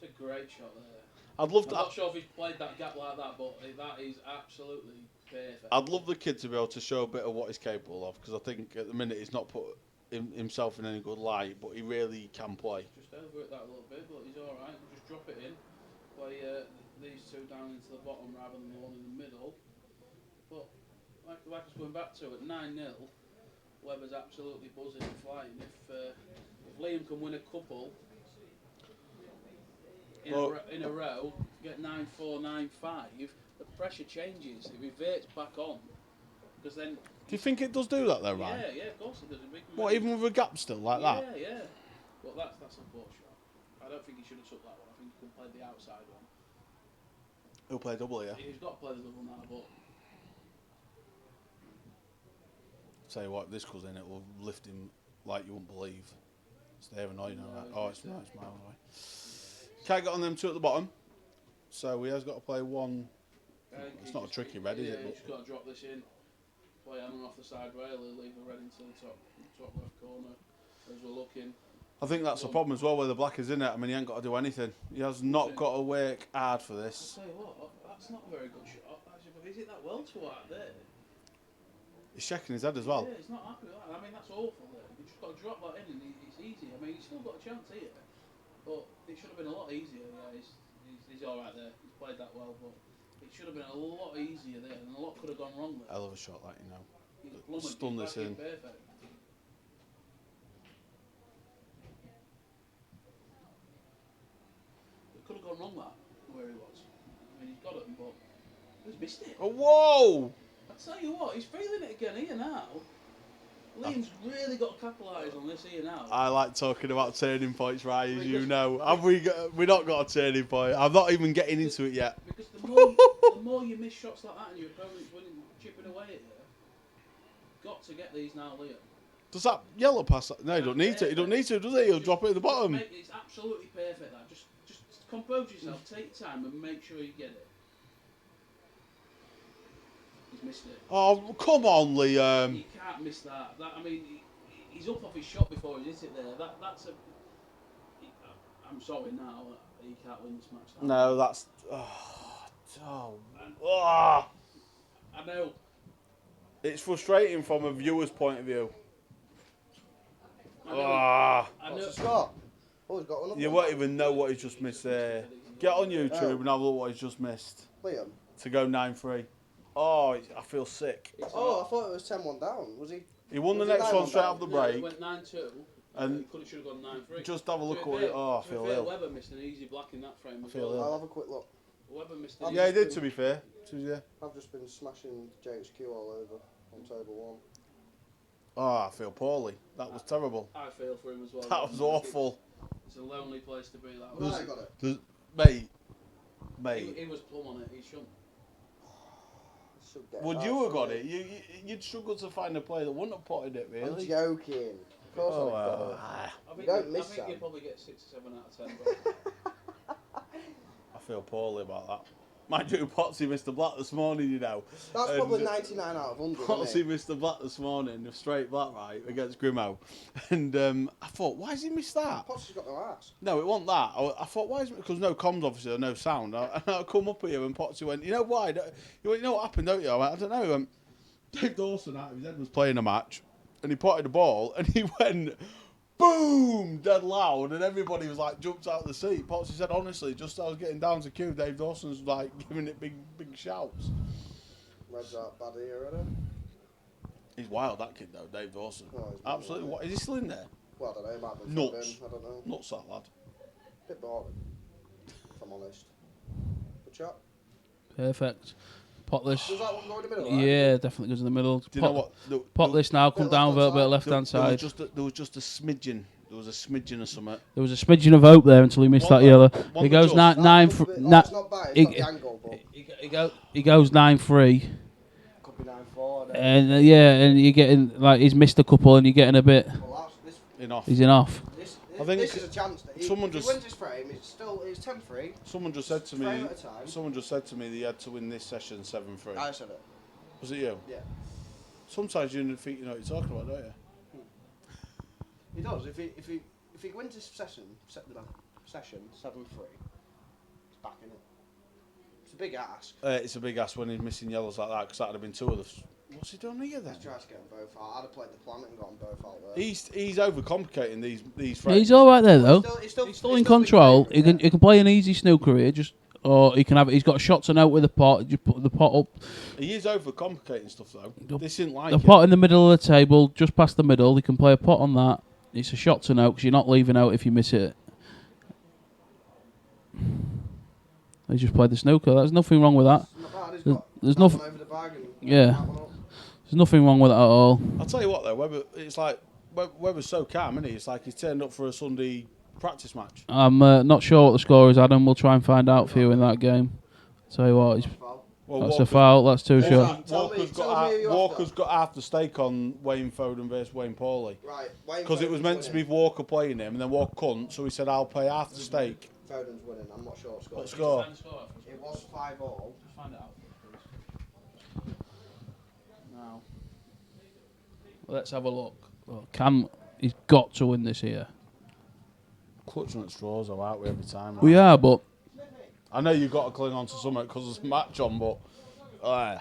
It's a great shot there. I'd love I'm to. not sure if he's played that gap like that, but that is absolutely perfect. I'd love the kid to be able to show a bit of what he's capable of, because I think at the minute he's not put himself in any good light, but he really can play. Just over it that a little bit, but he's alright. Just drop it in. Play these two down into the bottom rather than the one in the middle. But like I was going back to it, 9-0, Webber's absolutely buzzing and flying. If Liam can win a couple in a row, get 9-4, 9-5, the pressure changes. It reverts back on. Because then. Do you think it does do that though, Ryan? Yeah, of course it does. What, even with a gap still like that? Yeah. Well, that's a poor shot. I don't think he should have took that one. I think he could play the outside one. He'll play double here. He's got to play the double now, but. Tell you what, if this goes in, it will lift him like you wouldn't believe. It's there and all, you know. No, Right? it's Oh, missed it's it. nice, miles away. Can't get on them 2 at the bottom, so he has got to play 1. It's not a tricky red, is it? Yeah, he's just got to drop this in. Play Alan off the side rail, he'll leave the red into the top left corner as we're looking. I think that's the problem as well, where the black is in it. I mean, he ain't got to do anything. He has not got to work hard for this. I'll tell you what, that's not a very good shot. Actually, is it that well to out there? He's shaking his head as well. Yeah, he's not happy with that. I mean, that's awful there. You've just got to drop that in and it's easy. I mean, he's still got a chance here, but it should have been a lot easier. Yeah, he's alright there. He's played that well, but it should have been a lot easier there, and a lot could have gone wrong there. Hell of a shot, that, you know. He's plummeted, Stun he's this back in. Perfect. It could have gone wrong that, where he was. I mean, he's got it, but he's missed it. Oh, whoa! I tell you what, he's feeling it again here now. Liam's really got to capitalise on this here now. I like talking about turning points, right, as you know. Have we not got a turning point? I'm not even getting into it yet. Because the more you miss shots like that and your opponent's winning, chipping away at you, got to get these now, Liam. Does that yellow pass? No, he don't need to. He don't need to, does he? He'll drop it at the bottom. It's absolutely perfect. That just compose yourself, take your time, and make sure you get it. He's missed it. Oh, come on, Liam. You can't miss that. I mean, he's up off his shot before he hits it there. That's a. I'm sorry now. He can't win this match. No, that's. I know. It's frustrating from a viewer's point of view. I know. What's the score? Oh, he's got another You one. won't even know what he's just missed there. Get on YouTube and have a look what he's just missed. Liam. To go 9-3. Oh, I feel sick. Oh, I thought it was 10-1 down. Was he? He won the Was it next 9-1 one straight down? off the It break. went 9-2. And He should have gone 9-3. just have a look To at be it. Oh, I fair, feel to be fair, ill. Webber missed an easy black in that frame. I as feel well. ill. I'll have a quick look. Webber missed Oh, an Yeah, he easy. did, to be fair. Yeah. I've just been smashing JHQ all over on table 1. Oh, I feel poorly. That was terrible. I feel for him as well. That was awful. It's a lonely place to be. That Right, was. I got it. Mate. He was plumb on it. He shouldn't. Should get Would that, you have got shouldn't it? You'd struggle to find a player that wouldn't have potted it, I'm really. joking. Of course Oh, I've got it. well. I think, don't I miss think Sam. you probably get 6 or 7 out of 10. But I feel poorly about that. Mind you, Potsy missed the black this morning, you know. That's And probably 99 out of 100. isn't Potsy it? missed the black this morning, a straight black, right, against Grimo. And I thought, why has he missed that? Potsy's got no ass. No, it wasn't that. I thought, why is it? Because no comms, obviously, or no sound. And I come up here and Potsy went, you know why? He went, you know what happened, don't you? I went, I don't know. He went, Dave Dawson out of his head was playing a match, and he potted the ball, and he went, boom, dead loud, and everybody was like, jumped out of the seat. Potsy said, honestly, just as I was getting down to Cue, Dave Dawson's like giving it big shouts. Red's out bad here, isn't it? He's wild, that kid, though, Dave Dawson. Oh, he's Absolutely. wild, What, is he still in there? Well, I don't know. He might be Nuts. filled in, I don't know. Nuts, that lad. Bit boring, if I'm honest. Good shot. perfect. Pot this. Does that one go in the middle? Right? Yeah, definitely goes in the middle. Do you know what? Pot this now. Come Bit down a left-hand bit side. left-hand side. There was just a smidgen. There was a smidgen of something. There was a smidgen of hope there until he missed One that yellow. one He goes just. nine That nine. could For, be- oh, na- it's not bad. It's he- not the angle, but he goes 9-3. could be 9-4. And and you're getting like he's missed a couple, and you're getting a bit. Well, this, Enough. He's in off. I think this is a chance that someone if he just- wins his frame, it's 10-3. Someone just said to me. Frame at a time. Someone just said to me they had to win this session 7-3. I said it. Was it you? Yeah. Sometimes you in defeat, you know what you're talking about, don't you? He does. If he wins this session 7-3, he's back in it. It's a big ask. It's a big ass when he's missing yellows like that because that would have been two of the. What's he doing here then? He's trying to get them both out. I'd have played the planet and got them both out there. He's overcomplicating these frames. He's all right there though. He's still in control. big favourite, He can play an easy snooker here, or he can have. He's got shots on out with the pot. You put the pot up. He is overcomplicating stuff though. This isn't like The it. pot in the middle of the table, just past the middle. He can play a pot on that. It's a shot to note because you're not leaving out if you miss it. He just played the snooker. There's nothing wrong with that. It's not bad. He's There's- got there's that nothing- one over the bag and Yeah. that one up. There's nothing wrong with it at all. I'll tell you what though, it's like Webber's so calm, isn't he? It's like he's turned up for a Sunday practice match. I'm not sure what the score is, Adam. We'll try and find out for you in that game. Tell you what, Foul. Well, that's a foul. That's two shots. Tell me who you Walker's after. got half the stake on Wayne Foden versus Wayne Pawley. Right. Because it was meant to be Walker playing him, and then Walker couldn't, so he said, I'll pay half the stake. Foden's winning. I'm not sure what score. What score? It was 5-5. Now, let's have a look. Well, he's got to win this here. Clutching at straws, though, aren't we, every time? We are, but I know you've got to cling on to something because there's a match on, but...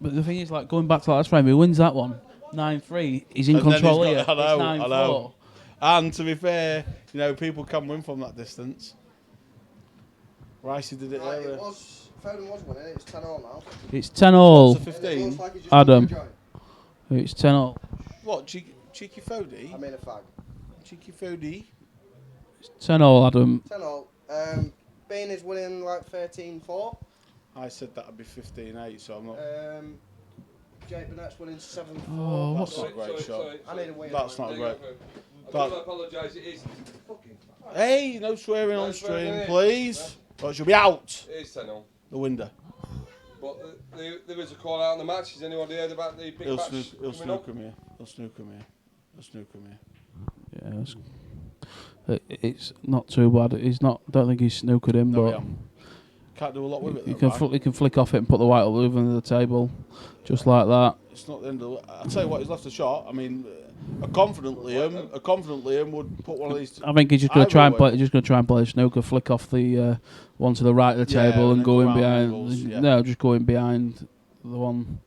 the thing is, like going back to last frame, he wins that one 9-3. He's in And then control he's here. got- I know, It's I 9-4. know. And to be fair, you know, people can win from that distance. Ricey did it Right, earlier. Foden was winning. It's 10-all now. It's 10-all. What's the And it 15? looks like he's just Adam. gonna It's 10-all. What, cheeky Fody? I mean a fag. Cheeky Fody? 10-all, Adam. 10-all. Bain is winning like 13-4. I said that would be 15-8, so I'm not... Jake Burnett's winning 7-4. Oh, That's not a great shot. I need a win. That's not a great... I do apologise, it is fucking... Hey, no swearing on swearing, stream, innit? please. But she'll be out It is 10-0. the window. But there is a call out on the match. Has anyone heard about the big He'll match snooker coming up? me. He'll snooker me. He'll snooker me. Yeah, it's not too bad. He's not. Don't think he's snookered him, No, but can't do a lot with it. you though, can right? you can flick off it and put the white up over the table, just like that. It's not the end of the... I'll tell you what, he's left a shot. I mean, a confident Liam would put one of these... I think he's just going I to try will and play the snooker, flick off the one to the right of the Yeah, table and and then go go in round behind. angles, yeah. No, just go in behind the one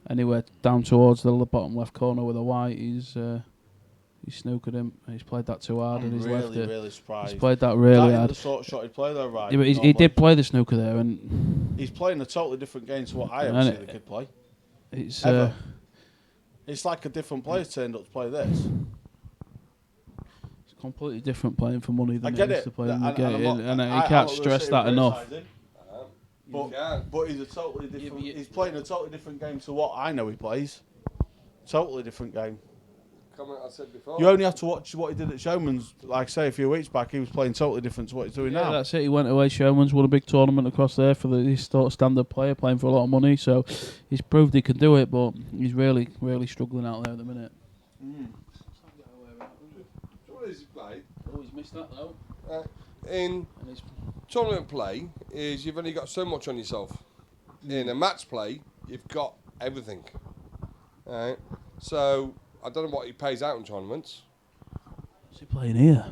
anywhere down towards the bottom left corner with a white. He's snookered him. He's played that too hard and I'm he's left it. really surprised. He's played that really That hard. the sort of shot he'd play though, right? Yeah, but he normally. did play the snooker there, and He's playing a totally different game to what I ever And see the kid play. it's Ever. It's like a different player turned up to play this. it's completely different playing for money I than get it it. is to play in the and game, I'm not- and I- he can't I'm not stress gonna that sit enough. criticise him, You can. But he's a totally different. but you- He's playing a totally different game to what I know he plays. Totally different game. Comment I said before. You only have to watch what he did at Showman's. Like I say, a few weeks back, he was playing totally different to what he's doing Yeah, now. that's it. He went away. Sherman's won a big tournament across there for his sort of standard player, playing for a lot of money. So he's proved he can do it, but he's really, really struggling out there at the minute. What is it, mate? Oh, he's missed that though. In And he's tournament play, is you've only got so much on yourself. In a match play, you've got everything. Alright. So I don't know what he pays out in tournaments. what's he playing here?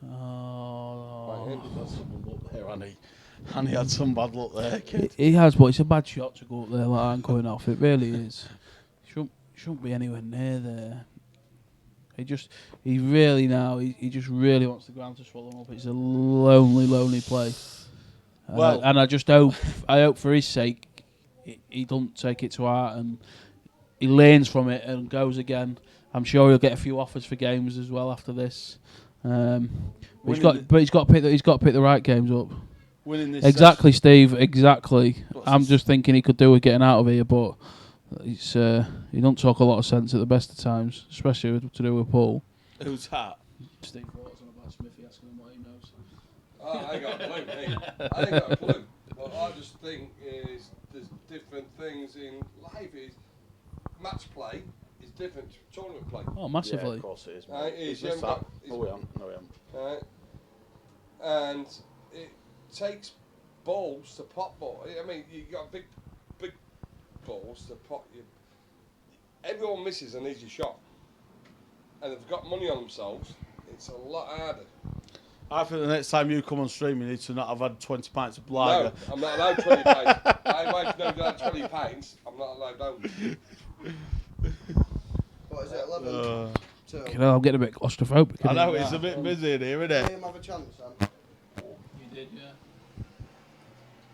Oh, Right, That's some luck there, and he had some bad luck there, kid. he has, but it's a bad shot to go up there like that and going off. It really is. Shouldn't be anywhere near there. He just just really wants the ground to swallow him up. It's a lonely play. Well- And I just hope for his sake, he don't take it to heart and he learns from it and goes again. I'm sure he'll get a few offers for games as well after this. But he's got to pick the right games up. Winning this Exactly, Steve. Exactly. What's I'm this? just thinking he could do with getting out of here, but it's he don't talk a lot of sense at the best of times, especially to do with Paul. session. Who's that? Steve thoughts on about Smithy, asking him what he knows. I ain't got a clue, mate. I ain't got a clue. What I just think is there's different things in life. Is match play is different to tournament play. Oh, Yeah, massively. of course it is. Right, Mate. it is. It's You just haven't that. got- No, we haven't. No, we haven't. Right, and it takes balls to pop ball. I mean, you got big balls to pop. Everyone misses an easy shot, and if they've got money on themselves, it's a lot harder. I think the next time you come on stream, you need to not have had 20 pints of No, lager. I'm not allowed 20 pints. My wife knows that 20 pints. I'm not allowed down. What is it, 11? Two. You know, I'm getting a bit claustrophobic. I know, innit? it's a bit busy in here, isn't it? Liam have a chance, Sam. You did, yeah.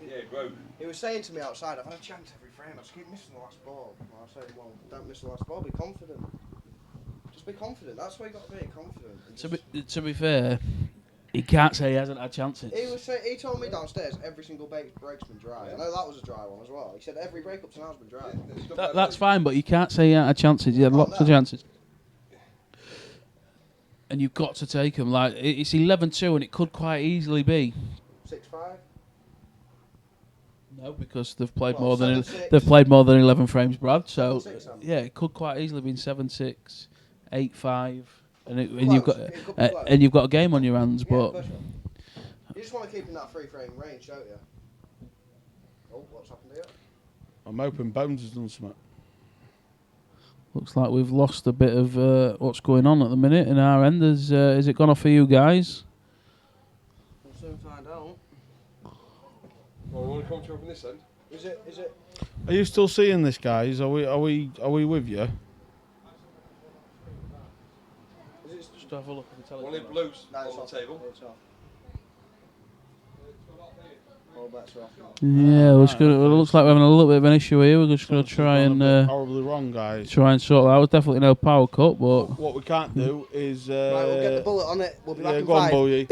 Yeah, bro. He was saying to me outside, I've had a chance every frame, I just keep missing the last ball. And I said, well, don't miss the last ball, be confident. Just be confident, that's what you got to be, confident. And To be fair, he can't say he hasn't had chances. he told me downstairs every single break's been dry. I know that was a dry one as well. He said every break up to now has been dry. That's fine, but you can't say he hasn't had chances. He had lots of chances. And you've got to take them. Like, it's 11-2 and it could quite easily be. 6-5? No, because they've played Well, more than 7-6. they've played more than 11 frames, Brad. So 7-6, haven't yeah, it could quite easily been 7-6, 8-5, and Close. you've got It could be close. and you've got a game on your hands. Yeah, But of course you have. You just want to keep in that 3 frame range, don't you? Oh, what's happened here? I'm hoping Bones has done something. looks like we've lost a bit of what's going on at the minute in our end. Is it gone off for you guys? We'll soon find out. Well, we want to come to from this end. Is it? Are you still seeing this, guys? Are we with you? Just have a look at the One in blues No, it's on off. the table. It's off. All bets are off now. Yeah, we're just gonna. It looks like we're having a little bit of an issue here. We're just gonna Something's try gone a bit and horribly wrong, guys. try and sort that out. Definitely no power cut, but What we can't do is. Right, we'll get the bullet on it. We'll be back Yeah, in go on, 5. Bowie.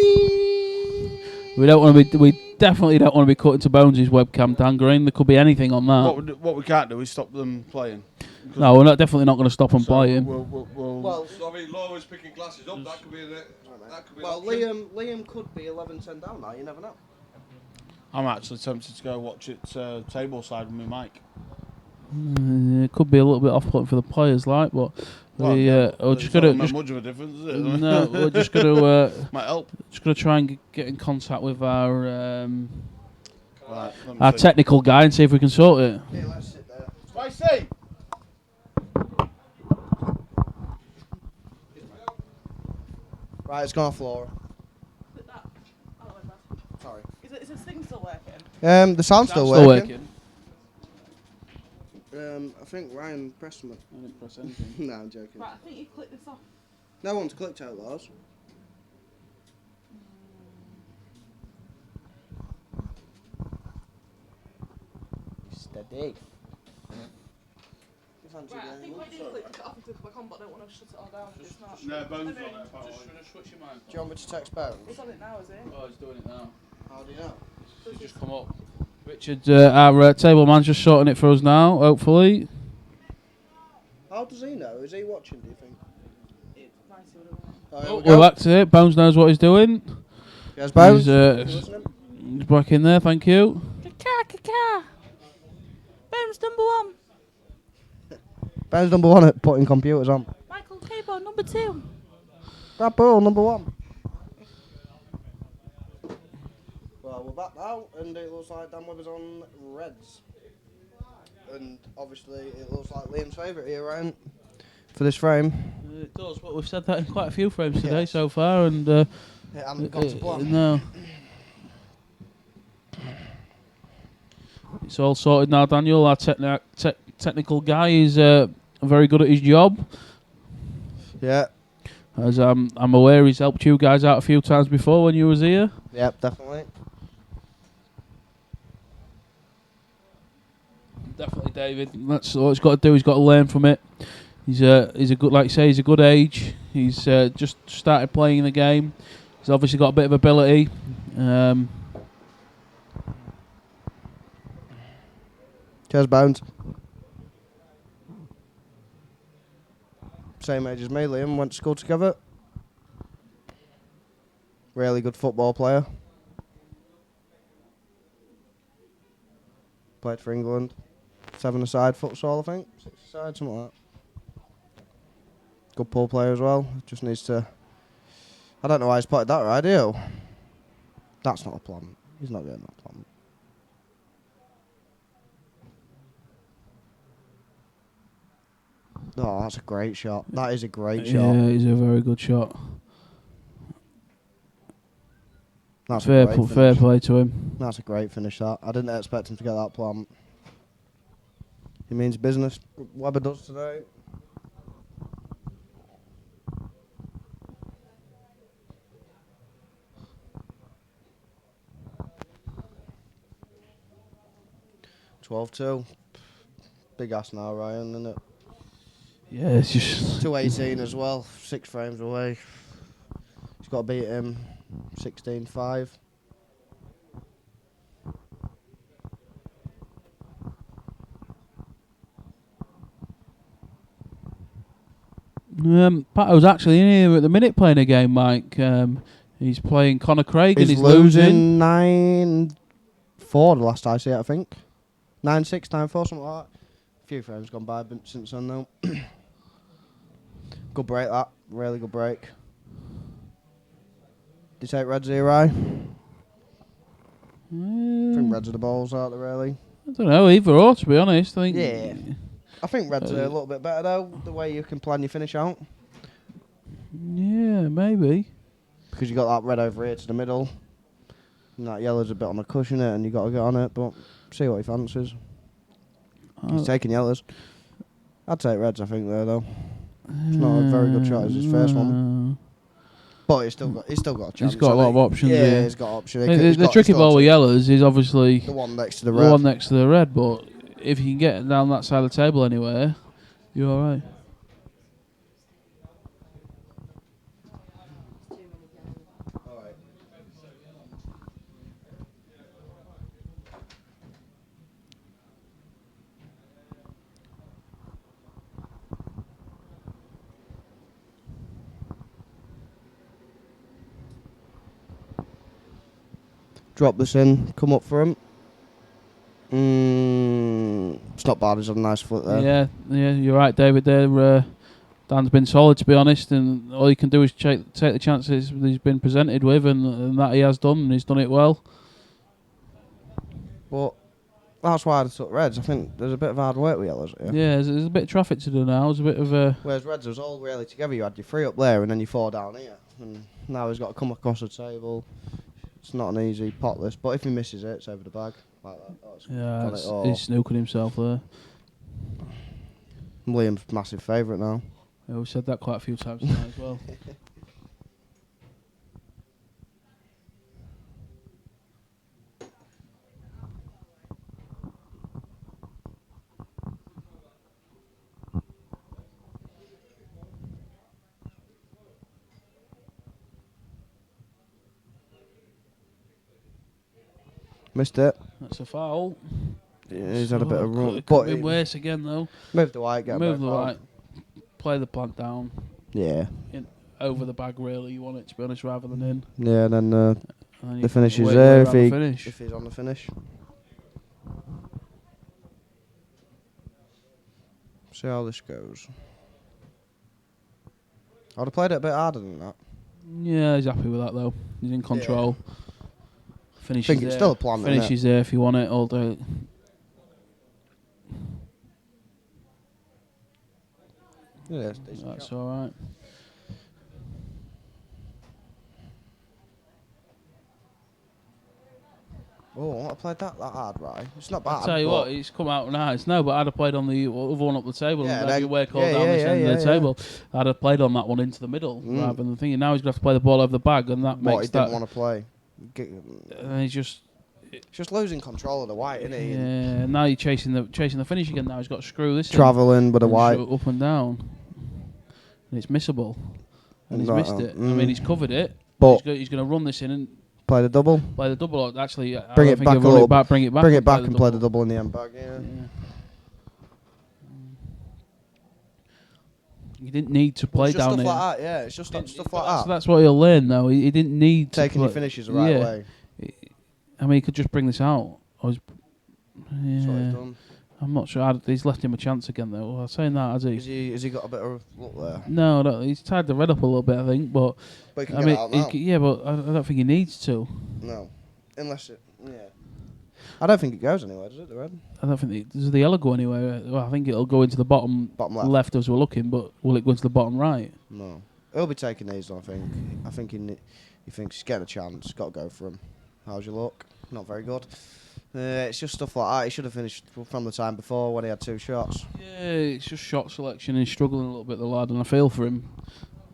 we don't want to be. We definitely don't want to be cutting to Bones' webcam, Dan Green. There could be anything on that. What we can't do is stop them playing. No, we're definitely not going to stop them So playing. We'll Well, Sorry, Laura's picking glasses up. That could be an well, option. Liam could be 11-10 down now. You never know. I'm actually tempted to go watch it table side with my mic. It could be a little bit off-putting for the players, like, but Well, we're just gonna. not much of a difference, is it? No, we're just gonna. Might help. Just gonna try and get in contact with our Right, let me our see. technical guy and see if we can sort it. Here, let's sit there. Spicy! Right, it's gone off Laura. Is it that? Oh, wait, that. Sorry. Is this thing still working? The sound's still Still working. working. I think Ryan pressed me. I didn't press anything. No, I'm joking. Right, I think you clicked this off. No one's clicked out, Lars. Steady. Right, I think I did click it off and took it back on, but I don't want to shut it all down if it's not. No, Bones Okay. on it, apparently. switch your mind. Do you want me to text Bones? It's on it now, is it? Oh, he's doing it now. How do you know? It's just come up. Richard, our table man's just sorting it for us now, hopefully. How does he know? Is he watching, do you think? It's nice to have it. Oh, here Oh, we go. we're back to it. Bones knows what he's doing. Yes, Bones. He's, You listening? he's back in there, thank you. Kaka. Bones number 1. Bones number 1 at putting computers on. Michael Cable number 2. Brad Burrell number 1. Well, we're back now, and it looks like Dan Webber's on Reds. And obviously, it looks like Liam's favourite here, Ryan, for this frame. It does, but we've said that in quite a few frames today Yes. so far, and It hasn't gone to plan. no. It's all sorted now, Daniel. Our technical guy is very good at his job. Yeah. As I'm aware, he's helped you guys out a few times before when you was here. Yep, definitely. Definitely, David. That's all he's got to do. He's got to learn from it. He's a good, like you say, he's a good age. He's just started playing the game. He's obviously got a bit of ability. Cheers, Bones. Same age as me, Liam. Went to school together. Really good football player. Played for England. 7-a-side futsal, I think. 6-a-side, something like that. Good pool player as well. Just needs to... I don't know why he's plotted that right, do you? That's not a plant. He's not getting that plant. Oh, that's a great shot. That is a great shot. Yeah, it's a very good shot. That's Fair, a great fair finish. play to him. That's a great finish, that. I didn't expect him to get that plant. He means business. Webber does today. (12-2). Big ass now, Ryan, isn't it? Yeah, it's just... 218 as well. 6 frames away. He's got to beat him 16-5. Pato's actually in here at the minute playing a game, Mike. He's playing Conor Craig and He's he's losing. 9-4 the last I see it, I think. 9-6, 9-4, something like that. A few frames gone by since then, though. Good break, that. Really good break. Did you take Reds here, Rye? I think Reds are the balls out there, really. I don't know, either or, to be honest. I think. Yeah. I think Reds are a little bit better, though, the way you can plan your finish out. Yeah, maybe. Because you got that red over here to the middle. And that yellow's a bit on the cushion, and you got to get on it, but see what he fancies. He's taking yellows. I'd take Reds, I think, there, though. It's not a very good shot as his first one. But he's still got a chance. He's got a lot of options. Yeah, he's got options. The tricky ball with yellows is obviously the one next to the the red. one next to the red, but if you can get down that side of the table anywhere, you're alright. Drop this in, come up for him. It's not bad, he's on a nice foot there. Yeah, you're right, David. There, Dan's been solid, to be honest, and all you can do is take the chances he's been presented with, and that he has done, and he's done it well. But that's why I took Reds. I think there's a bit of hard work with yellows here. Yeah, there's a bit of traffic to do now. There's a bit of a... Whereas Reds was all really together. You had your 3 up there and then you 4 down here. And now he's got to come across the table. It's not an easy pot list, but if he misses it, it's over the bag. Like that. Yeah, he's snookered himself there. Liam's massive favourite now. Yeah, we've said that quite a few times tonight as well. Missed it. That's a foul. Yeah, he's had a bit of run. It But could have been worse again, though. move the white, get Move a the back white. Play the plant down. Yeah. Over the bag, really. You want it, to be honest, rather than in. Yeah, and then And then you the finish can is wait there around the finish. if he's on the finish. See how this goes. I would have played it a bit harder than that. Yeah, he's happy with that, though. He's in control. Finishes I think it's there. still a plan, isn't it? Finishes there if you want it all day. Yeah, it's decent That's shot. all right. Oh, I played that hard, right? It's not bad. I'll tell you but what, it's come out nice. No, but I'd have played on the other one up the table Yeah, and then- have your work all yeah, down this yeah, end of yeah, the table. I'd have played on that one into the middle rather than thinking. Now he's going to have to play the ball over the bag, and that what he makes didn't that. want to play. And he's just. It's just losing control of the white, isn't he? Yeah, now you're chasing the finish again. Now he's got to screw this in Travelling with a and white. shoot up and down, and it's missable. And he's Right, missed it. I mean, he's covered it. But He's going to run this in and play the double. play the double. Actually, I Bring don't it think back he'll a run little it back. Bring it back. Bring it back and play the double in the end bag. Yeah. He didn't need to play It's just down stuff here. like that. Yeah, it's just stuff like That's, that. that's what he'll learn, though. He didn't need Taking to your play- finishes the right yeah. way. I mean, he could just bring this out. That's what he's Yeah. done. I'm not sure. He's left him a chance again, though. Well, saying that, has he? Has he got a bit of look there? No, he's tied the red up a little bit, I think. But But he can I get mean, it out now. yeah, but I don't think he needs to. No, unless it. Yeah. I don't think it goes anywhere, does it? The red. I don't think does the yellow go anywhere. Well, I think it'll go into the bottom left as we're looking, but will it go into the bottom right? No, he'll be taking these. I think. I think he thinks he's getting a chance. Got to go for him. How's your luck? Not very good. It's just stuff like that. He should have finished from the time before when he had 2 shots. Yeah, it's just shot selection. He's struggling a little bit, the lad, and I feel for him.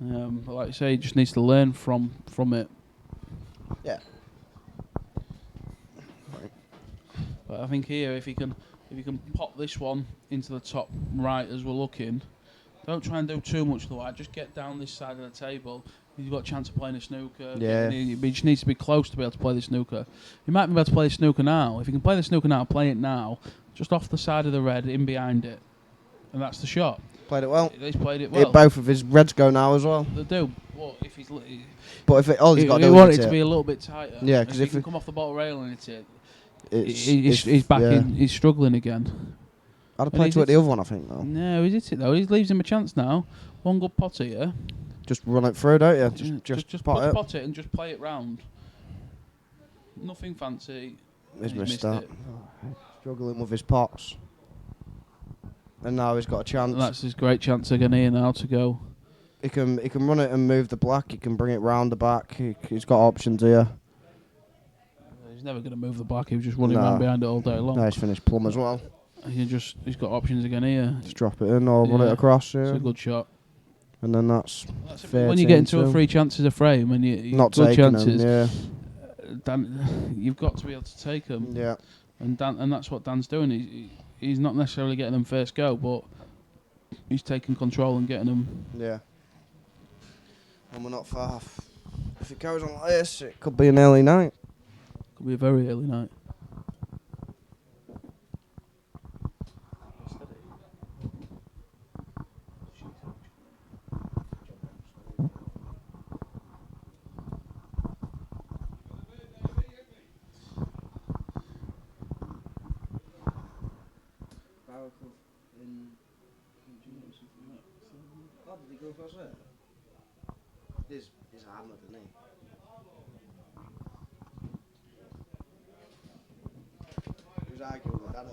But like I say, he just needs to learn from it. Yeah. But I think here, if he can pop this one into the top right as we're looking, don't try and do too much to the white. Just get down this side of the table. He's got a chance of playing a snooker. Yeah. He just needs to be close to be able to play the snooker. He might be able to play the snooker now. If he can play the snooker now, play it now. Just off the side of the red, in behind it. And that's the shot. Played it well. He's played it well. Both of his reds go now as well. They do. Well, if he's... But if it, all he's got to he do want is it hit to be a little bit tighter. Yeah, because if he if can come off the bottom rail and hit it, he's he's back yeah. in. He's struggling again. I'd have played to it the other one, I think, though. No, he's hit it though. He leaves him a chance now. One good pot here. Just run it through, don't you? Just pot it. Pot it and just play it round. Nothing fancy. He's missed that. Struggling with his pots. And now he's got a chance. And that's his great chance again here now to go. He can run it and move the black. He can bring it round the back. He's got options here. He's never going to move the black. He was just running around behind it all day long. No, he's finished plum as well. He's got options again here. Just drop it in or run it across. Yeah. It's a good shot. And then that's when you get into 2 or 3 chances a frame and you not good taking chances, them, yeah. Dan, you've got to be able to take them. Yeah. And that's what Dan's doing. He's not necessarily getting them first go, but he's taking control and getting them. Yeah. And we're not far. If it goes on like this, it could be an early night. Could be a very early night. Did he go across there? He's a hammer, isn't he? He was arguing with Danny.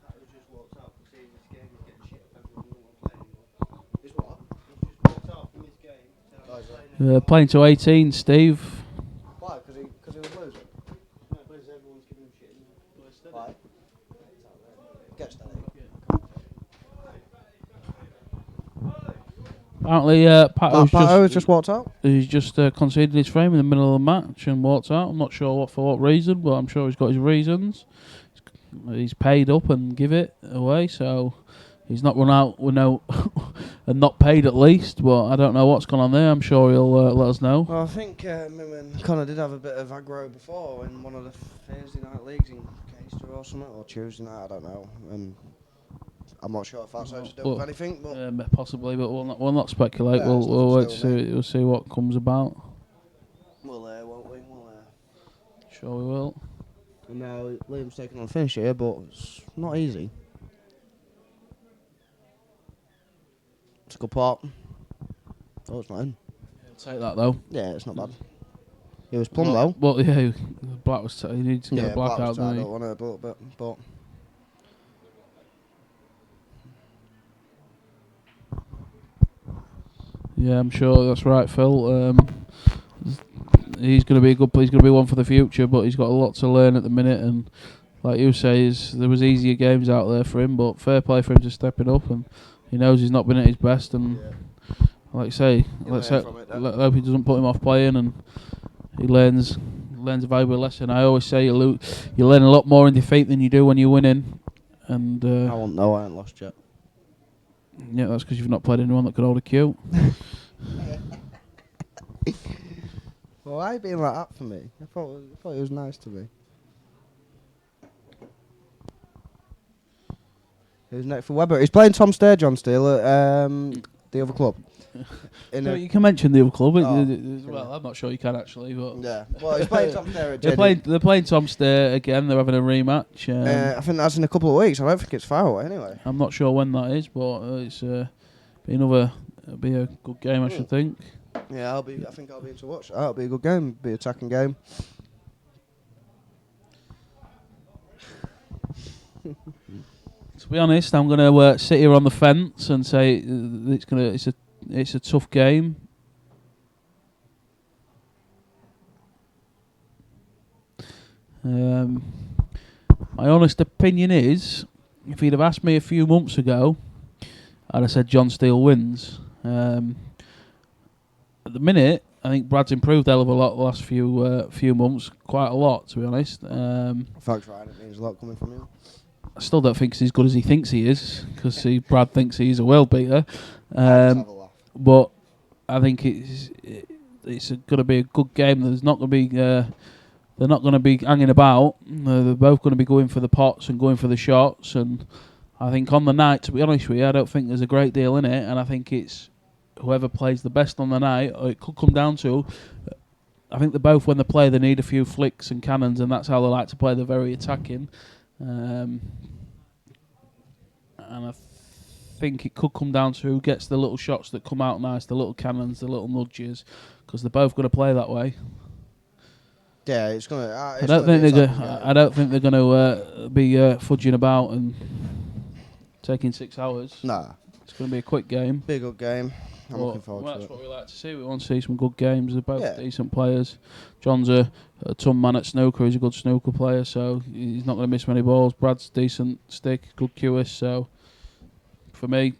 That just walked out because this game is getting shit. Everyone doesn't want to play anymore. He's what? He's just walked out from this game. Playing to 18, Steve. Why? Because he was losing? No, because everyone's giving him shit. Why? Get steady. Apparently, Pato's just walked out. He's just conceded his frame in the middle of the match and walked out. I'm not sure for what reason, but I'm sure he's got his reasons. He's paid up and give it away, so he's not run out with no and not paid at least. But I don't know what's gone on there. I'm sure he'll let us know. Well, I think Connor did have a bit of aggro before in one of the Thursday night leagues in Caister or something, or Tuesday night, I don't know. And I'm not sure if that's how to do with anything, but possibly, but we'll not speculate. Yeah, we'll wait to to do, see. We'll see what comes about. we'll won't we? Sure we will. And now Liam's taking on the finish here, but it's not easy. It's a good pot. Oh, it's not in. He'll take that though. Yeah, it's not bad. It was plum though. Well, yeah, black was. He needs to get the black out. I don't want it a little bit, but. Yeah, I'm sure that's right, Phil. He's going to be a good. He's going to be one for the future, but he's got a lot to learn at the minute. And like you say, there was easier games out there for him, but fair play for him to stepping up. And he knows he's not been at his best. And like I say, let's hope he doesn't put him off playing, and he learns a valuable lesson. I always say you learn a lot more in defeat than you do when you're winning. And I won't know. I ain't lost yet. Yeah, that's because you've not played anyone that could hold a cue. Well, why are you being like that for me? I thought it was nice to me. Who's next for Webber? He's playing Tom Sturgeon still at the other club. No, you can mention the other club. Oh, Well, I'm not sure you can actually, but Yeah. Well, he's playing Tom Stair at they're playing Tom Stair again. They're having a rematch. I think that's in a couple of weeks. I don't think it's far away anyway. I'm not sure when that is, but it's it'll be a good game, I should think. Yeah, I think I'll be in to watch. That'll be a good game. Be an attacking game. To be honest, I'm gonna sit here on the fence and say it's a tough game. My honest opinion is, if he'd have asked me a few months ago, I'd have said John Steele wins. At the minute, I think Brad's improved a hell of a lot the last few months, quite a lot, to be honest. Thanks, Ryan. It means a lot coming from you. I still don't think he's as good as he thinks he is, because Brad thinks he's a world beater. Let's have a laugh. But I think it's going to be a good game. There's not going to be they're not going to be hanging about. They're both going to be going for the pots and going for the shots. And I think on the night, to be honest with you, I don't think there's a great deal in it. And I think it's whoever plays the best on the night. Or it could come down to, I think they both, when they play, they need a few flicks and cannons, and that's how they like to play. They're very attacking. And I think it could come down to who gets the little shots that come out nice, the little cannons, the little nudges, because they're both going to play that way. Yeah, it's gonna. I don't think they're going to be fudging about and taking 6 hours. Nah, It's going to be a quick game. be a good game. I'm looking forward to That's it. what we like to see. We want to see some good games. They're both Yeah. decent players. John's a ton man at snooker. He's a good snooker player, so he's not going to miss many balls. Brad's decent stick, good cueist. So for me,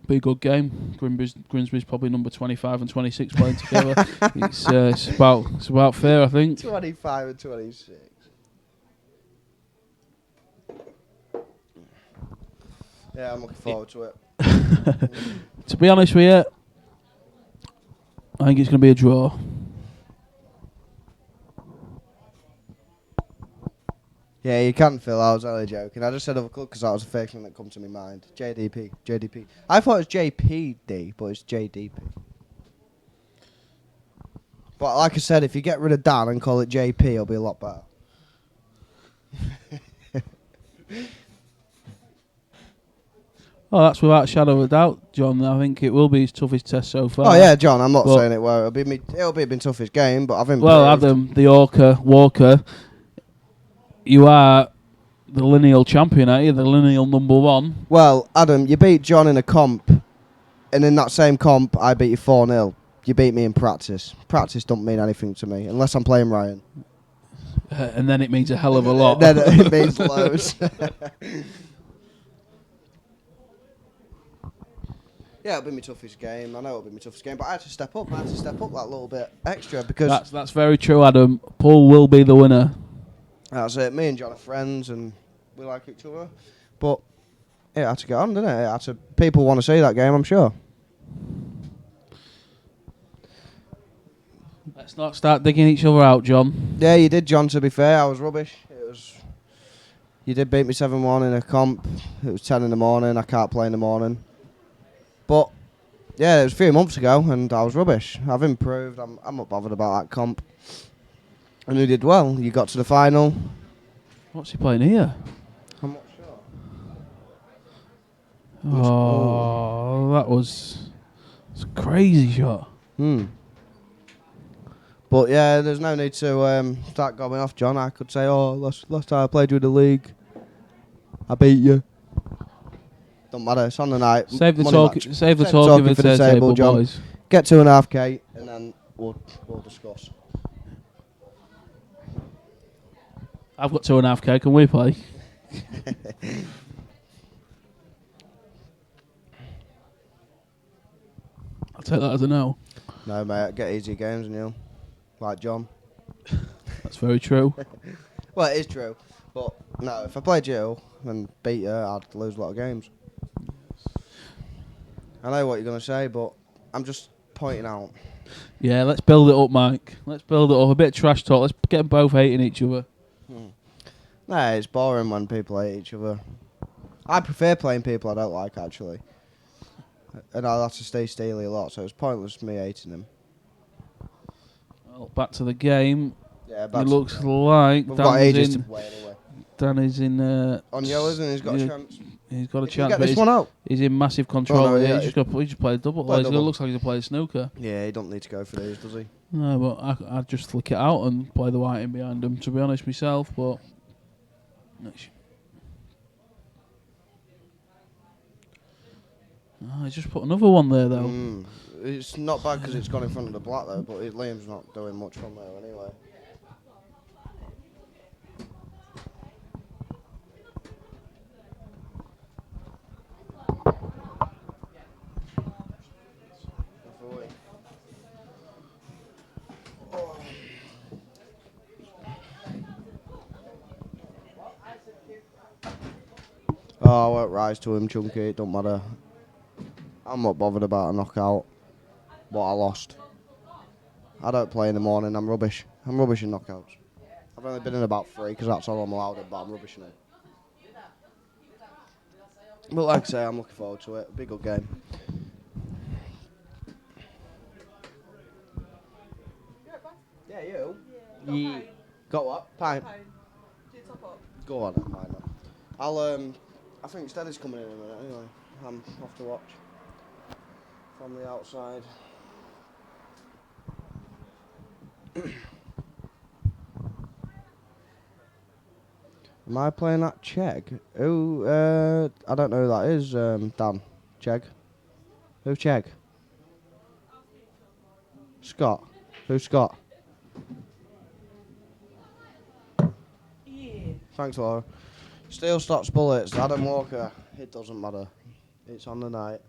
be a good game. Grimsby's probably number 25 and 26 playing together. It's about fair, I think. 25 and 26. Yeah, I'm looking forward to it. To be honest with you, I think it's going to be a draw. Yeah, you can, Phil. I was only joking. I just said other club because that was the first thing that come to my mind. JDP. I thought it was JPD, but it's JDP. But like I said, if you get rid of Dan and call it JP, it'll be a lot better. Oh, that's without a shadow of a doubt, John. I think it will be his toughest test so far. Oh yeah, John. I'm not But- saying it won't. It'll be my toughest game, but I've improved. Well, Adam, the Walker, you are the lineal champion, are you? The lineal number one. Well, Adam, you beat John in a comp, and in that same comp, I beat you 4-0. You beat me in practice. Practice don't mean anything to me unless I'm playing Ryan. And then it means a hell of a lot. Then it means loads. Yeah, it'll be my toughest game. I know it'll be my toughest game, but I had to step up. I had to step up that little bit extra because That's very true, Adam. Paul will be the winner. that's it. Me and John are friends, and we like each other. But it had to get on, didn't it? People want to see that game, I'm sure. Let's not start digging each other out, John. Yeah, you did, John. To be fair, I was rubbish. You did beat me 7-1 in a comp. It was 10 in the morning. I can't play in the morning. But yeah, it was a few months ago, and I was rubbish. I've improved. I'm not bothered about that comp. And you did well. You got to the final. What's he playing here? I'm not sure. Oh, that was a crazy shot. But yeah, there's no need to start going off, John. I could say, oh, last time I played you in the league, I beat you. Don't matter. It's on the night. Save the Money talk. match. Save the Save talking for for the table, John. boys. Get 2.5k, and then we'll discuss. I've got 2.5k. Can we play? I'll take that as a no. No, mate. Get easy games, and you'll like John. That's very true. Well, it is true. But no, if I played you and beat you, I'd lose a lot of games. I know what you're going to say, but I'm just pointing out. Yeah, let's build it up, Mike. Let's build it up. A bit of trash talk. Let's get them both hating each other. Nah, it's boring when people hate each other. I prefer playing people I don't like, actually. and I'll have to stay steely a lot, so it's pointless me hating him. Well, back to the game. Yeah, It looks like we've got ages to Dan play anyway. is in. On yellows, and he's got a chance. He's got a If we chance, get but this one out. he's in massive control. no, yeah, He just played double. Play It double. looks like he's playing snooker. Yeah, he don't need to go for these, does he? No, but I'd just flick it out and play the white in behind him, to be honest myself, but... He's just put another one there, though. It's not bad because it's gone in front of the black, though, but Liam's not doing much from there anyway. Oh, I won't rise to him, Chunky. It don't matter. I'm not bothered about a knockout. What I lost. I don't play in the morning. I'm rubbish. I'm rubbish in knockouts. I've only been in about 3 because that's all I'm allowed in, but I'm rubbish in it. But like I say, I'm looking forward to it. Big good game. Yeah, you? Yeah. Got what? Pint? Pine. Do you top up? Go on, never mind that. I think Steady's coming in a minute anyway. I'm off to watch from the outside. Am I playing that Chegg? Who, I don't know who that is, Dan. Chegg? Who's Chegg? Scott. Who's Scott? Yeah. Thanks, Laura. Steel stops bullets. Adam Walker. It doesn't matter. It's on the night.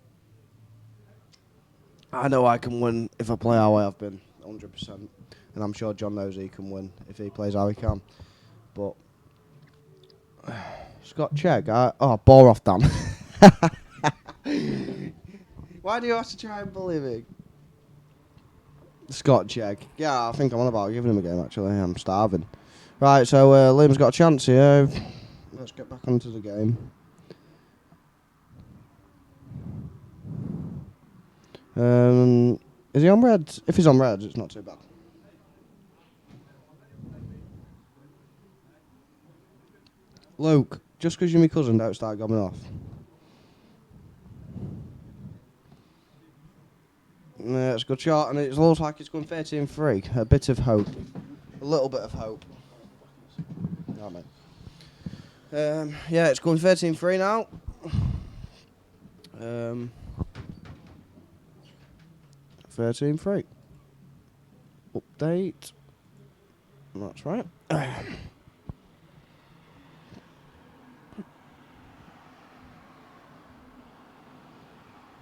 I know I can win if I play how I have been, 100%. And I'm sure John knows he can win if he plays how he can. But Scott Chegg. Bore off, Dan. Why do you have to try and bully me? Scott Chegg. Yeah, I think I'm on about giving him a game, actually. I'm starving. Right, so Liam's got a chance here. Let's get back onto the game. Is he on red? If he's on red, it's not too bad. Luke, just because you're my cousin, don't start going off. Yeah, it's a good shot, and it looks like it's going 13-3. A bit of hope. A little bit of hope. Oh, mate. Yeah, it's going 13-3 now. 13-3. Update. That's right.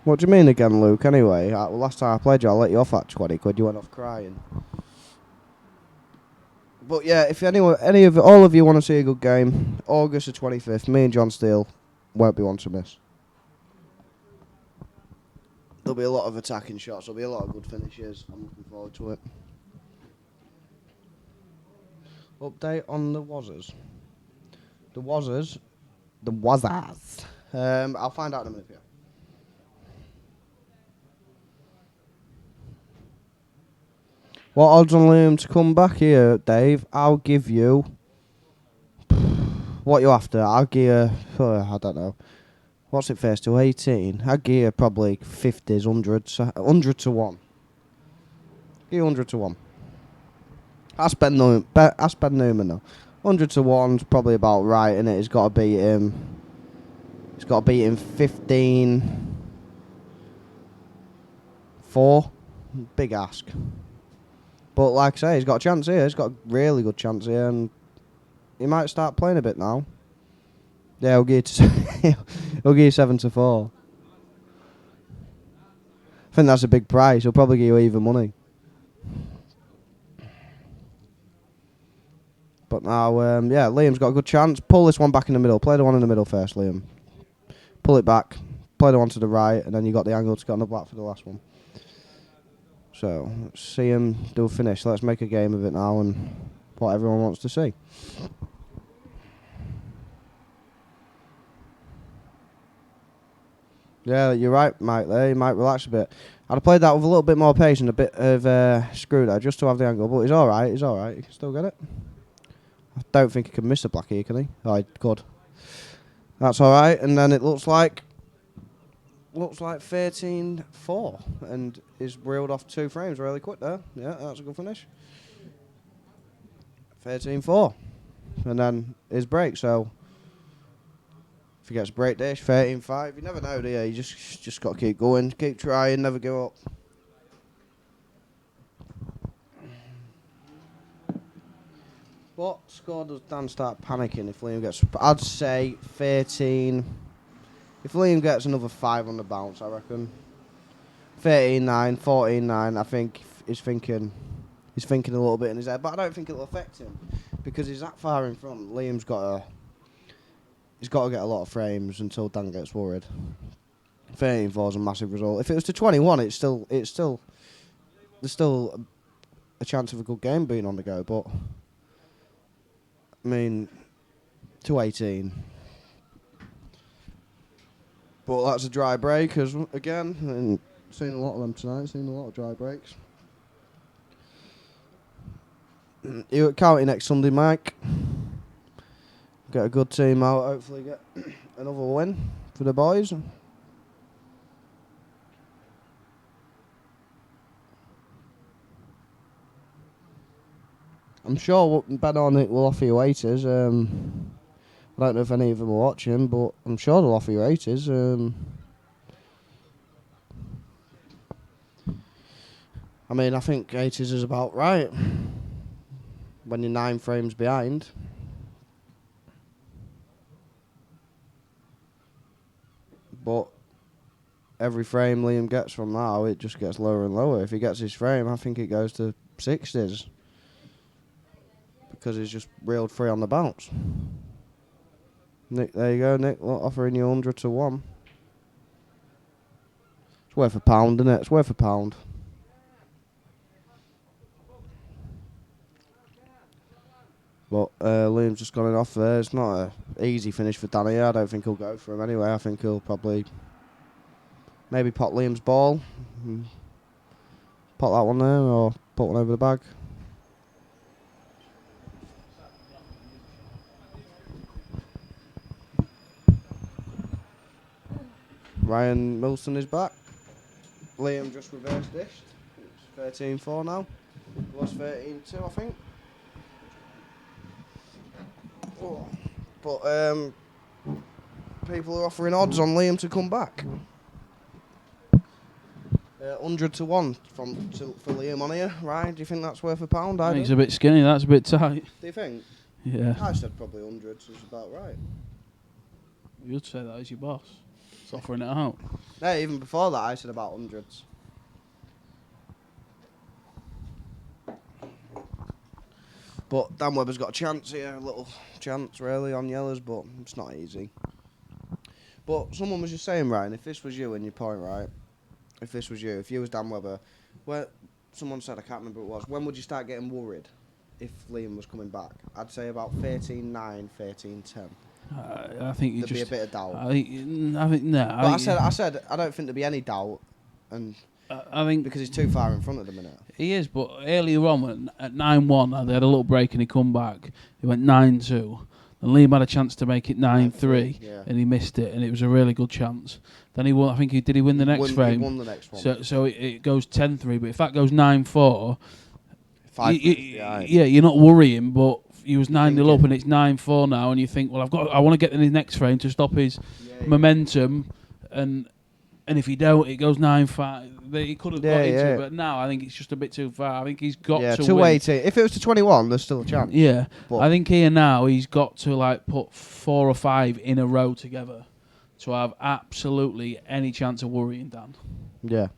What do you mean again, Luke? Anyway, last time I played you, I let you off at 20 quid. You went off crying. But yeah, if all of you want to see a good game, August the 25th, me and John Steele won't be one to miss. There'll be a lot of attacking shots. There'll be a lot of good finishes. I'm looking forward to it. Update on the Wazzers. The Wazzers. I'll find out in a minute. Yeah. What odds on Liam to come back here, Dave? I'll give you... What you after? I'll give you... I don't know. What's it first to 18? I'll give you probably 50s, 100s. 100 to 1. Give you 100 to 1. Ask Ben Newman though. 100 to 1's probably about right, innit? He's got to beat him. He's got to beat him 15-4. Big ask. But like I say, he's got a chance here. He's got a really good chance here, and he might start playing a bit now. Yeah, he'll give you 7-4. I think that's a big price. He'll probably give you even money. But now, yeah, Liam's got a good chance. Pull this one back in the middle. Play the one in the middle first, Liam. Pull it back. Play the one to the right, and then you got the angle to get on the black for the last one. So, let's see him do a finish. Let's make a game of it now and what everyone wants to see. Yeah, you're right, Mike. There, you might relax a bit. I'd have played that with a little bit more pace and a bit of screw there, just to have the angle. But he's all right. He's all right. He can still get it. I don't think he can miss a black here, can he? Oh, he could. That's all right. And then it looks like 13-4, and he's reeled off 2 frames really quick there. Yeah, that's a good finish. 13-4, and then his break. So if he gets a break dish, 13-5. You never know, do you? You just got to keep going, keep trying, never give up. What score does Dan start panicking if Liam gets? I'd say 13. If Liam gets another 5 on the bounce, I reckon 13-9, 14-9. I think he's thinking a little bit in his head, but I don't think it'll affect him because he's that far in front. Liam's got to get a lot of frames until Dan gets worried. 13-4 is a massive result. If it was to 21, there's still a chance of a good game being on the go, but I mean, to 18. But that's a dry break, again. And seen a lot of them tonight, seen a lot of dry breaks. You at County next Sunday, Mike. Get a good team out, hopefully get another win for the boys. I'm sure Bet On It will offer you 80s. I don't know if any of them are watching, but I'm sure they'll offer you 80s. I mean, I think 80s is about right when you're 9 frames behind. But every frame Liam gets from now, it just gets lower and lower. If he gets his frame, I think it goes to 60s. Because he's just reeled free on the bounce. Nick, there you go, Nick. Offering you 100 to 1. It's worth a pound, isn't it? It's worth a pound. But Liam's just gone off there. It's not an easy finish for Danny. I don't think he'll go for him anyway. I think he'll probably maybe pot Liam's ball. Pot that one there or put one over the bag. Ryan Milson is back. Liam just reverse dished. It's 13-4 now. Was 13-2, I think. Oh. But people are offering odds on Liam to come back. 100 to 1 for Liam on here. Ryan, do you think that's worth a pound? I think he's a bit skinny. That's a bit tight. Do you think? Yeah. I said probably 100 is about right. You'd say that as your boss. It's offering it out. No, even before that, I said about hundreds. But Dan Webber's got a chance here, a little chance really on yellows, but it's not easy. But someone was just saying, Ryan, if this was you and your point, right? If you was Dan Webber, someone said, I can't remember what it was, when would you start getting worried if Liam was coming back? I'd say about 13-9, 13-10. I think there'd be a bit of doubt. I think no. But I said I don't think there'd be any doubt, and I think because he's too far in front at the minute. He is, but earlier on at 9-1, they had a little break and he come back. He went 9-2. And Liam had a chance to make it 9-3, yeah. And he missed it, and it was a really good chance. Then he won. I think did he win the next frame? He won the next one. So it goes 10-3. But if that goes 9-4, 5 yeah, you're not worrying. But he was 9-0 up, and it's 9-4 now, and you think, well, I want to get in his next frame to stop his momentum, and if he don't, it goes 9-5. He could have got into it, but now I think it's just a bit too far. I think he's got to 280. If it was to 21, there's still a chance. Yeah, but I think here now he's got to like put 4 or 5 in a row together to have absolutely any chance of worrying Dan. Yeah.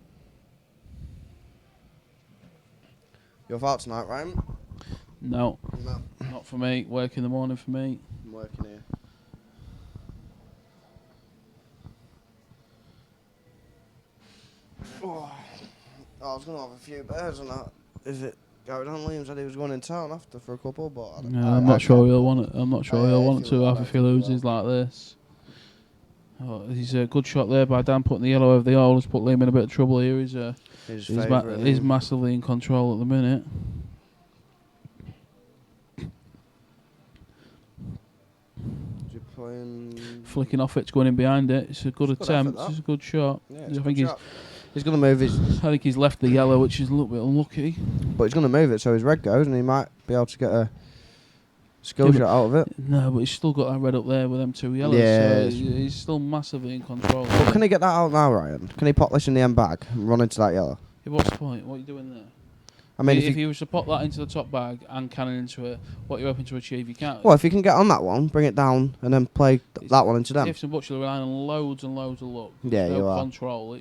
Your thoughts tonight, Ryan? No, not for me. Work in the morning for me. I'm working here. Oh, I was going to have a few beers and that. Is it going on? Liam said he was going in town after for a couple, but I'm not sure he'll want it. I'm not sure he'll want to have if he loses like this. Oh, he's a good shot there by Dan, putting the yellow over the hole. Has put Liam in a bit of trouble here. He's massively in control at the minute. Flicking off it's going in behind it. It's a good attempt. It's a good shot. Yeah, I think he's going to move his... I think he's left the yellow, which is a little bit unlucky. But he's going to move it so his red goes and he might be able to get a skill shot out of it. No, but he's still got that red up there with them two yellows. Yeah, so he's still massively in control. But can he get that out now, Ryan? Can he pop this in the end bag and run into that yellow? Yeah, what's the point? What are you doing there? I mean, if you was to pop that into the top bag and cannon into it, what you're hoping to achieve, you can't. Well, if you can get on that one, bring it down, and then play that one into them. Ifs and buts, you're relying on loads and loads of luck. Yeah, you are. Control.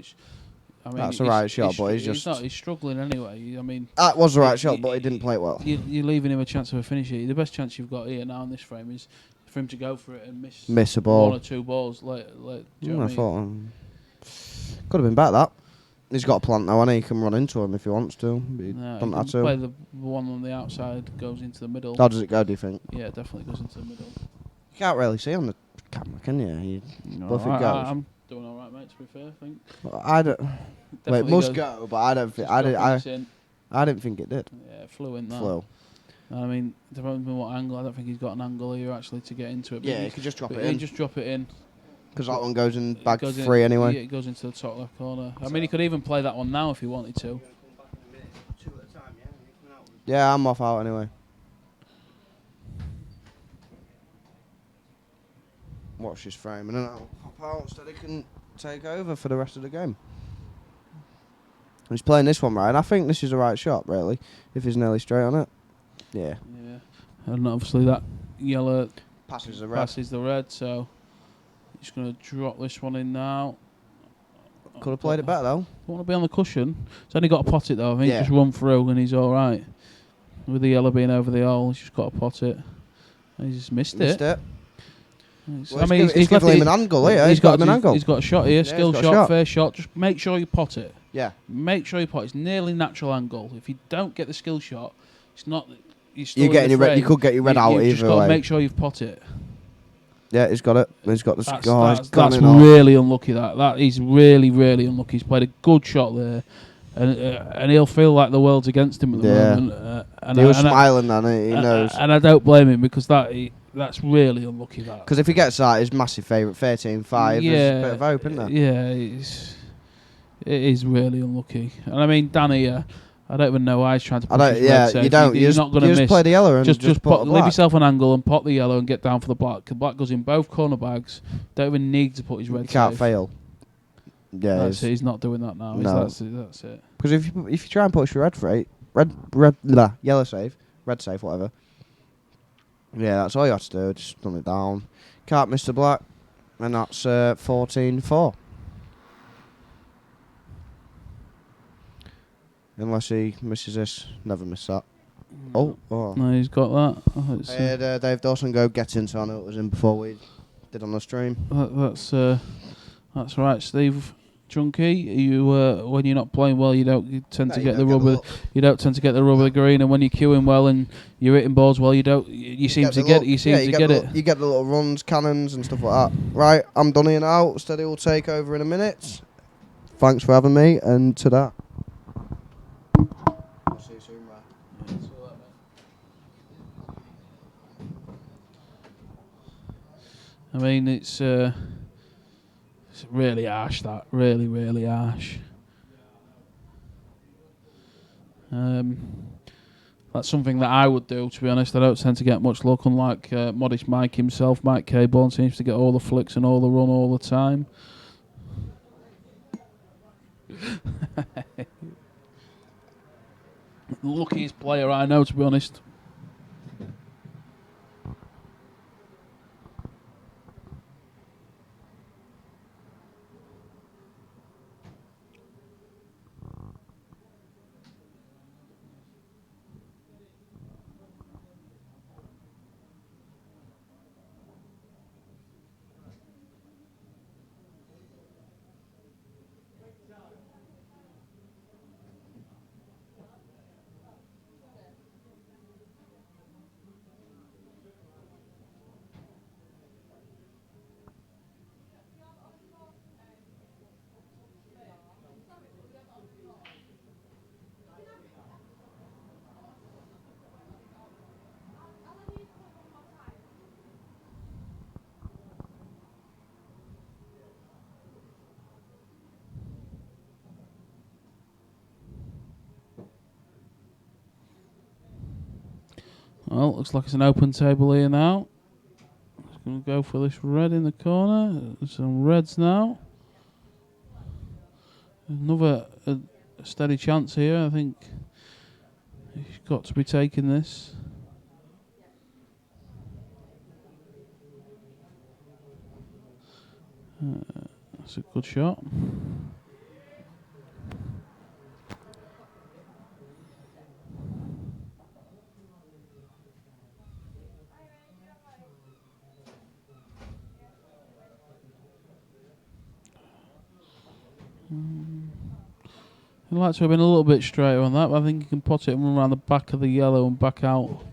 That's the right shot, but he's struggling anyway. I mean, that was the right shot, but he didn't play it well. You're leaving him a chance of a finish here. The best chance you've got here now in this frame is for him to go for it and miss a ball, 1 or 2 balls. Do you know I what thought could have been better. That he's got a plant now, and he can run into him if he wants to. But he doesn't have to. Play the one on the outside, goes into the middle. How does it go? Do you think? Yeah, it definitely goes into the middle. You can't really see on the camera, can you? If it goes. I'm doing all right, mate. To be fair, I think. I don't. Well, it must go, but I don't think. I didn't think it did. Yeah, it flew in that. Flew. I mean, depending on what angle, I don't think he's got an angle here actually to get into it. Yeah, he could just drop it in. Just drop it in. Because that one goes in bag 3 anyway. Yeah, it goes into the top left corner. I mean, he could even play that one now if he wanted to. Yeah, I'm off out anyway. Watch his frame and then I'll pop out so he can take over for the rest of the game. He's playing this one right, and I think this is the right shot, really, if he's nearly straight on it. Yeah. Yeah. And obviously that yellow passes the red, so he's going to drop this one in now. Could have played it better, though. Don't want to be on the cushion. He's only got to pot it, though. I think just run through and he's all right. With the yellow being over the hole, he's just got to pot it. And he's just missed it. Well, I mean, he's left him an angle here. He's got him an angle. He's got a shot here, skill shot, fair shot. Just make sure you pot it. Yeah. Make sure you pot it. It's nearly natural angle. If you don't get the skill shot, it's not. You're getting your red. You could get your red out either way. You just got to make sure you've pot it. Yeah, he's got it. He's got the score. That's really unlucky. That is really, really unlucky. He's played a good shot there, and he'll feel like the world's against him at the moment. He was smiling then. He knows. And I don't blame him because that's really unlucky. That because if he gets that, his massive favourite 13-5. Yeah, there's a bit of hope, isn't there? Yeah, it is really unlucky. And I mean, Danny. I don't even know why he's trying to push his red safe. You don't. You're not going to miss. Just play the yellow and just leave yourself an angle and pot the yellow and get down for the black. The black goes in both corner bags. Don't even need to put his red. You can't fail. Yeah, that's it. He's not doing that now. No. That's it. Because if you try and push your yellow safe, red safe, whatever. Yeah, that's all you have to do. Just dumb it down. Can't miss the black, and that's 14-4. Unless he misses this. Never miss that. Oh. No, he's got that. I had Dave Dawson go get in, so I know it was in before we did on the stream. That's right, Steve Chunky. You when you're not playing well, you don't tend to get the rubber. You don't tend to get the rubber green, and when you're queuing well and you're hitting balls well, you don't. You seem to get it. You seem to get it. You get the little runs, cannons, and stuff like that. Right, I'm done here now. Steady will take over in a minute. Thanks for having me, and ta-da. See you soon, right? I mean, it's really harsh. That really, really harsh. That's something that I would do, to be honest. I don't tend to get much luck, unlike Modest Mike himself. Mike Caborn seems to get all the flicks and all the run all the time. Luckiest player I know, to be honest. Well, looks like it's an open table here now. Just going to go for this red in the corner. Some reds now. Another a steady chance here. I think he's got to be taking this. That's a good shot. I'd like to have been a little bit straighter on that, but I think you can pot it and run around the back of the yellow and back out.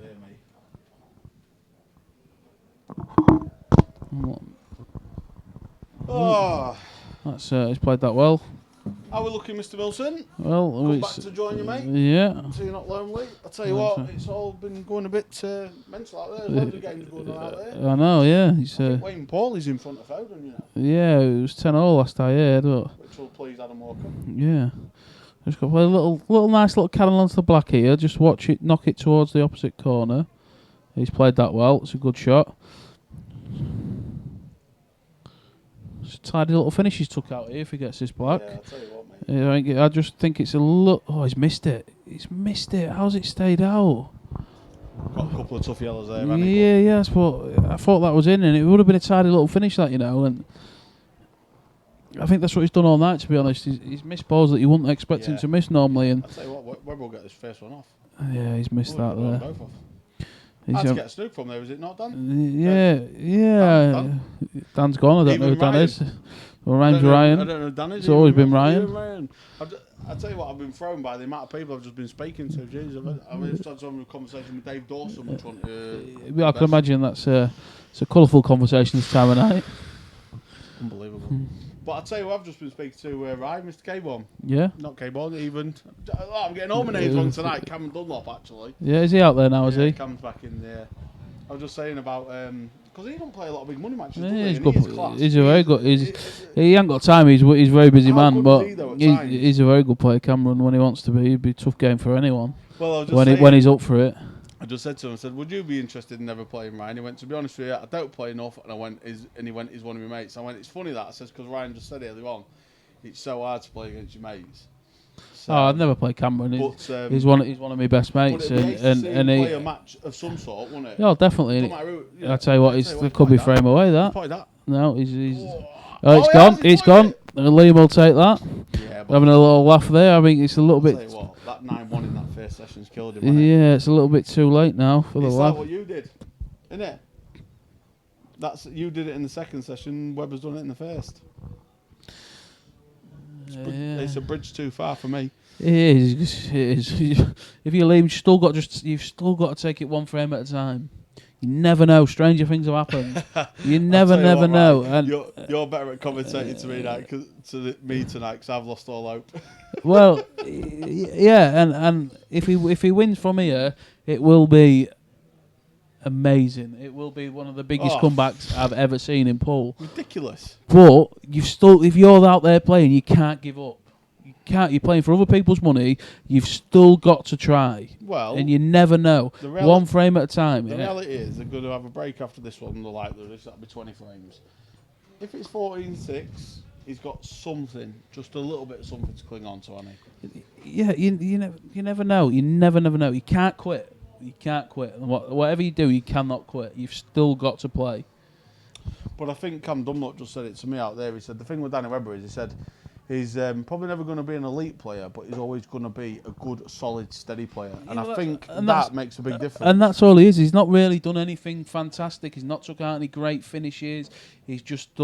Oh, That's he's played that well. how are we looking, Mr. Wilson? Well, Come back to join you, mate. Yeah. So you're not lonely. I'll tell you what, it's all been going a bit mental out there. There's loads of games going on out there. I know, yeah. He's, I think Wayne Paul is in front of Foden, you know, yeah, it was 10-0 last I heard, but which will please Adam Walker. yeah. Just got to play a little nice little cannon onto the black here. Just watch it, knock it towards the opposite corner. He's played that well. It's a good shot. It's a tidy little finish he's took out here if he gets this black. Yeah, I'll tell you what, mate. Yeah, I just think it's a look. Oh, he's missed it. He's missed it. How's it stayed out? Got a couple of tough yellows there, hasn't he? Yeah, yes, but I thought that was in, and it would have been a tidy little finish, that, you know. And I think that's what he's done all night. To be honest, he's missed balls that you wouldn't expect him Yeah. to miss normally, and I'll tell you what, Webber will get this first one off. yeah, he's missed that We'll there. both off. He's, Hard to get a snook from there, is it not, Dan? yeah. Dan? Dan's gone. I don't know who Even Dan Ryan? is. Well, Ryan's I Ryan. don't know who Dan is. It's always Even been Ryan. Ryan. I'll tell you what, I've been thrown by the amount of people I've just been speaking to. Jeez, I've just had some conversation with Dave Dawson, which one? I can imagine it's a colourful conversation this time of night. Unbelievable. But I'll tell you what, I've just been speaking to Ryan, Mr. K-Born. Yeah. Not K-Born, even. Oh, I'm getting all my names wrong tonight. Cameron Dunlop, actually. Yeah, is he out there now, is he? Cam's back in there. I was just saying about, because he don't play a lot of big money matches, Yeah, does he? he's And good. he is class. He's a very good. He ain't got time. He's a very busy How man, good but is he, though, at he's, times? he's a very good player. Cameron, when he wants to be, it'd be a tough game for anyone. Well, I was just When saying, when he's up for it. I just said to him, I said, would you be interested in never playing Ryan? He went, to be honest with you, I don't play enough. And he went, he's one of my mates. I went, it's funny that. I said, because Ryan just said earlier on, it's so hard to play against your mates. So, I've never played Cameron. But, He's one of my best but mates, it'd be nice to see him and play he. a match of some sort, wouldn't it? Yeah, definitely. Don't matter who- you know, I tell you what, I'll he's tell you there what, could be he's played frame away. That Play that. no, he's. Oh, Oh, it's he gone. has, he's It's played gone. it. And Liam will take that. Yeah, but Having a little laugh there. I think it's a little I'll tell bit. you what, that 9-1 in that first session's killed him, hasn't it? Yeah, it's a little bit too late now for the It's like laugh. what you did, isn't it? You did it in the second session. Webber's done it in the first. Yeah. It's a bridge too far for me. It is. It is. If you leave, you've still got to take it one frame at a time. You never know. Stranger things have happened. You never know. Right, And you're better at commentating to me tonight because I've lost all hope. well, yeah, and if he wins from here, it will be amazing. It will be one of the biggest Oh. comebacks I've ever seen in pool. Ridiculous. But if you're out there playing, you can't give up. You're playing for other people's money. You've still got to try. Well, And you never know. the One frame at a time. The Yeah. reality is they're going to have a break after this one. They're like, that'll be 20 frames. If it's 14-6, he's got something, just a little bit of something to cling on to, hasn't he? Yeah, you never know. You never know. You can't quit. You can't quit. And whatever you do, you cannot quit. You've still got to play. But I think Cam Dunlop just said it to me out there. He said the thing with Danny Webber is he said he's probably never going to be an elite player, but he's always going to be a good, solid, steady player. And I think that makes a big difference. And that's all he is. He's not really done anything fantastic. He's not took out any great finishes. He's just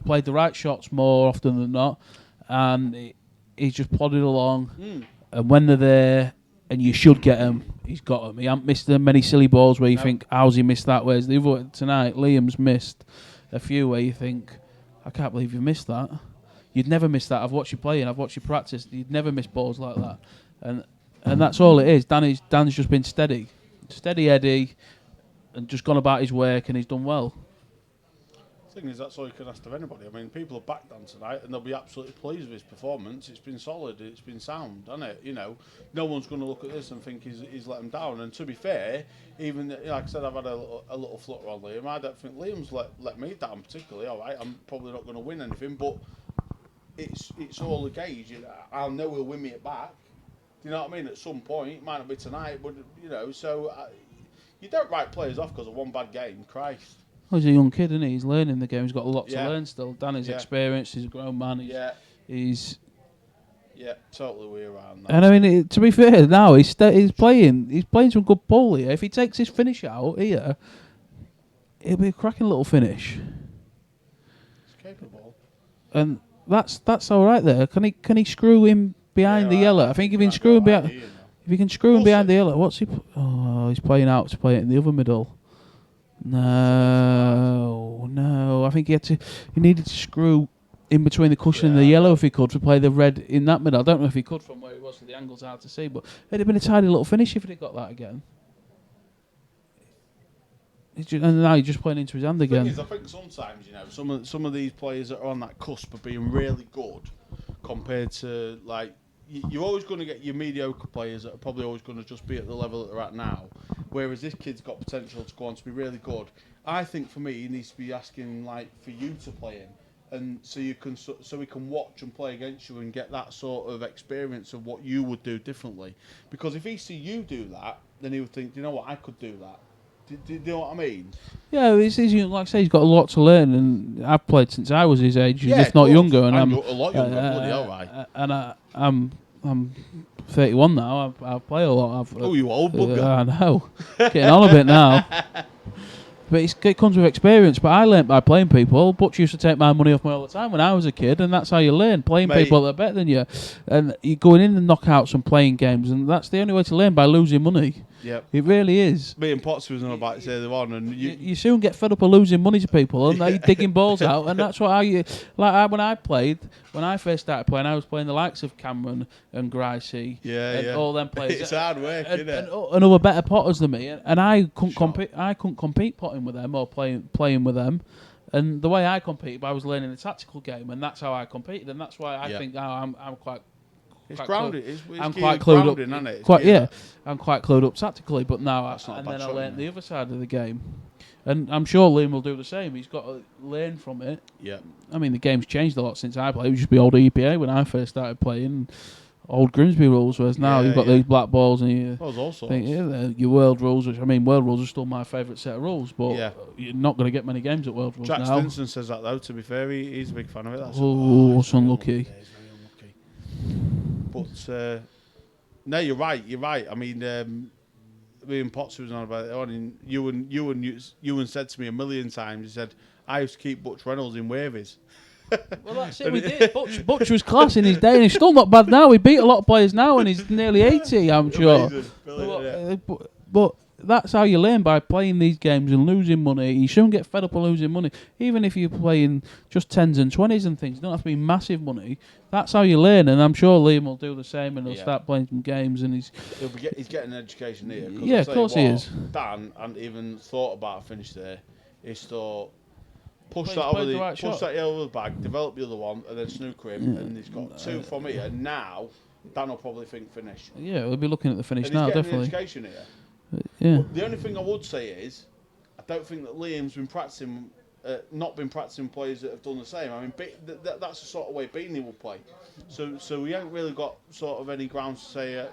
played the right shots more often than not, and he's just plodded along. And when they're there, and you should get them, he's got them. He hasn't missed them many silly balls where you think, how's he missed that? Whereas the other tonight, Liam's missed a few where you think, I can't believe you missed that. You'd never miss that. I've watched you play and I've watched you practice. You'd never miss balls like that. And that's all it is. Dan's just been steady Eddie, and just gone about his work, and he's done well. The thing is, that's all you can ask of anybody. I mean, people have backed Dan tonight, and they'll be absolutely pleased with his performance. It's been solid, it's been sound, hasn't it? You know, no one's going to look at this and think he's let him down. And to be fair, even like I said, I've had a little flutter on Liam. I don't think Liam's let me down particularly. All right, I'm probably not going to win anything, but it's all a gauge. You know, I'll know he'll win me it back. Do you know what I mean? At some point, it might not be tonight, but you know, so you don't write players off because of one bad game. Christ. Well, he's a young kid, isn't he? He's learning the game. He's got a lot to Yeah. learn still. Danny's Yeah. experienced. He's a grown man. He's Yeah, totally way around that. and I mean, to be fair, now he's playing some good ball here. If he takes his finish out here, it'll be a cracking little finish. It's capable. And that's all right there. Can he screw him behind the yellow? I think if he can screw him behind, if he can screw him behind the yellow, what's he? Oh, he's playing out to play it in the other middle. No. I think he needed to screw in between the cushion and the yellow if he could to play the red in that middle. I don't know if he could from where he was, so the angle's hard to see. But it'd have been a tidy little finish if he'd got that again. And now he's just playing into his hand again. The thing is, I think sometimes, you know, some of these players that are on that cusp of being really good compared to, like, you're always going to get your mediocre players that are probably always going to just be at the level that they're at now, whereas this kid's got potential to go on to be really good. I think for me, he needs to be asking, like, for you to play him, and so he can watch and play against you and get that sort of experience of what you would do differently. Because if he see you do that, then he would think, you know what, I could do that. Do you know what I mean? Yeah, he's like I say, he's got a lot to learn, and I've played since I was his age, if not younger. And I'm a lot younger, bloody hell, right? And I'm 31 now. I play a lot. You old bugger. I know, getting on a bit now. But it comes with experience. But I learnt by playing people. Butch used to take my money off me all the time when I was a kid, and that's how you learn, playing people that are better than you. And you're going in the knockouts and playing games, and that's the only way to learn, by losing money. Yep. It really is. Me and Potts was on about it earlier on, and you soon get fed up of losing money to people, and you're digging balls out, and that's what when I first started playing, I was playing the likes of Cameron and Gricey, and all them players. It's hard work, isn't it? And other better potters than me, and I couldn't compete. I couldn't compete potting with them or playing with them. And the way I competed, I was learning the tactical game, and that's how I competed, and that's why I think I'm quite. It's grounded. I'm quite clued up. Isn't it? I'm quite clued up tactically, but now I learned the other side of the game, and I'm sure Liam will do the same. He's got to learn from it. Yeah. I mean, the game's changed a lot since I played. It used to be old EPA when I first started playing, old Grimsby rules, whereas now you've got these black balls and your world rules. Which, I mean, world rules are still my favourite set of rules, but you're not going to get many games at world rules Jack now. Stinson says that though. To be fair, he's a big fan of it. It's unlucky. But no, you're right. I mean, me and Potts was on about it. And Ewan said to me a million times. He said, "I used to keep Butch Reynolds in wavies." Well, that's it. We did. Butch was class in his day, and he's still not bad now. He beat a lot of players now, and he's nearly 80. I'm sure. But that's how you learn, by playing these games and losing money. You shouldn't get fed up of losing money, even if you're playing just 10s and 20s and things. It don't have to be massive money. That's how you learn, and I'm sure Liam will do the same, and he'll start playing some games. And he's getting an education here. Yeah, of course he is. Dan hadn't even thought about a finish there. He's thought, push that over the bag, develop the other one, and then snooker him, and he's got two from here. And now Dan will probably think finish. Yeah, we'll be looking at the finish and now, he's getting definitely. An education here. Yeah. The only thing I would say is, I don't think that Liam's been practicing, not been practicing players that have done the same. I mean, that's the sort of way Beanie will play. So we haven't really got sort of any grounds to say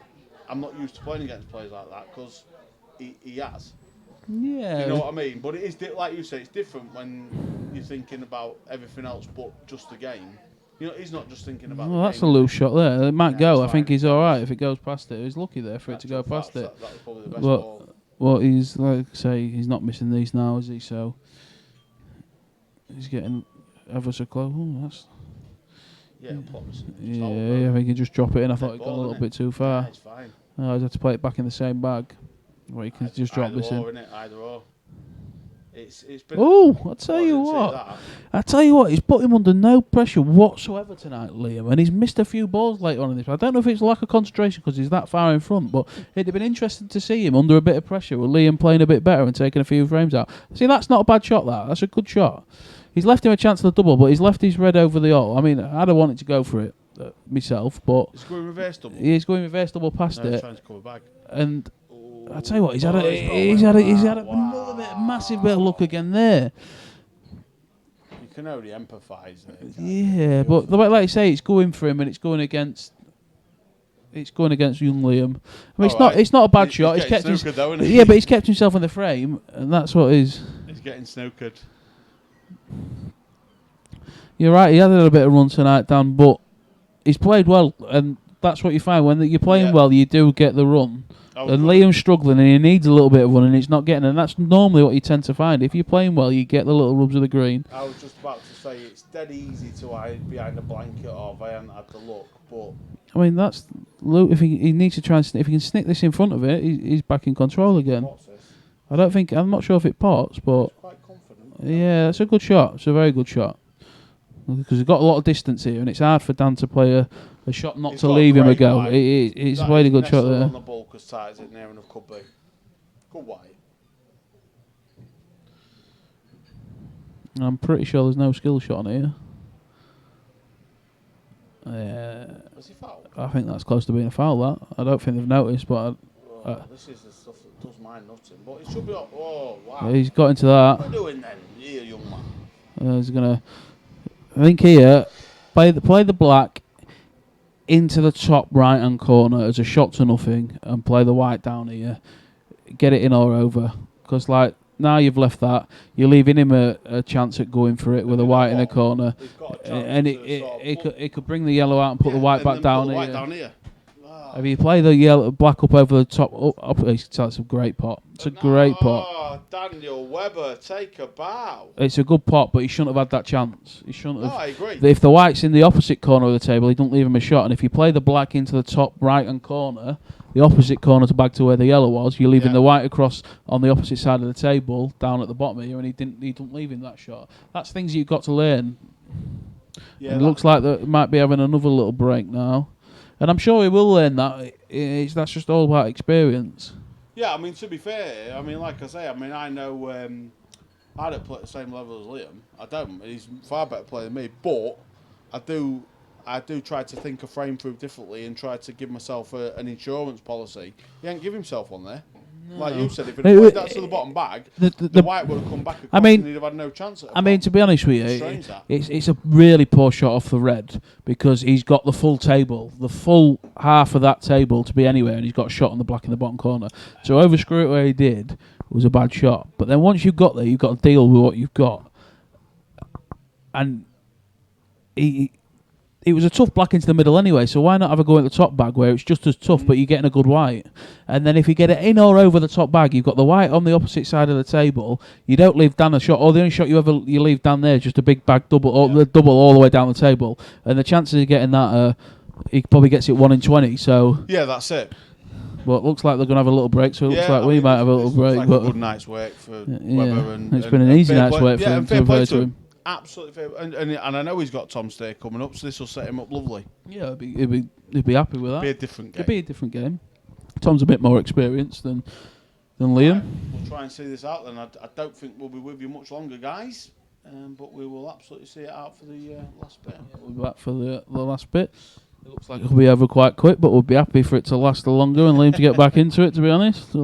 I'm not used to playing against players like that, because he has. Yeah. You know what I mean? But it is like you say, it's different when you're thinking about everything else but just the game. You know, he's not just thinking about. Well, that's a loose shot there. It might go. I think he's all right if it goes past it. He's lucky there for it to go past it. That was probably the best ball. Well, he's like I say, he's not missing these now, is he? So he's getting ever so close. Oh, that's. Yeah, I think he just drop it in. I thought it got a little bit too far. Yeah, it's fine. I had to play it back in the same bag. Where you can just drop this in. Either or. It's been. Oh, I tell you what, he's put him under no pressure whatsoever tonight, Liam, and he's missed a few balls later on in this. I don't know if it's lack of concentration because he's that far in front, but it'd have been interesting to see him under a bit of pressure with Liam playing a bit better and taking a few frames out. See, that's not a bad shot. That's a good shot. He's left him a chance of the double, but he's left his red over the hole. I mean, I'd have wanted to go for it myself, but He's going reverse double. he's going reverse double past No, he's it. trying to cover back. And I tell you what, he's had Wow. another massive bit of luck again there. You can only empathise there. Yeah, but the way, like you say, it's going for him and it's going against young Liam. I mean, it's not a bad shot. He's kept snookered though, isn't he? yeah, but he's kept himself in the frame, and that's what is. He's getting snookered. You're right. He had a little bit of run tonight, Dan, but he's played well, and that's what you find when you're playing well. You do get the run. And Liam's struggling, and he needs a little bit of run, and he's not getting it. And that's normally what you tend to find. If you're playing well, you get the little rubs of the green. I was just about to say it's dead easy to hide behind a blanket, or if I hadn't had the look, but. I mean, that's Luke. If he needs to try and if he can snick this in front of it, he's back in control again. I'm not sure if it pots, but Quite confident. yeah, it's a good shot. It's a very good shot because he's got a lot of distance here, and it's hard for Dan to play a shot not to leave him a go. It's played a good shot there. On the ball as tight as it near enough could be. Good white. I'm pretty sure there's no skill shot on here. Was he fouled? I think that's close to being a foul. That I don't think they've noticed, but This is the stuff that does my nutting. But it should be. Oh wow! he's got into that. What are you doing then, you young man? He's gonna. I think here play the black into the top right hand corner as a shot to nothing, and play the white down here. Get it in or over, because like now you've left that, you're leaving him a chance at going for it with a white in the corner, and it could bring the yellow out and put the white back down here. If you play the black up over the top, that's a great pot. It's a great pot. Oh, Daniel Webber, take a bow. It's a good pot, but he shouldn't have had that chance. He shouldn't have. No, I agree. If the white's in the opposite corner of the table, he don't leave him a shot. And if you play the black into the top right-hand corner, the opposite corner to back to where the yellow was, you're leaving the white across on the opposite side of the table, down at the bottom here, and he don't leave him that shot. That's things you've got to learn. Yeah, and it looks like they might be having another little break now. And I'm sure he will learn that. That's just all about experience. Yeah, I mean, to be fair, I mean, like I say, I mean, I know I don't play at the same level as Liam. I don't. He's a far better player than me. But I do try to think a frame through differently and try to give myself an insurance policy. He ain't give himself one there. No. Like you said, if he'd played that to the bottom bag, the white would have come back across and he'd have had no chance at it. To be honest with you, it's a really poor shot off the red because he's got the full table, the full half of that table to be anywhere, and he's got a shot on the black in the bottom corner. So overscrew it where he did was a bad shot. But then once you've got there, you've got to deal with what you've got. And it was a tough black into the middle anyway, so why not have a go at the top bag where it's just as tough, but you're getting a good white? And then if you get it in or over the top bag, you've got the white on the opposite side of the table. You don't leave Dan a shot, or the only shot you leave down there is just a big bag double, or the double all the way down the table. And the chances of getting that, he probably gets it 1 in 20. So yeah, that's it. Well, it looks like they're going to have a little break, so it looks like we might have a little break. Like but a good night's work for Webber, and it's been an easy night's work for him. To fair to him. Absolutely fair, and I know he's got Tom Stay coming up, so this will set him up lovely. Yeah, he'd be happy with that. Be a different game. It'd be a different game. Tom's a bit more experienced than Liam. Right, we'll try and see this out then. I don't think we'll be with you much longer, guys, but we will absolutely see it out for the last bit. Yeah, we'll be back for the last bit. It looks like it'll be over quite quick, but we'll be happy for it to last longer and Liam to get back into it. To be honest,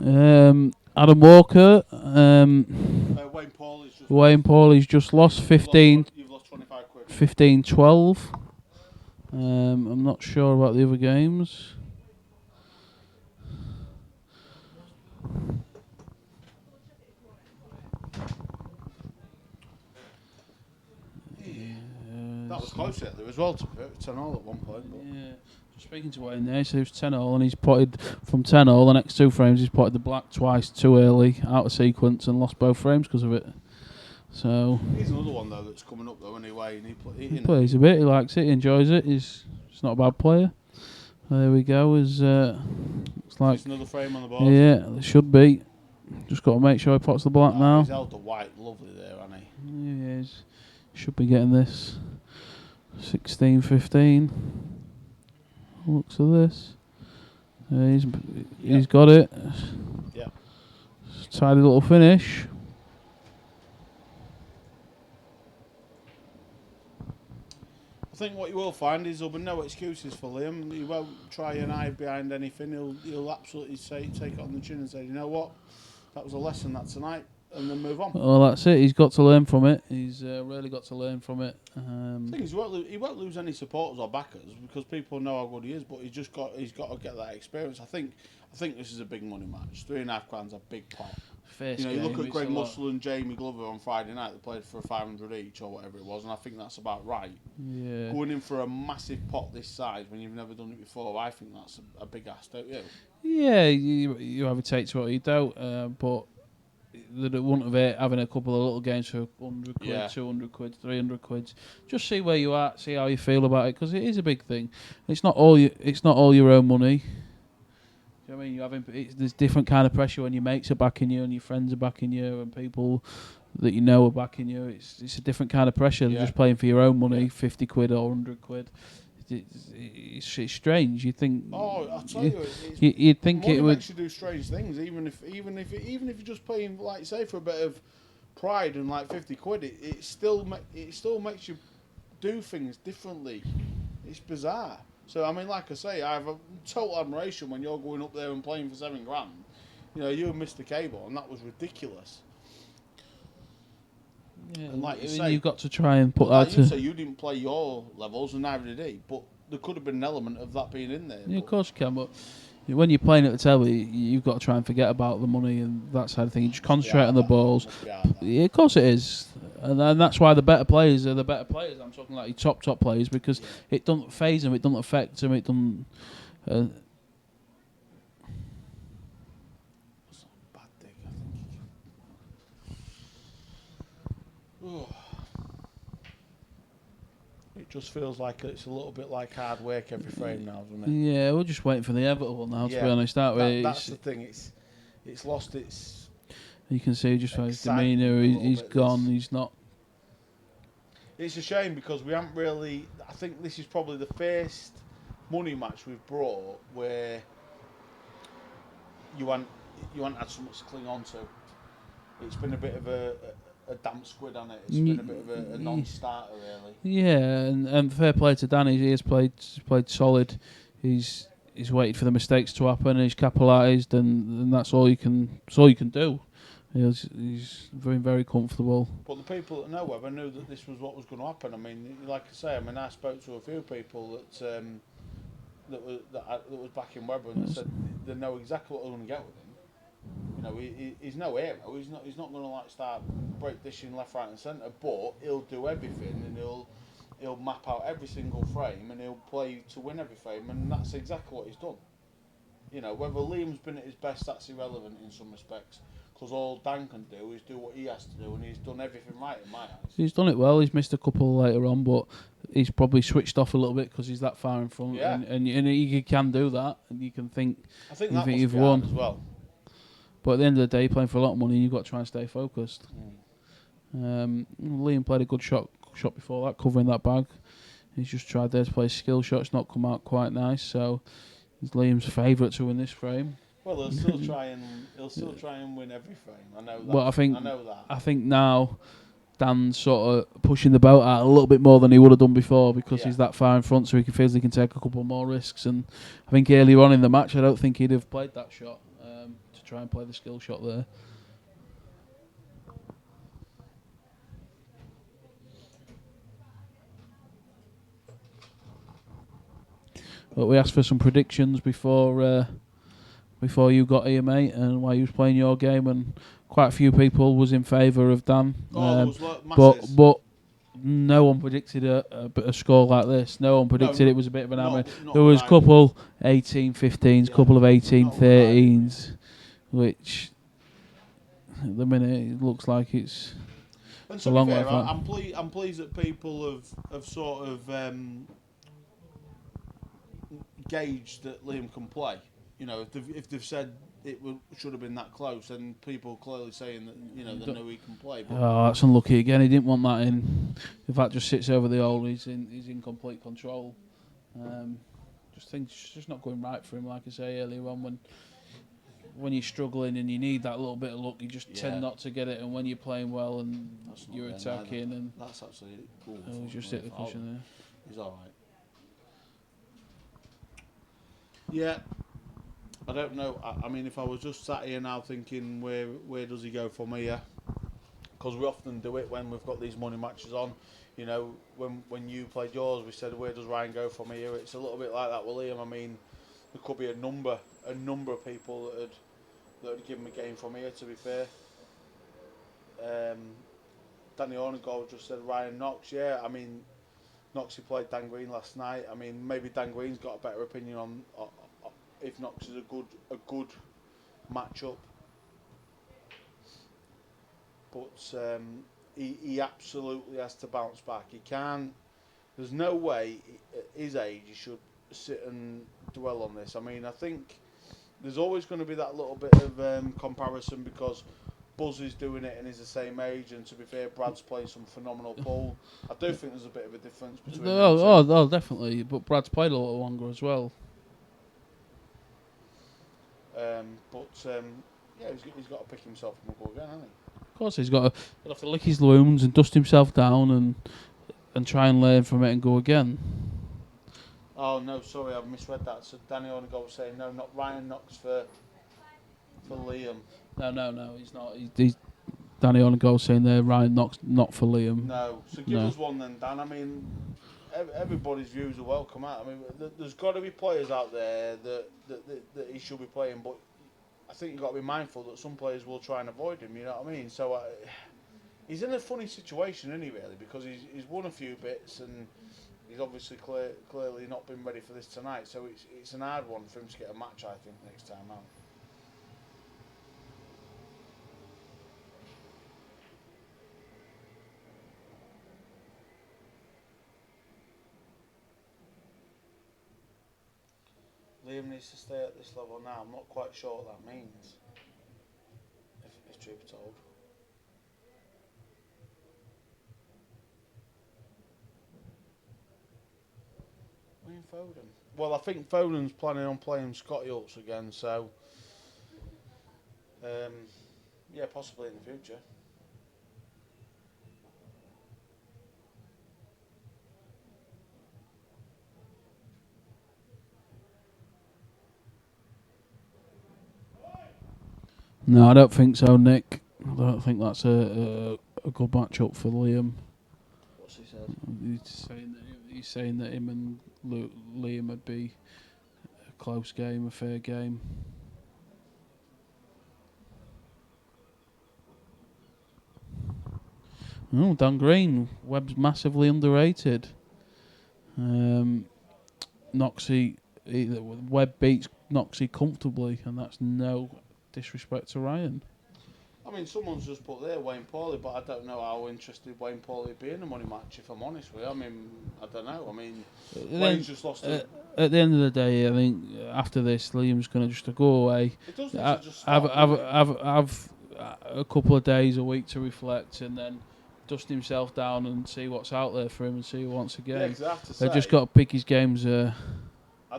Adam Walker. Wayne Pauley's just lost 15, You've lost 25 quid. 15-12. I'm not sure about the other games. That was close there as well, to 10-all at one point. But. Yeah. Just speaking to Wayne there, so it was 10-all, and he's potted from 10-all. The next 2 frames, he's potted the black twice too early, out of sequence, and lost both frames because of it. So he's another one though that's coming up though anyway, and he plays a bit. He likes it. He enjoys it. He's not a bad player. There we go. It's like just another frame on the board. Yeah, it should be. Just got to make sure he pots the black now. He's held the white lovely there, hasn't he? He is. Should be getting this. 16-15. Looks of this. He's got it. Yeah. Tidy little finish. I think what you will find is there'll be no excuses for Liam. He won't try and hide behind anything. He'll absolutely take it on the chin and say, you know what, that was a lesson that tonight, and then move on. Well, that's it. He's got to learn from it. He's really got to learn from it. The thing is, he won't lose any supporters or backers because people know how good he is. But he's got to get that experience. I think this is a big money match. £3.5's a big pot. You look at Greg Muscle and Jamie Glover on Friday night. They played for 500 each or whatever it was, and I think that's about right. Yeah. Going in for a massive pot this size when you've never done it before, I think that's a big ask, don't you? Yeah, you have a take to what you don't, but the want of it, having a couple of little games for 100 quid, 200 quid, 300 quid, just see where you are, see how you feel about it, because it is a big thing. It's not all your own money. I mean, there's different kind of pressure when your mates are backing you and your friends are backing you and people that you know are backing you. It's a different kind of pressure than just playing for your own money, 50 quid or 100 quid. It's strange. You think? Oh, I tell you, you'd think money it would. Makes you do strange things, even if you're just playing, like say, for a bit of pride and like 50 quid. It still makes you do things differently. It's bizarre. So, I mean, like I say, I have a total admiration when you're going up there and playing for £7 grand. You know, you and Mr. Cable, and that was ridiculous. Yeah, and like you say, you've got to try and put like that you to... say, you didn't play your levels, and neither did he, but there could have been an element of that being in there. Yeah, of course you can, but when you're playing at the telly, you've got to try and forget about the money and that side of thing. You just concentrate on the balls. Yeah, of course it is. And that's why the better players are the better players. I'm talking like your top players, because it doesn't phase them, it doesn't affect them, it doesn't... Bad dig, I think. It just feels like it's a little bit like hard work every frame now, doesn't it? Yeah, we're just waiting for the Everton one now, to be honest. That's the thing. It's lost its... You can see just by his demeanour, he's gone, he's not... It's a shame because we haven't really... I think this is probably the first money match we've brought where you haven't had so much to cling on to. It's been a bit of a damp squid, hasn't it? It's been a bit of a non-starter, really. Yeah, and fair play to Danny. He has played solid. He's waited for the mistakes to happen, and he's capitalised, and that's all you can do. He's very, very comfortable. But the people that know Webber knew that this was what was going to happen. I mean, like I say, I spoke to a few people that was backing Webber, and they said they know exactly what they're going to get with him. You know, he's no hero. He's not going to like start break dishing left, right, and centre. But he'll do everything, and he'll map out every single frame, and he'll play to win every frame, and that's exactly what he's done. You know, whether Liam's been at his best, that's irrelevant in some respects. Because all Dan can do is do what he has to do, and he's done everything right in my eyes. He's done it well. He's missed a couple later on, but he's probably switched off a little bit because he's that far in front. Yeah. And he can do that, and you can think. I think that you've must won as well. But at the end of the day, playing for a lot of money, you've got to try and stay focused. Liam played a good shot before that, covering that bag. He's just tried there to play skill shots, not come out quite nice. So he's Liam's favourite to win this frame. Well, he'll still try and win every frame. I know that. Well, I I think now Dan's sort of pushing the boat out a little bit more than he would have done before, because he's that far in front, so he feels he can take a couple more risks. And I think earlier on in the match, I don't think he'd have played that shot to try and play the skill shot there. But we asked for some predictions before you got here, mate, and while you was playing your game, and quite a few people was in favour of Dan. There was masses. But no one predicted a score like this. No one predicted it was a bit of an hammer. There was a couple 18-15s, couple of 18-13s, which at the minute it looks like it's And a to long be way fair, from. I'm pleased that people have sort of gauged that Liam can play. You know, if they've said should have been that close, then people clearly saying that they know he can play. But Oh, that's unlucky again. He didn't want that in. If that just sits over the hole, he's in complete control. Just things just not going right for him. Like I say earlier on, when you're struggling and you need that little bit of luck, you just tend not to get it. And when you're playing well and you're attacking, and that's actually cool. he's just hit the cushion there. He's all right. Yeah. I don't know. I mean, if I was just sat here now thinking, where does he go from here? Because we often do it when we've got these money matches on. You know, when you played yours, we said, where does Ryan go from here? It's a little bit like that with Liam. I mean, there could be a number of people that would give him a game from here, to be fair. Danny Ornegall just said Ryan Knox. Yeah, I mean, Knox, he played Dan Green last night. I mean, maybe Dan Green's got a better opinion on if Knox is a good matchup, but he absolutely has to bounce back. He can't. There's no way at his age he should sit and dwell on this. I mean, I think there's always going to be that little bit of comparison because Buzz is doing it and he's the same age, and to be fair, Brad's playing some phenomenal pool. I do think there's a bit of a difference between them two. Oh, definitely. But Brad's played a little longer as well. Yeah, he's got to pick himself up and go again, hasn't he? Of course, he'll have to lick his wounds and dust himself down and try and learn from it and go again. Oh no, sorry, I've misread that. So Danny Ornegall was saying no, not Ryan Knox for Liam. No, he's not. He's Danny Ornegall saying there Ryan Knox not for Liam. No, so give us one then, Dan. I mean, everybody's views are welcome out. I mean, there's got to be players out there that he should be playing, but I think you've got to be mindful that some players will try and avoid him, you know what I mean? So he's in a funny situation, isn't he, really? Because he's won a few bits and he's obviously clearly not been ready for this tonight. So it's an hard one for him to get a match, I think, next time out. Liam needs to stay at this level now. I'm not quite sure what that means, if truth be told. William Foden. Well, I think Foden's planning on playing Scotty Hulse again, so yeah, possibly in the future. No, I don't think so, Nick. I don't think that's a good matchup for Liam. What's he said? He's saying that him and Liam would be a close game, a fair game. Oh, Dan Green. Webb's massively underrated. Noxie, Webb beats Noxie comfortably, and that's no disrespect to Ryan. I mean, someone's just put there Wayne Pauley, but I don't know how interested Wayne Pauley would be in a money match, if I'm honest with you. I mean, I don't know. I mean, Wayne's just lost it. At the end of the day, I think after this, Liam's going to just go away. It does need to just have stop, a couple of days, a week to reflect, and then dust himself down and see what's out there for him and see who wants a game. Yeah, 'cause I have to say, They've just got to pick his games. I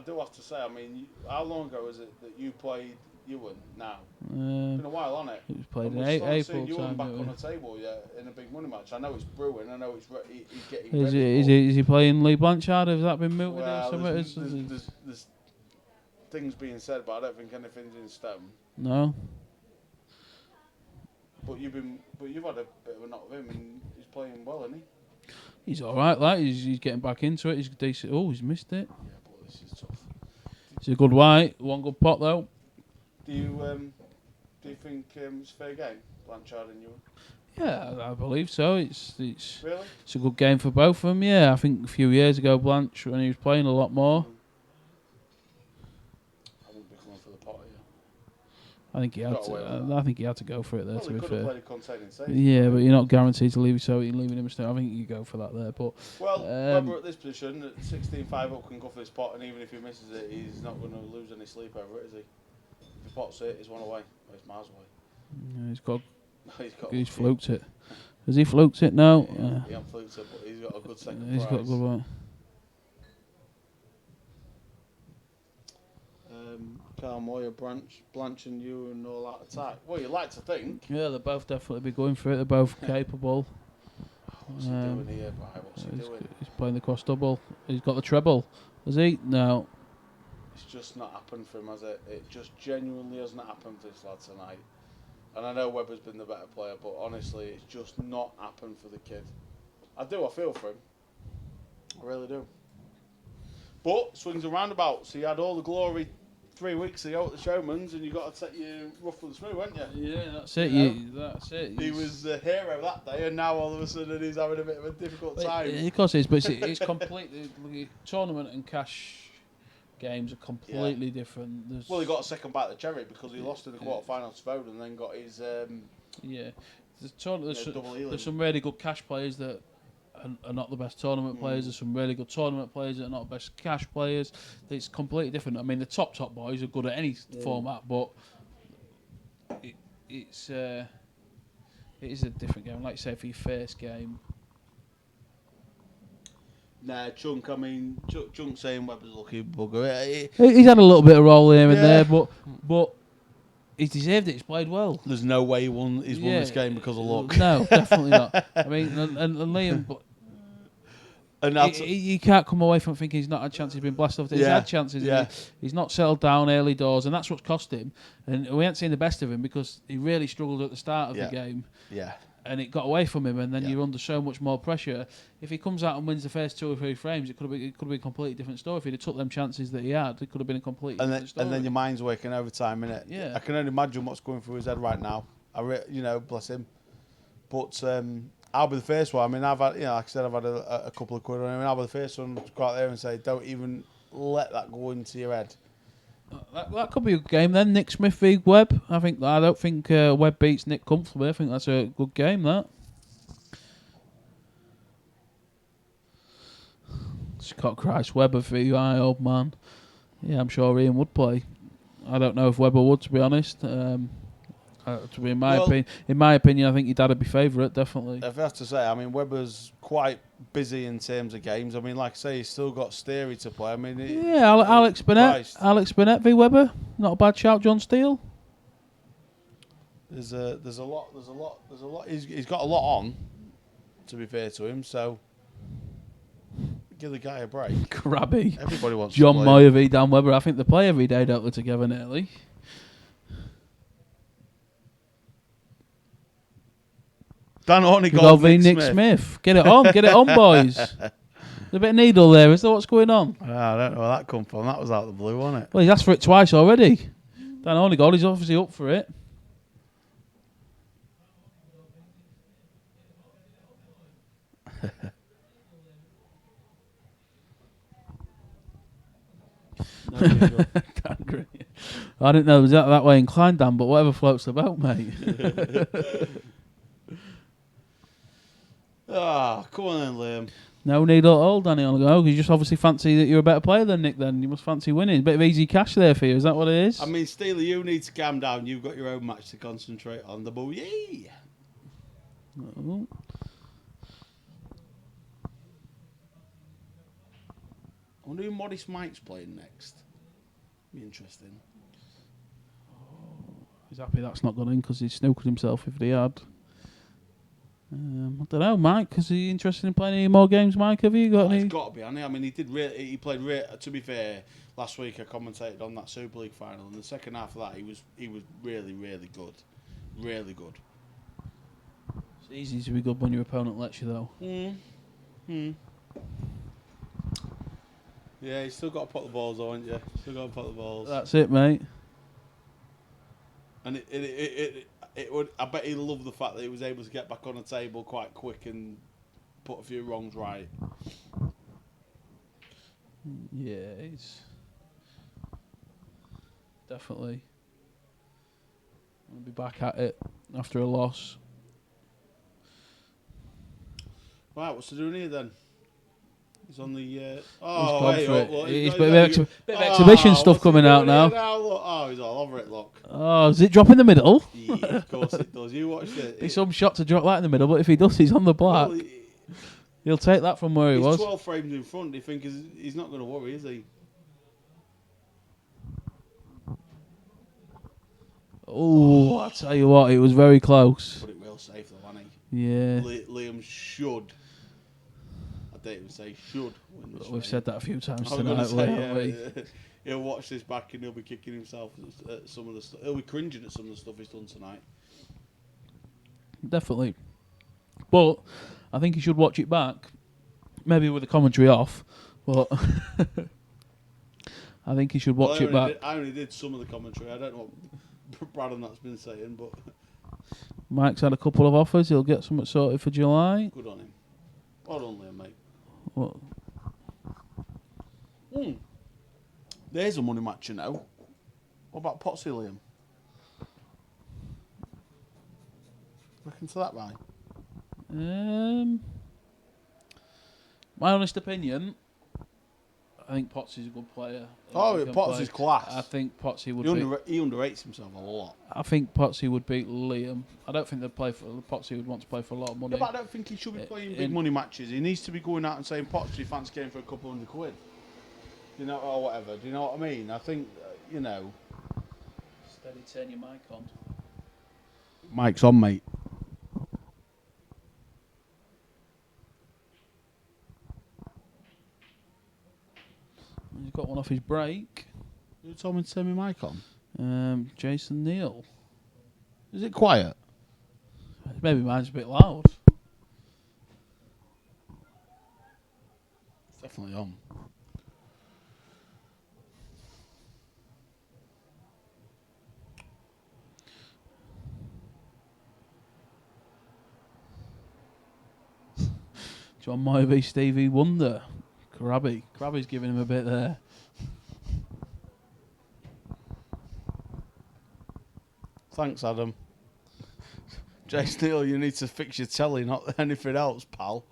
do have to say, I mean, how long ago was it that you played Ewan now? It's been a while, hasn't it? It was played And in we're starting to April see Ewan time. back don't on we? the table, yeah, in a big money match. I know it's brewing. I know he's getting Is ready. he playing Lee Blanchard? Has that been mooted Well, or something? there's things being said, but I don't think anything's in stone. No. But you've had a bit of a knock with him, and he's playing well, isn't he? He's all right, like he's getting back into it. He's decent. Oh, he's missed it. Yeah, but this is tough. It's a good white. One good pot though. Do you think it's fair game, Blanchard and Ewan? Yeah, I believe so. It's Really? it's a good game for both of them. Yeah, I think a few years ago, Blanche, when he was playing a lot more, I wouldn't be coming for the pot here. I think he had Got away with to. I think he had to go for it there. Well, To he be could have fair. played a containing safe. Yeah, but you're not guaranteed to leave, so you're leaving him a stone. I think you go for that there. But Well, Webber at this position, at 16-5 up, can go for this pot, and even if he misses it, he's not going to lose any sleep over it, is he? If he pots it, he's one away. Well, he's miles away. yeah, He's got. he's fluked it. Has he fluked it now? Yeah, he hasn't fluked it, but he's got a good second He's prize. got a good one. Carl Moyer, Blanche and you and all that attack. Well, you like to think. Yeah, they'll both definitely be going for it. They're both capable. What's he doing here, Brian? What's he doing? He's playing the cross double. He's got the treble. Has he? No. It's just not happened for him, has it? It just genuinely hasn't happened for this lad tonight. And I know Webber's been the better player, but honestly, it's just not happened for the kid. I feel for him. I really do. But, swings and roundabouts. He had all the glory 3 weeks ago at the Showman's, and you got to take your rough and smooth, haven't you? Yeah, that's it. That's it. He was the hero that day, and now all of a sudden he's having a bit of a difficult time. Of course it is, but it's completely... tournament and cash games are completely different. Well, he got a second bite of the cherry because he lost in the quarter-final to Foden and then got his... Yeah. double healing. There's some really good cash players that are not the best tournament players. There's some really good tournament players that are not the best cash players. It's completely different. I mean, the top boys are good at any format, but it is a different game. Like you say, for your first game. Nah, Chunk, I mean, Chunk saying Webber's lucky bugger. He's had a little bit of roll here and there, but he's deserved it. He's played well. There's no way he's won this game because of luck. No, definitely not. I mean, and Liam, but And that's you can't come away from thinking he's not had chances. He's been blessed off. He's had chances. Yeah. He's not settled down early doors, and that's what's cost him. And we haven't seen the best of him because he really struggled at the start of the game. Yeah. And it got away from him, and then you're under so much more pressure. If he comes out and wins the first 2 or 3 frames, it could have been a completely different story. If he'd have took them chances that he had, it could have been a completely different story. And then your mind's working overtime, innit? Yeah. I can only imagine what's going through his head right now. Bless him. But I'll be the first one. I mean, I've had, like I said, I've had a couple of quid on him. I'll be the first one to go out there and say, don't even let that go into your head. That could be a good game then. Nick Smith v Webb. I don't think Webb beats Nick comfortably. I think that's a good game. That. Scott Christ, Webber v old man. Yeah, I'm sure Ian would play. I don't know if Webber would, to be honest. In my opinion, I think your dad would be favourite, definitely. If I have to say, I mean, Webber's quite busy in terms of games. I mean, like I say, he's still got Steary to play. I mean, Alex Burnett v Webber, not a bad shout. John Steele. There's a lot. He's got a lot on. To be fair to him, so give the guy a break. Crabby. Everybody wants John to play Moyer v Dan Webber. I think they play every day, don't they, together nearly. Dan Go v Nick Smith. Get it on, boys. There's a bit of needle there. Is there what's going on? I don't know where that come from. That was out of the blue, wasn't it? Well, he's asked for it twice already. Dan Hornigold, he's obviously up for it. Dan Green. I didn't know it was that way inclined, Dan, but whatever floats the boat, mate. Come on then, Liam. No need at all, Danny Hornigold. You just obviously fancy that you're a better player than Nick then. You must fancy winning. A bit of easy cash there for you. Is that what it is? I mean, Steely, you need to calm down. You've got your own match to concentrate on. The ball, yay! Oh. I wonder who Modest Mike's playing next. Be interesting. He's happy that's not gone in because he snookered himself if he had. I don't know, Mike. Is he interested in playing any more games, Mike? Have you got any? He's got to be, hasn't he? I mean, he played. To be fair, last week I commentated on that Super League final, and the second half of that, he was really, really good, really good. It's easy to be good when your opponent lets you, though. Yeah, you still got to put the balls on, haven't you? Still got to put the balls. That's it, mate. And it would. I bet he loved the fact that he was able to get back on the table quite quick and put a few wrongs right. Yeah, it's definitely. I'll be back at it after a loss. Right, what's he doing here then? He's on the. He's Oh, gone hey, for it. look, He's got- bit of exhibition stuff what's he coming out doing here now. Look. Oh, he's all over it. Look. Oh, does it drop in the middle? Yeah, of course it does. You watched it. Be some shot to drop that in the middle, but if he does, he's on the black. Well, He'll take that from where he he's was. 12 frames in front. Do you think he's not going to worry, is he? Oh, I tell you what, it was very close. But it will safe though, hasn't Yeah, he? Liam should. I don't even say should win this we've fight. said that a few times I was gonna tonight, say, haven't we? He'll watch this back and he'll be kicking himself at some of the stuff. He'll be cringing at some of the stuff he's done tonight. Definitely. But I think he should watch it back, maybe with the commentary off. But I think he should watch it back. I only did some of the commentary. I don't know what Brad and that's been saying, but Mike's had a couple of offers. He'll get something sorted for July. good on him. Well done, Liam, mate. What? There's a money match, you know. What about Potsy, Liam? Looking to that, right? My honest opinion, I think Potsy's a good player. Oh, He can Potsy's play. class. I think Potsy would. He underrates himself a lot. I think Potsy would beat Liam. I don't think they'd play for Potsy would want to play for a lot of money. Yeah, but I don't think he should be playing big in- money matches. He needs to be going out and saying, Potsy, fancy game for a couple £100. You know, or whatever. Do you know what I mean? I think, you know. Steady, turn your mic on. Mike's on, mate. He's got one off his break. Who told me to turn my mic on? Jason Neal. Is it quiet? Maybe mine's a bit loud. It's definitely on. John Moyvie, Stevie Wonder. Krabby's giving him a bit there. Thanks, Adam. Jay Steele, you need to fix your telly, not anything else, pal.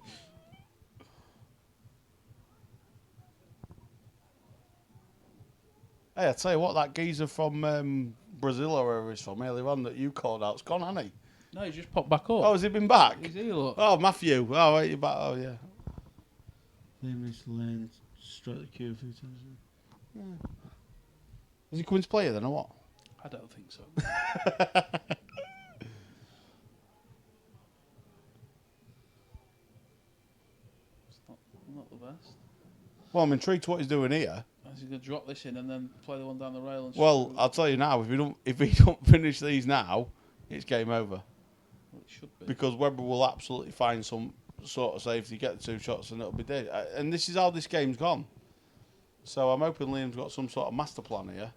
Hey, I tell you what, that geezer from Brazil or wherever he's from earlier on that you called out's gone, hasn't he? No, he just popped back up. Oh, has he been back? He's here, look. Oh, Matthew. Oh, wait, you're back. Oh, yeah. Liam needs to learn straight the queue a few times. Yeah. Is he coming to play here then, or what? I don't think so. It's not the best. Well, I'm intrigued to what he's doing here. Is he going to drop this in and then play the one down the rail? And Well, I'll tell you now, if we don't finish these now, it's game over. Well, it should be. Because Webber will absolutely find some sort of safety, get the 2 shots, and it'll be dead. And this is how this game's gone. So I'm hoping Liam's got some sort of master plan here.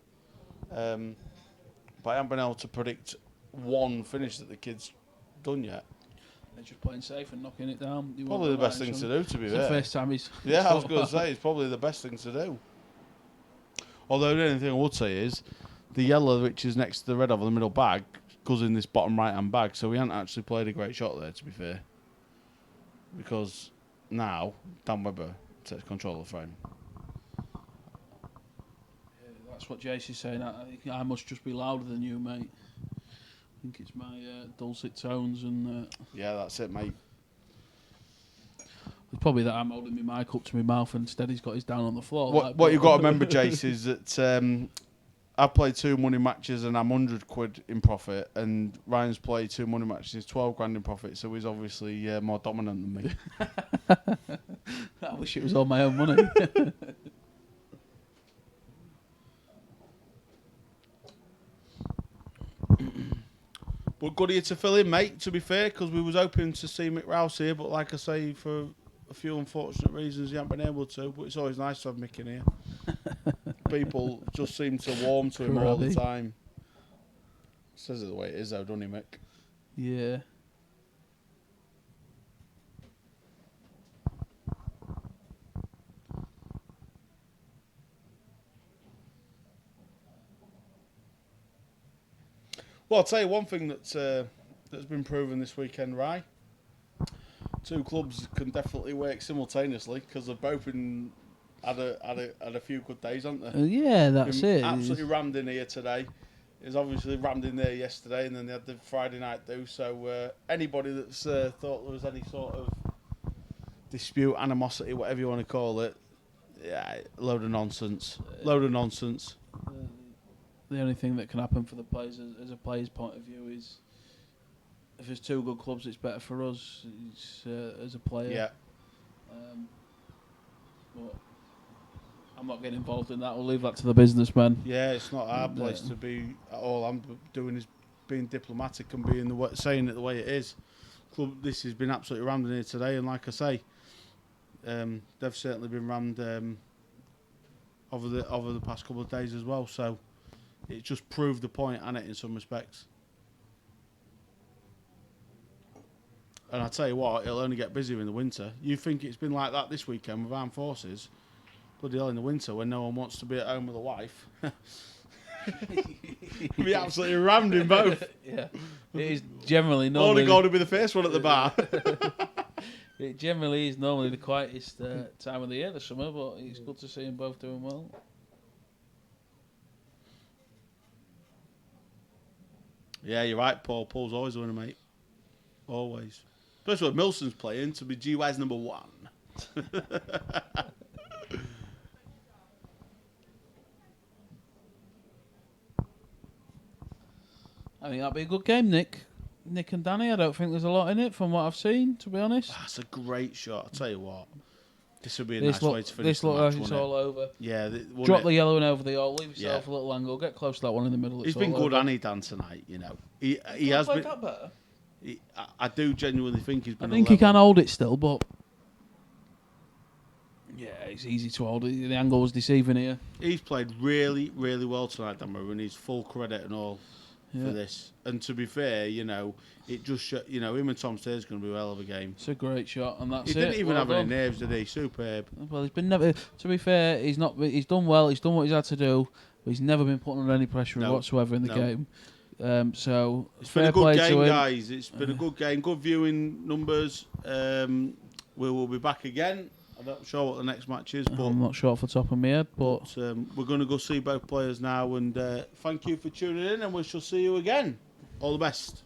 But I haven't been able to predict one finish that the kid's done yet. They're just playing safe and knocking it down. You Probably won't the go best right thing into to do, to be It's the fair. first time he's. Yeah, I was going to say, it's probably the best thing to do. Although the only thing I would say is, the yellow, which is next to the red over the middle bag, goes in this bottom right-hand bag, so he hasn't actually played a great shot there, to be fair. Because now, Dan Webber takes control of the frame. That's what Jason's saying. I think I must just be louder than you, mate. I think it's my dulcet tones and. Yeah, that's it, mate. It's probably that I'm holding my mic up to my mouth and instead he's got his down on the floor. What you've got to remember, Jace, is that I've played 2 money matches and I'm £100 in profit, and Ryan's played 2 money matches, he's 12 grand in profit, so he's obviously more dominant than me. I wish it was all my own money. But good of you to fill in, mate, to be fair, because we was hoping to see Mick Rouse here, but like I say, for a few unfortunate reasons, he hasn't been able to. But it's always nice to have Mick in here. People just seem to warm to him all the Crabby. time. Says it the way it is, though, doesn't he, Mick? Yeah. Well, I'll tell you one thing that's been proven this weekend, Rye. Two clubs can definitely work simultaneously because they've both been had a few good days, haven't they? Yeah, that's Been it. Absolutely rammed in here today. It was obviously rammed in there yesterday, and then they had the Friday night do. So anybody that's thought there was any sort of dispute, animosity, whatever you want to call it, yeah, load of nonsense. Load of nonsense. The only thing that can happen for the players, as a player's point of view, is if there's two good clubs, it's better for us as a player. Yeah. But I'm not getting involved in that. We'll leave that to the businessmen. Yeah, it's not our place to be at all. I'm doing is being diplomatic and being saying it the way it is. Club, this has been absolutely rammed in here today, and like I say, they've certainly been rammed over the past couple of days as well. So it just proved the point, hasn't it, in some respects. And I tell you what, it'll only get busier in the winter. You think it's been like that this weekend with armed forces? Bloody hell, in the winter when no one wants to be at home with a wife. Be absolutely rammed in both. Yeah, it is generally Only normally. going to be the first one at the bar. It generally is normally the quietest time of the year, the summer, but it's good to see them both doing well. Yeah, you're right, Paul. Paul's always a winner, mate. Always. Especially when Milson's playing to be GY's number one. I think that'll be a good game, Nick. Nick and Danny, I don't think there's a lot in it from what I've seen, to be honest. That's a great shot. I'll tell you what. This would be a This nice way to finish this the look match, like it's wouldn't all over. it? Yeah. Drop the yellow one over the all, leave yourself Yeah. a little angle, get close to that one in the middle. He's it's been all good, over. hasn't he, Dan, tonight, you know. He has been... that better. I do genuinely think he's I been think he can hold it still, but... Yeah, it's easy to hold. The angle was deceiving here. He's played really, really well tonight, Dan Murray, and he's full credit and all for this. And to be fair, you know, it just him and Tom Stayer's going to be a hell of a game. It's a great shot, and that's He it. didn't even Well have any done. nerves, did he? Superb. Well, he's been never. To be fair, he's not. He's done well. He's done what he's had to do, but he's never been put under any pressure No. whatsoever in the No. game. So It's fair been a good play to game, him. guys. It's been a good game. Good viewing numbers. We will be back again. I'm not sure what the next match is, but I'm not sure off the top of my head, but we're going to go see both players now. And thank you for tuning in, and we shall see you again. All the best.